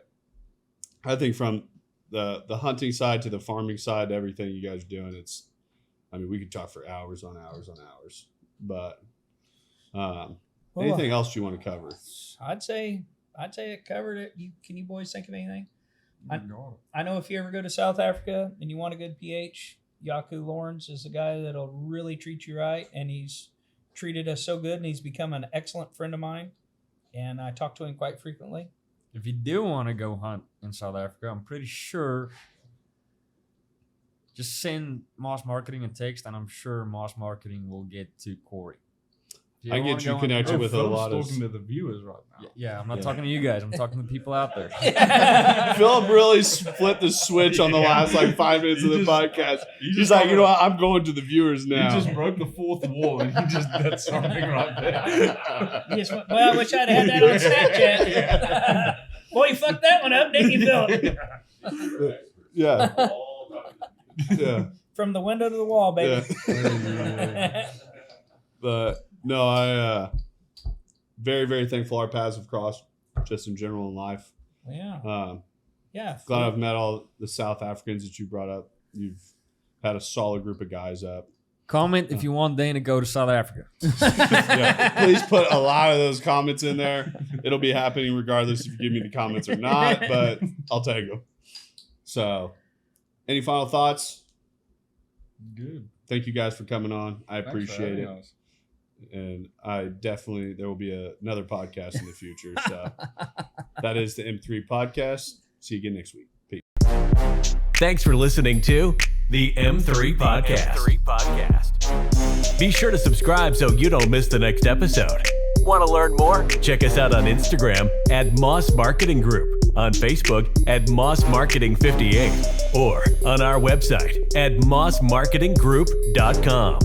I think from the hunting side to the farming side, everything you guys are doing, I mean, we could talk for hours on hours on hours. But anything else you want to cover? I'd say it covered it. Can you boys think of anything? I know if you ever go to South Africa and you want a good pH, Yaku Lawrence is the guy that'll really treat you right, and he's treated us so good, and he's become an excellent friend of mine, and I talk to him quite frequently. If you do want to go hunt in South Africa, I'm pretty sure just send Moss Marketing a text, and I'm sure Moss Marketing will get to Corey. I can get you connected with a lot of. talking to the viewers right now. Yeah, I'm not talking to you guys. I'm talking to people out there. Philip really split the switch on the last like 5 minutes of the podcast. He's like, you know what? I'm going to the viewers now. You just broke the fourth wall and you just did something right there. Yes, well, I wish I'd had that on Snapchat. Boy, you fucked that one up, didn't you, Philip? Yeah. Yeah. From the window to the wall, baby. Yeah. But no, I very, very thankful our paths have crossed just in general in life. Yeah. Yeah. Glad I've met all the South Africans that you brought up. You've had a solid group of guys up. Comment if you want Dane to go to South Africa. Yeah, please put a lot of those comments in there. It'll be happening regardless if you give me the comments or not, but I'll take them. So, any final thoughts? Good. Thank you guys for coming on. I Thanks for appreciate having it. us. And there will be another podcast in the future. So that is the M3 podcast. See you again next week. Peace. Thanks for listening to the M3 Podcast. Be sure to subscribe so you don't miss the next episode. Want to learn more? Check us out on Instagram at Moss Marketing Group, on Facebook at Moss Marketing 58, or on our website at mossmarketinggroup.com.